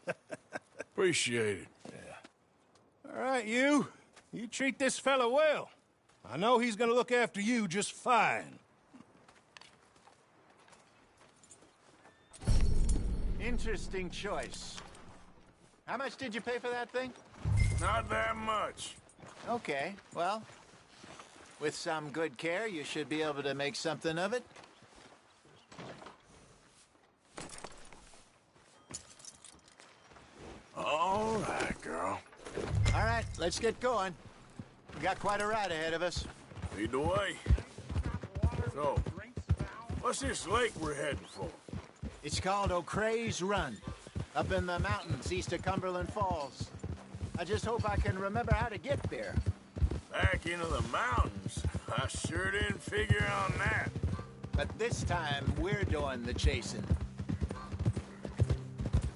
Appreciate it. Yeah. All right, you treat this fella well. I know he's gonna look after you just fine. Interesting choice. How much did you pay for that thing? Not that much. Okay, well, with some good care, you should be able to make something of it. All right, girl. All right, let's get going. We got quite a ride ahead of us. Lead the way. So, what's this lake we're heading for? It's called O'Creagh's Run, up in the mountains east of Cumberland Falls. I just hope I can remember how to get there. Back into the mountains? I sure didn't figure on that. But this time, we're doing the chasing.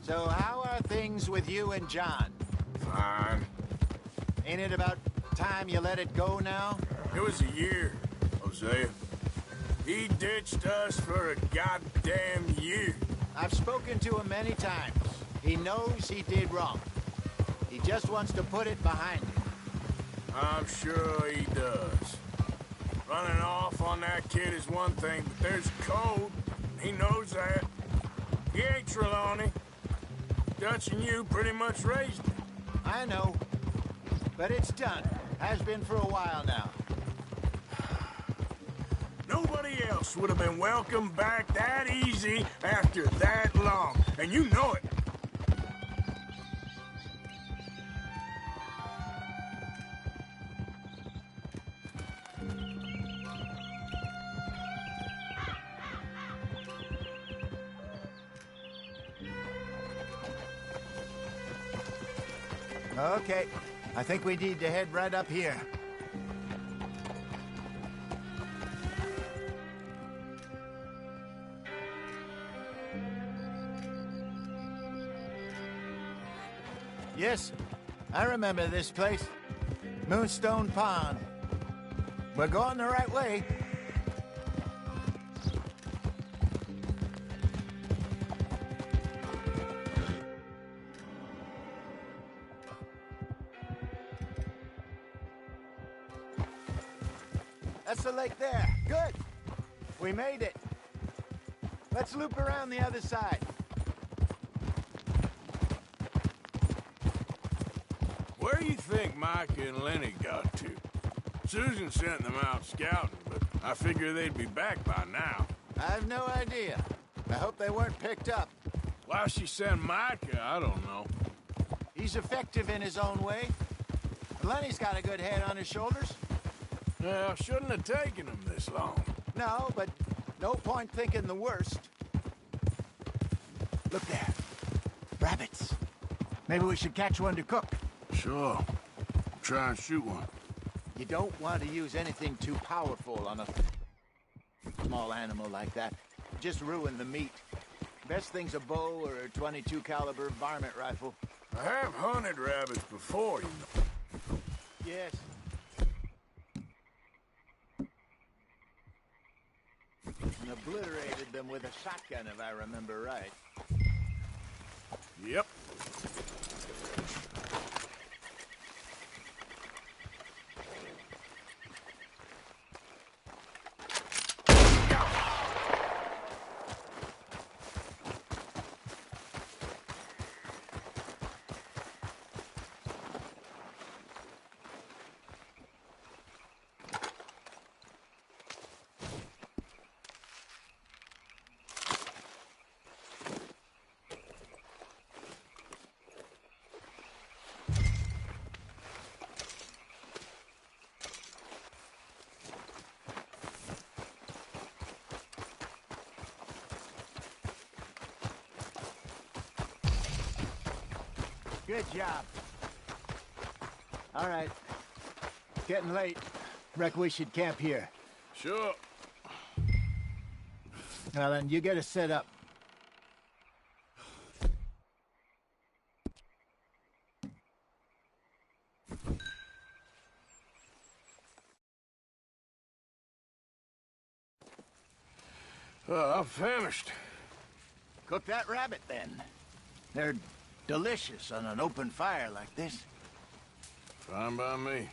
So how are things with you and John? Fine. Ain't it about time you let it go now? It was a year, Hosea. He ditched us for a goddamn year. I've spoken to him many times. He knows he did wrong. He just wants to put it behind him. I'm sure he does. Running off on that kid is one thing, but there's code. He knows that. He ain't Trelawney. Dutch and you pretty much raised him. I know. But it's done. Has been for a while now. Nobody else would have been welcomed back that easy after that long. And you know it. Okay. I think we need to head right up here. Yes, I remember this place. Moonstone Pond. We're going the right way. That's the lake there. Good. We made it. Let's loop around the other side. Where do you think Micah and Lenny got to? Susan sent them out scouting, but I figure they'd be back by now. I've no idea. I hope they weren't picked up. Why she sent Micah, I don't know. He's effective in his own way. Lenny's got a good head on his shoulders. Well, shouldn't have taken him this long. No, but no point thinking the worst. Look there. Rabbits. Maybe we should catch one to cook. Sure. Try and shoot one. You don't want to use anything too powerful on a small animal like that. Just ruin the meat. Best thing's a bow or a .22 caliber varmint rifle. I have hunted rabbits before, you know. Yes. And obliterated them with a shotgun, if I remember right. Yep. Good job. All right. Getting late. Reckon we should camp here. Sure. Now then, you get us set up. I'm famished. Cook that rabbit, then. They're delicious on an open fire like this. Fine by me.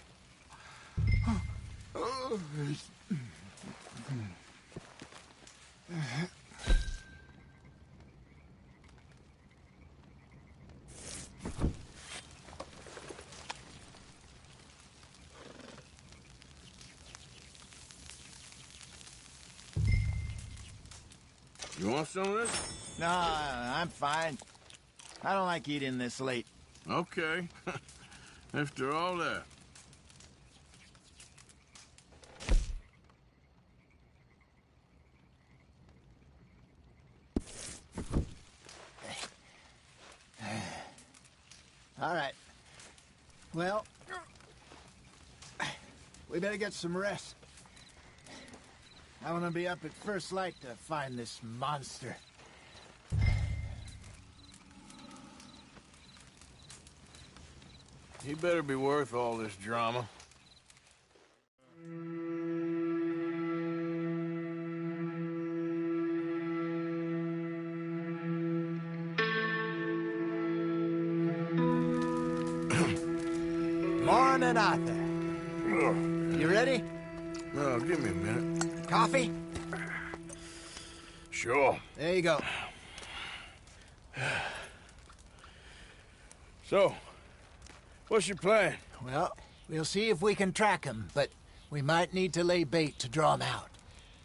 You want some of this? No, I'm fine. I don't like eating this late. Okay. After all that. All right. Well, we better get some rest. I want to be up at first light to find this monster. He better be worth all this drama. Morning, Arthur. You ready? No, give me a minute. Coffee? Sure. There you go. So, what's your plan? Well, we'll see if we can track him, but we might need to lay bait to draw him out.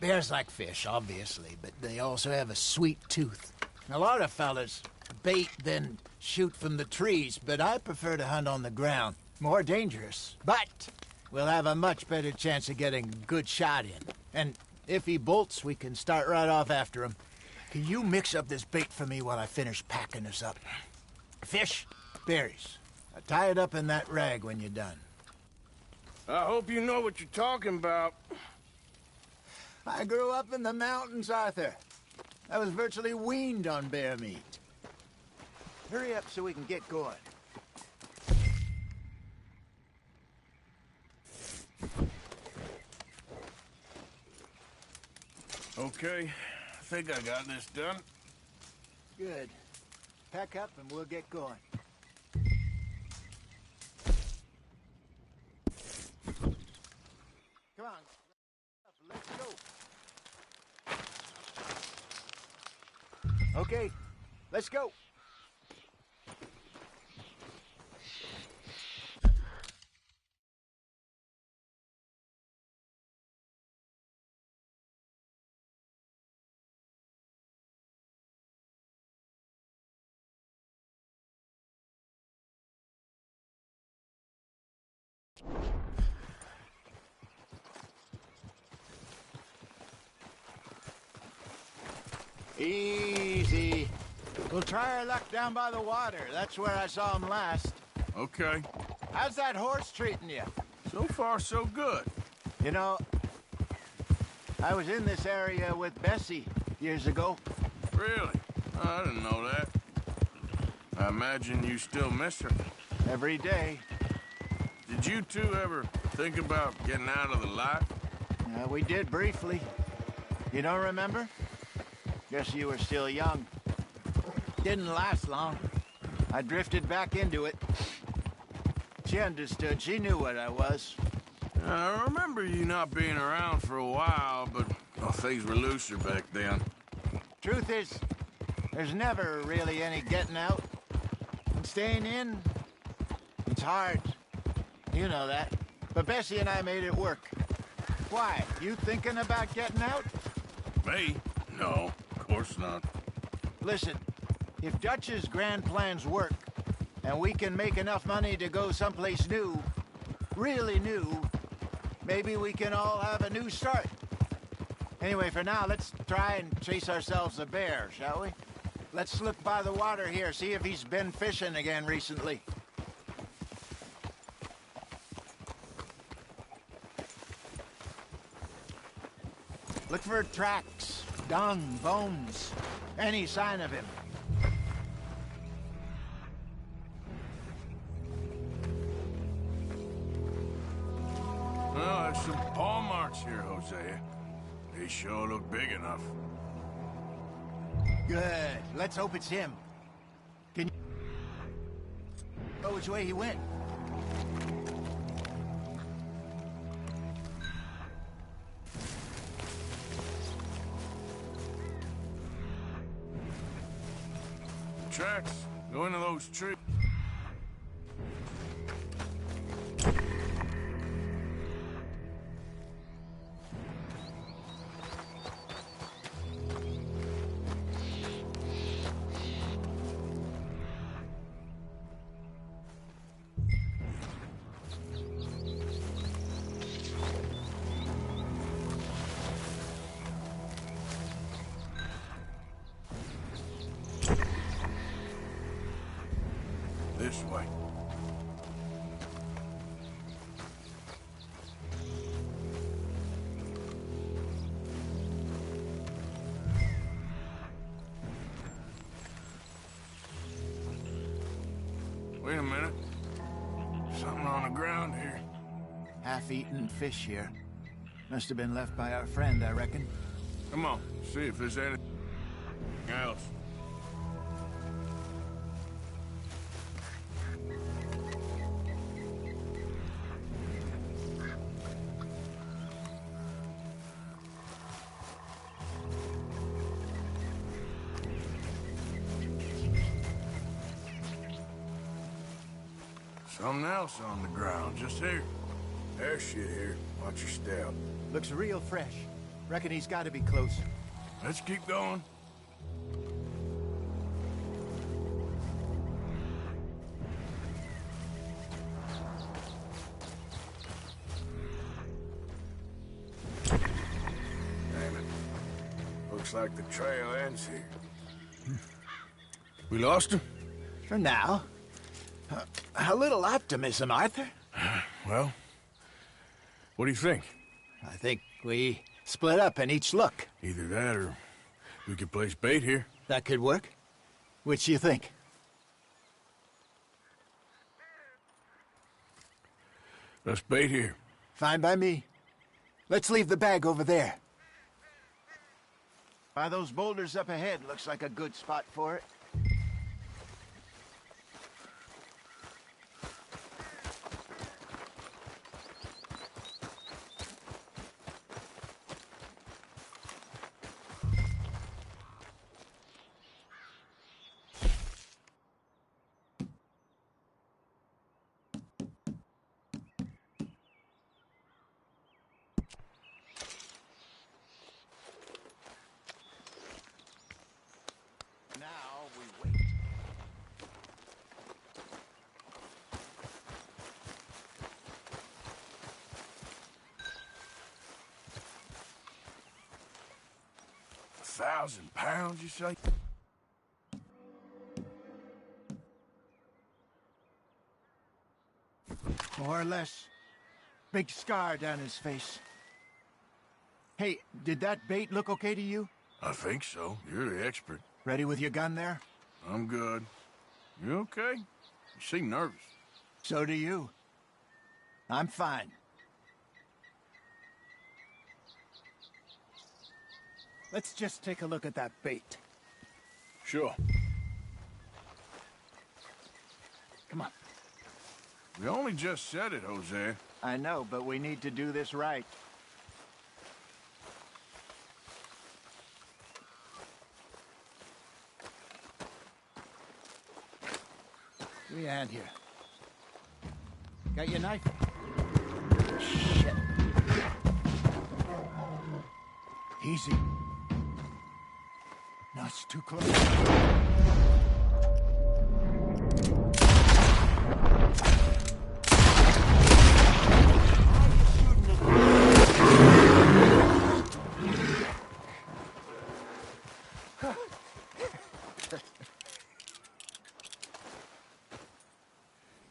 Bears like fish, obviously, but they also have a sweet tooth. A lot of fellas bait, then shoot from the trees, but I prefer to hunt on the ground. More dangerous, but we'll have a much better chance of getting a good shot in. And if he bolts, we can start right off after him. Can you mix up this bait for me while I finish packing us up? Fish, berries. Tie it up in that rag when you're done. I hope you know what you're talking about. I grew up in the mountains, Arthur. I was virtually weaned on bear meat. Hurry up so we can get going. Okay, I think I got this done. Good. Pack up and we'll get going. Come on. Let's go. Okay, let's go. Easy. We'll try our luck down by the water. That's where I saw him last. Okay. How's that horse treating you? So far, so good. You know, I was in this area with Bessie years ago. Really? Oh, I didn't know that. I imagine you still miss her. Every day. Did you two ever think about getting out of the life? We did briefly. You don't remember? Guess you were still young. Didn't last long. I drifted back into it. She understood. She knew what I was. I remember you not being around for a while, but things were looser back then. Truth is, there's never really any getting out. And staying in, it's hard. You know that. But Bessie and I made it work. Why? You thinking about getting out? Me? No, of course not. Listen, if Dutch's grand plans work, and we can make enough money to go someplace new, really new, maybe we can all have a new start. Anyway, for now, let's try and chase ourselves a bear, shall we? Let's look by the water here, see if he's been fishing again recently. Look for tracks, dung, bones, any sign of him. Well, there's some paw marks here, Hosea. They sure look big enough. Good. Let's hope it's him. Can you know which way he went? Tracks. Go into those trees. This way. Wait a minute. Something on the ground here. Half-eaten fish here. Must have been left by our friend, I reckon. Come on, see if there's anything else. Something else on the ground, just here. There's shit here. Watch your step. Looks real fresh. Reckon he's got to be close. Let's keep going. Damn it. Looks like the trail ends here. We lost him? For now. A little optimism, Arthur. Well, what do you think? I think we split up and each look. Either that or we could place bait here. That could work. Which do you think? Let's bait here. Fine by me. Let's leave the bag over there. By those boulders up ahead, looks like a good spot for it. £1,000, you say? More or less. Big scar down his face. Hey, did that bait look okay to you? I think so. You're the expert. Ready with your gun there? I'm good. You okay? You seem nervous. So do you. I'm fine. Let's just take a look at that bait. Sure. Come on. We only just said it, Jose. I know, but we need to do this right. Give me a hand here. Got your knife? Shit. Easy. No, it's too close.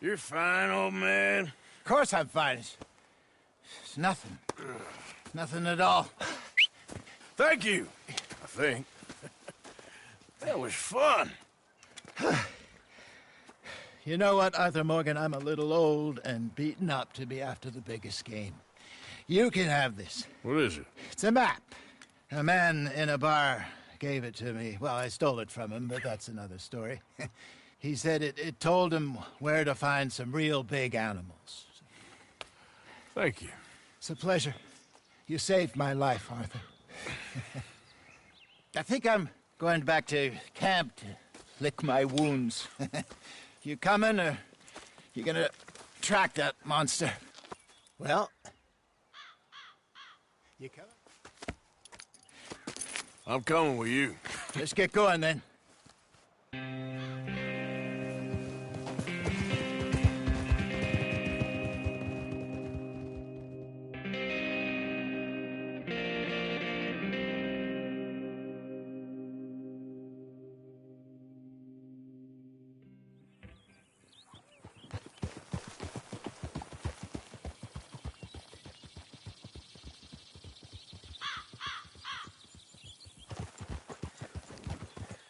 You're fine, old man. Of course I'm fine. It's nothing. Nothing at all. Thank you, I think. That was fun. You know what, Arthur Morgan? I'm a little old and beaten up to be after the biggest game. You can have this. What is it? It's a map. A man in a bar gave it to me. Well, I stole it from him, but that's another story. He said it told him where to find some real big animals. Thank you. It's a pleasure. You saved my life, Arthur. I think I'm going back to camp to lick my wounds. You coming, or you gonna track that monster? Well, you coming? I'm coming with you. Let's get going, then.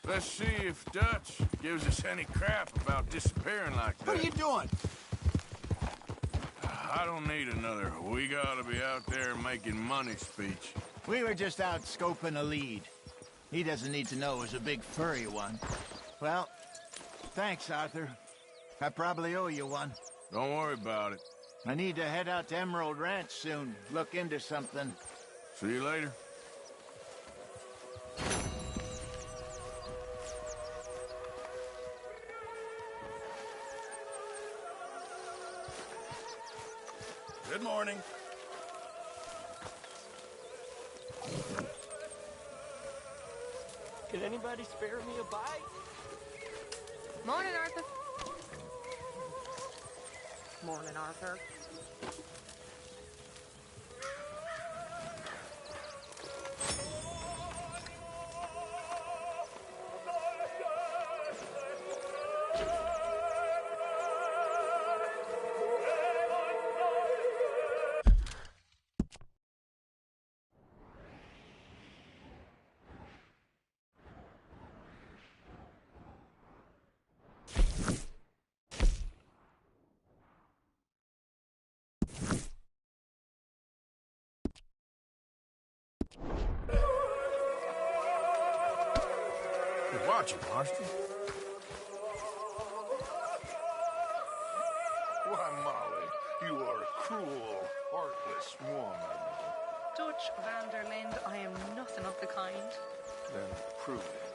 Let's see if Dutch gives us any crap about disappearing like that. What are you doing? I don't need another "we gotta be out there making money" speech. We were just out scoping a lead. He doesn't need to know it was a big furry one. Well, thanks, Arthur. I probably owe you one. Don't worry about it. I need to head out to Emerald Ranch soon. Look into something. See you later. Good morning. Can anybody spare me a bite? Morning, Arthur. Morning, Arthur. You're watching, Marston. Why, Molly, you are a cruel, heartless woman. Dutch Vanderlind, I am nothing of the kind. Then prove it.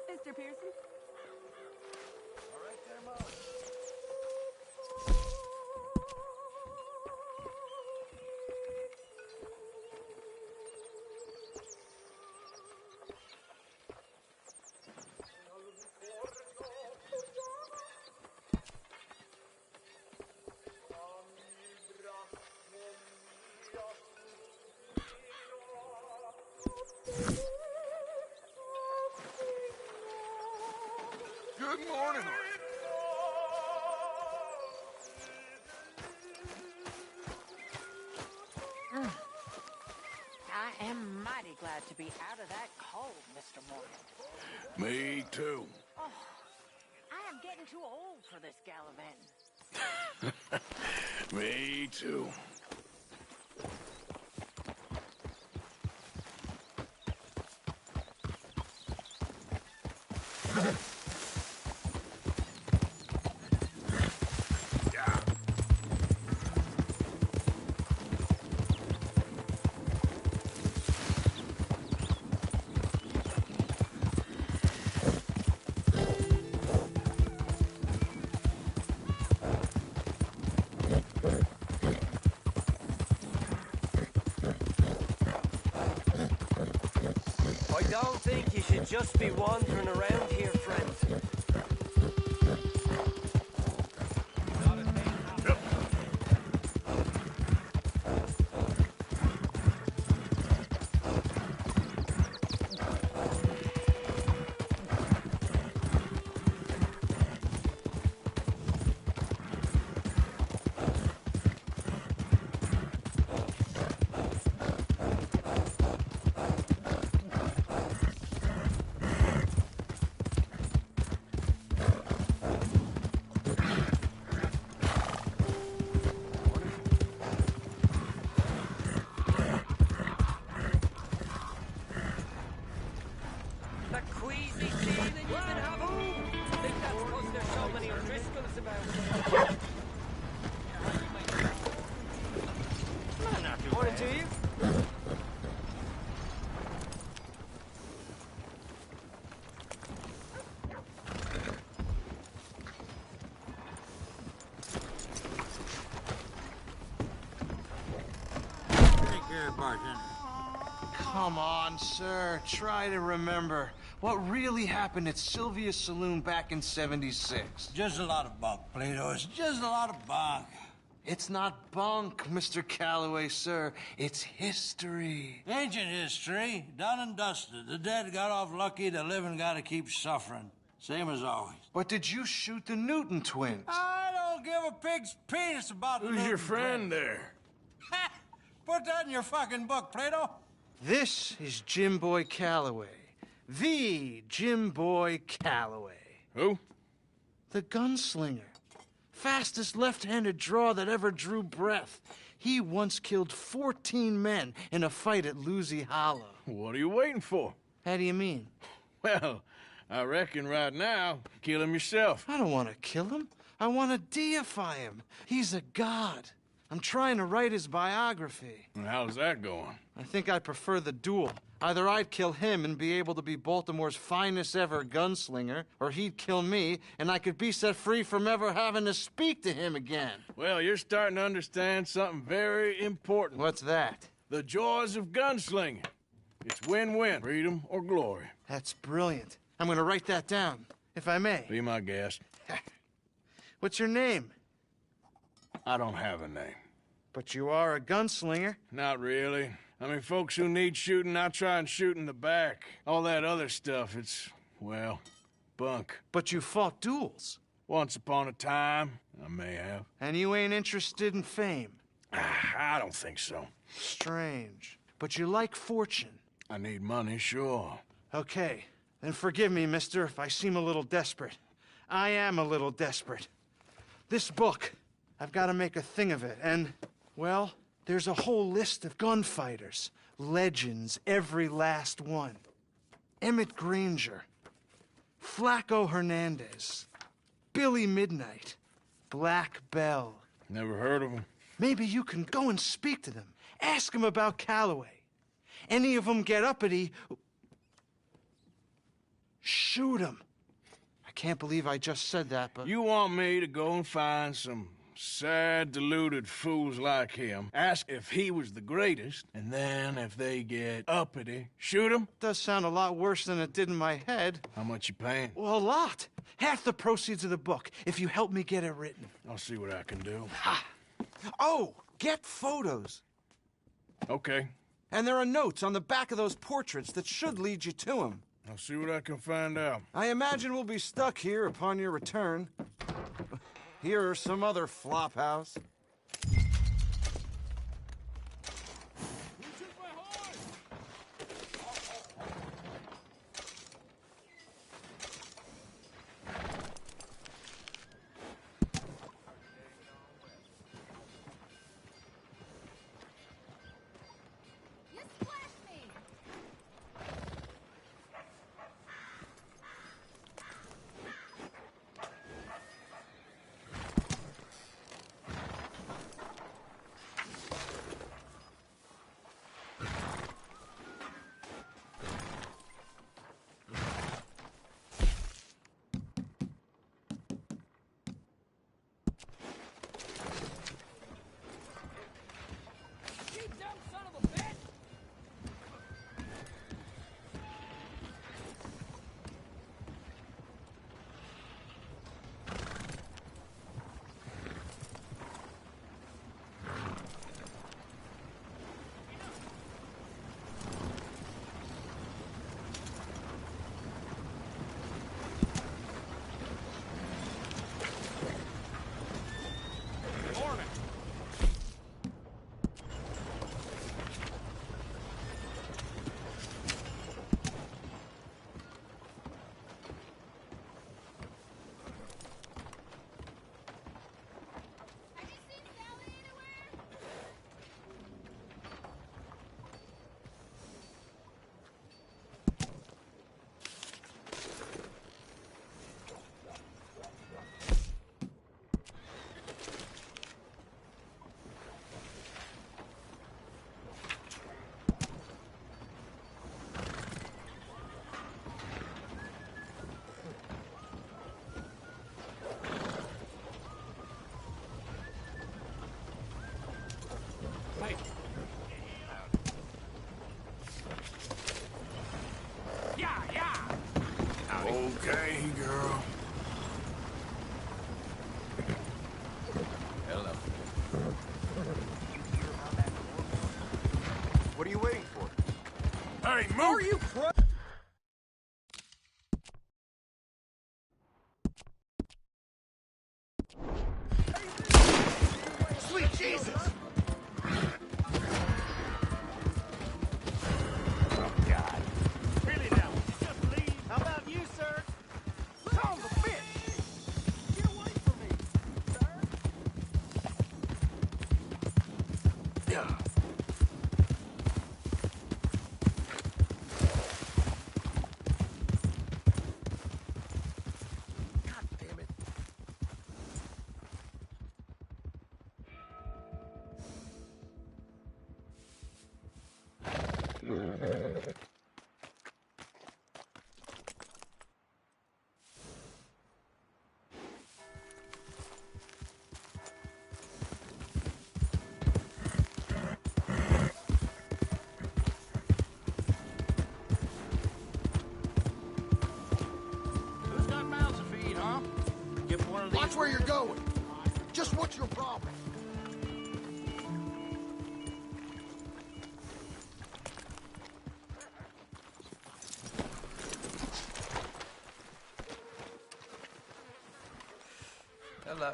Mr. Pearson? All right there, Molly. Good morning, I am mighty glad to be out of that cold, Mr. Morgan. Me too. Oh, I am getting too old for this gallivanting. Me too. just be wandering around here, friend. That queasy feeling you've been having? I think that's because there's so many O'Driscolls about. Morning to you. Take care, bartender. Come on, sir. Try to remember what really happened at Sylvia's Saloon back in '76. Just a lot of bunk, Plato. It's just a lot of bunk. It's not bunk, Mr. Calloway, sir. It's history. Ancient history, done and dusted. The dead got off lucky, the living gotta keep suffering. Same as always. But did you shoot the Newton twins? I don't give a pig's penis about Who's your friend there? Put that in your fucking book, Plato. This is Jim Boy Calloway. The Jim Boy Calloway. Who? The gunslinger. Fastest left-handed draw that ever drew breath. He once killed 14 men in a fight at Lucy Hollow. What are you waiting for? How do you mean? Well, I reckon right now, kill him yourself. I don't want to kill him. I want to deify him. He's a god. I'm trying to write his biography. And how's that going? I think I prefer the duel. Either I'd kill him and be able to be Baltimore's finest ever gunslinger, or he'd kill me and I could be set free from ever having to speak to him again. Well, you're starting to understand something very important. What's that? The joys of gunslinging. It's win-win, freedom or glory. That's brilliant. I'm going to write that down, if I may. Be my guest. What's your name? I don't have a name. But you are a gunslinger. Not really. I mean, folks who need shooting, I try and shoot in the back. All that other stuff, it's, well, bunk. But you fought duels. Once upon a time, I may have. And you ain't interested in fame? I don't think so. Strange. But you like fortune. I need money, sure. Okay. Then forgive me, mister, if I seem a little desperate. I am a little desperate. This book, I've got to make a thing of it, and, well, there's a whole list of gunfighters. Legends, every last one. Emmett Granger, Flaco Hernandez, Billy Midnight, Black Bell. Never heard of them. Maybe you can go and speak to them. Ask them about Calloway. Any of them get uppity, shoot them. I can't believe I just said that, but... You want me to go and find some sad, deluded fools like him, ask if he was the greatest, and then if they get uppity, shoot him? Does sound a lot worse than it did in my head. How much you paying? Well, a lot. Half the proceeds of the book, if you help me get it written. I'll see what I can do. Ha! Oh, get photos. Okay. And there are notes on the back of those portraits that should lead you to him. I'll see what I can find out. I imagine we'll be stuck here upon your return. Here or some other flop house. Hey, move! Are you Sweet Jesus! Oh, God. Really now, just leave. How about you, sir? Son of a bitch! Get away from me, sir! Yeah. God damn it. Who's got mouths to feed, huh? Give one of these. Watch where you're going. Just what's your problem? Hello.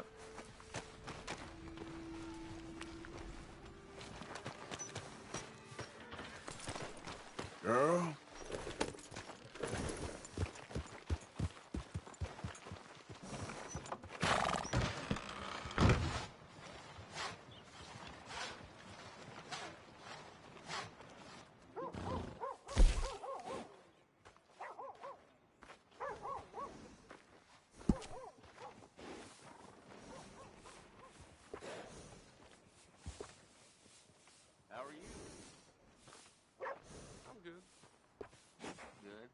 Girl? How are you? I'm good. Good.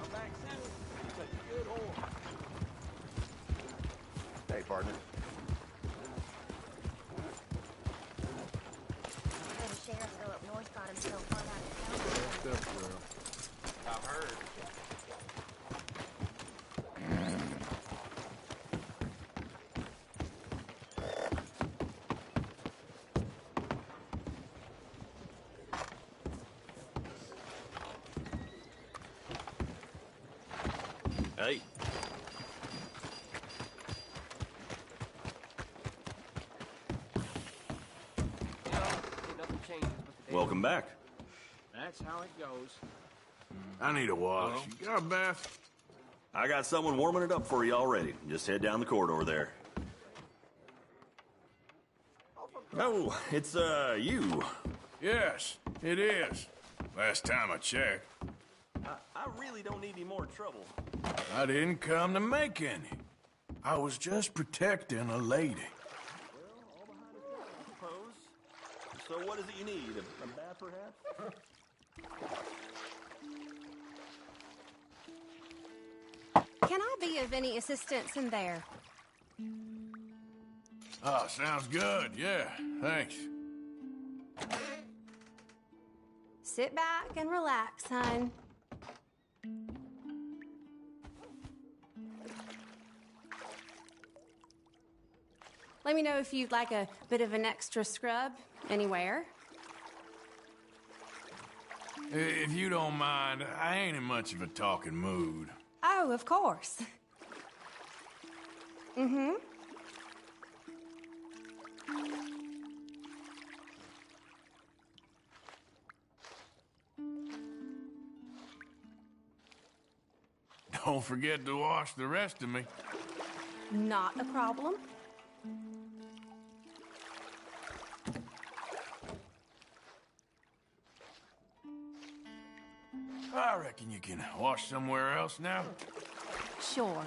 I'm back soon. It's a good whore. Hey, partner. The sheriff still up north got him so far out of town. I've heard. Hey. Nothing changes but the Welcome back. That's how it goes. I need a wash. You got a bath? I got someone warming it up for you already. Just head down the corridor there. Oh, it's, you. Yes, it is. Last time I checked. I really don't need any more trouble. I didn't come to make any. I was just protecting a lady. I suppose. So what is it you need? A bath, perhaps? Can I be of any assistance in there? Oh, sounds good. Yeah, thanks. Sit back and relax, hon. Let me know if you'd like a bit of an extra scrub anywhere. If you don't mind, I ain't in much of a talking mood. Oh, of course. Mm-hmm. Don't forget to wash the rest of me. Not a problem. I reckon you can wash somewhere else now. Sure.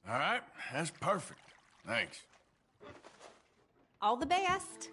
All right, that's perfect. Thanks. All the best.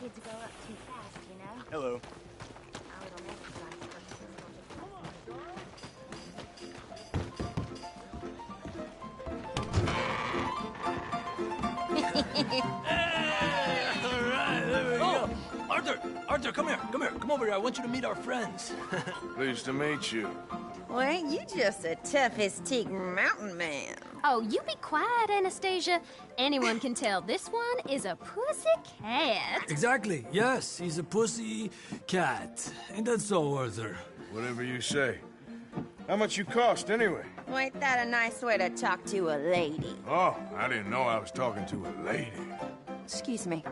Kids grow up too fast, you know? Hello. Our little exercise purposes All right, there we go. Arthur, come here. Come over here. I want you to meet our friends. Pleased to meet you. Well, ain't you just a tough-as-teak mountain man? Oh, you be quiet, Anastasia. Anyone can tell this one is a pussy cat. Exactly. Yes, he's a pussy cat. Ain't that so, Arthur? Whatever you say. How much you cost, anyway? Well, ain't that a nice way to talk to a lady? Oh, I didn't know I was talking to a lady. Excuse me.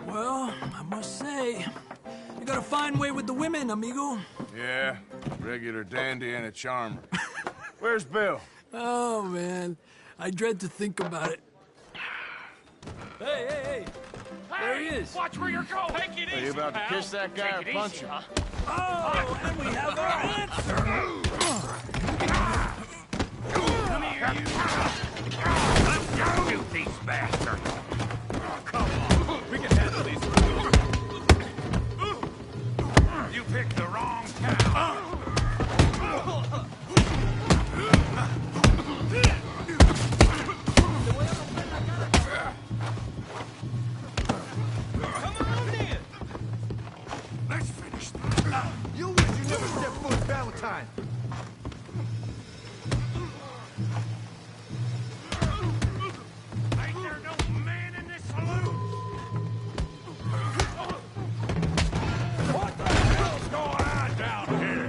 Well, I must say, you got a fine way with the women, amigo. Yeah, regular dandy and a charmer. Where's Bill? Oh, man. I dread to think about it. Hey! There he is. Watch where you're going. Take it easy, Are you about to pal. kiss that guy or Take it punch easy, him? huh? Oh, and we have our answer. Come here, you. Let's go, you these bastards. Come on. We can handle these. You picked the wrong town. Let's finish this. You wish you never stepped foot in Valentine. Ain't there no man in this saloon? What the hell's going on down here?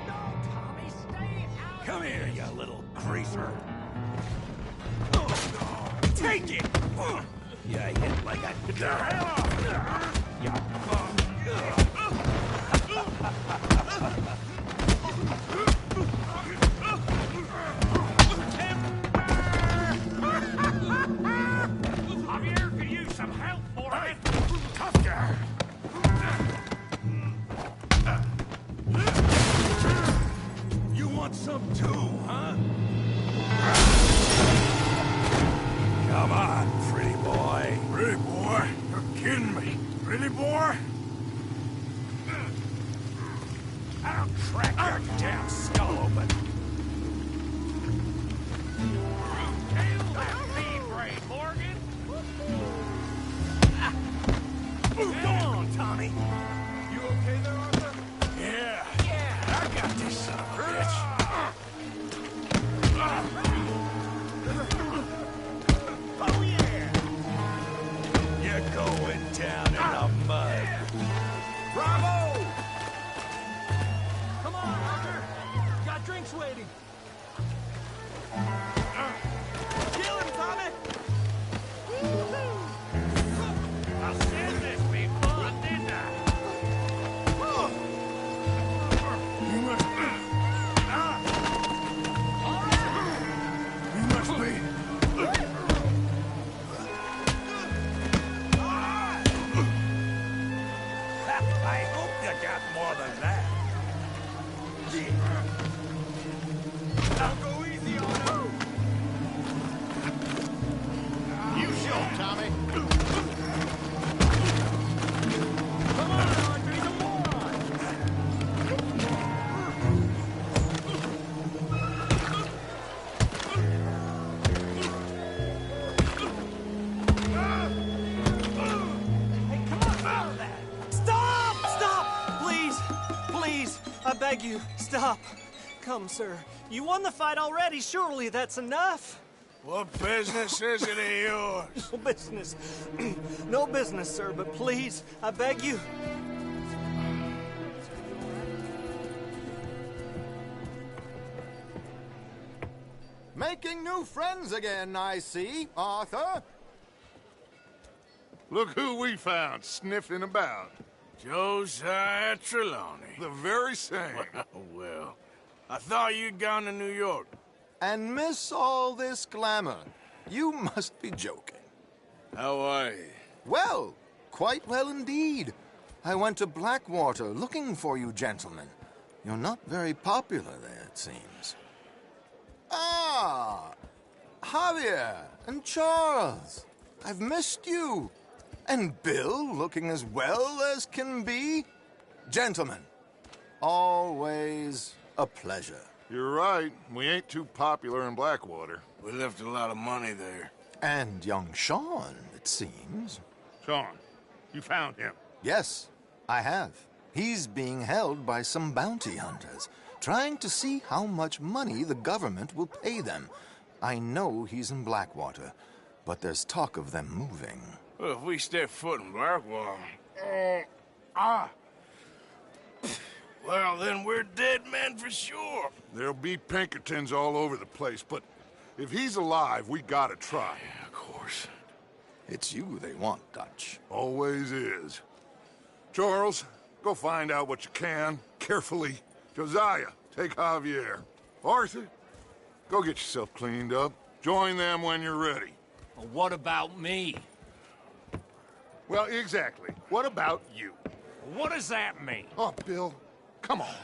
No, Tommy, stay out. Come here, you little greaser. Take it! You hit like a... Get the hell off! You bum! Javier could use some help, Morgan. Tough guy. You want some too, huh? Come on, pretty boy. Pretty boy? You're kidding me. Pretty boy? I'll crack your damn skull open. Kill that feed brain, Morgan. Go on, Tommy. You okay there, Arthur? Yeah. I got this son of a bitch. Oh, yeah! You're going down in the mud. Bravo! Come on, Arthur. Got drinks waiting. Kill him, Tommy! I said this be fun, didn't I? You must... You must be... I hope you got more than that. Now go easy on him. You show him, Tommy. Come on, Andre, he's a moron. Hey, come on, out of that! Stop! Stop! Please, I beg you, stop. Come, sir. You won the fight already. Surely that's enough. What business is it of yours? No business. No business, sir, but please, I beg you. Making new friends again, I see, Arthur. Look who we found sniffing about. Josiah Trelawney. The very same. Well, I thought you'd gone to New York. And miss all this glamour. You must be joking. How are you? Well, quite well indeed. I went to Blackwater looking for you gentlemen. You're not very popular there, it seems. Ah! Javier and Charles. I've missed you. And Bill looking as well as can be. Gentlemen, always a pleasure. You're right. We ain't too popular in Blackwater. We left a lot of money there. And young Sean, it seems. Sean, you found him? Yes, I have. He's being held by some bounty hunters, trying to see how much money the government will pay them. I know he's in Blackwater, but there's talk of them moving. Well, if we step foot in Blackwater... Well, then we're dead men for sure. There'll be Pinkertons all over the place, but if he's alive, we gotta try. Yeah, of course. It's you they want, Dutch. Always is. Charles, go find out what you can, carefully. Josiah, take Javier. Arthur, go get yourself cleaned up. Join them when you're ready. Well, what about me? Well, exactly. What about you? What does that mean? Oh, Bill, come on.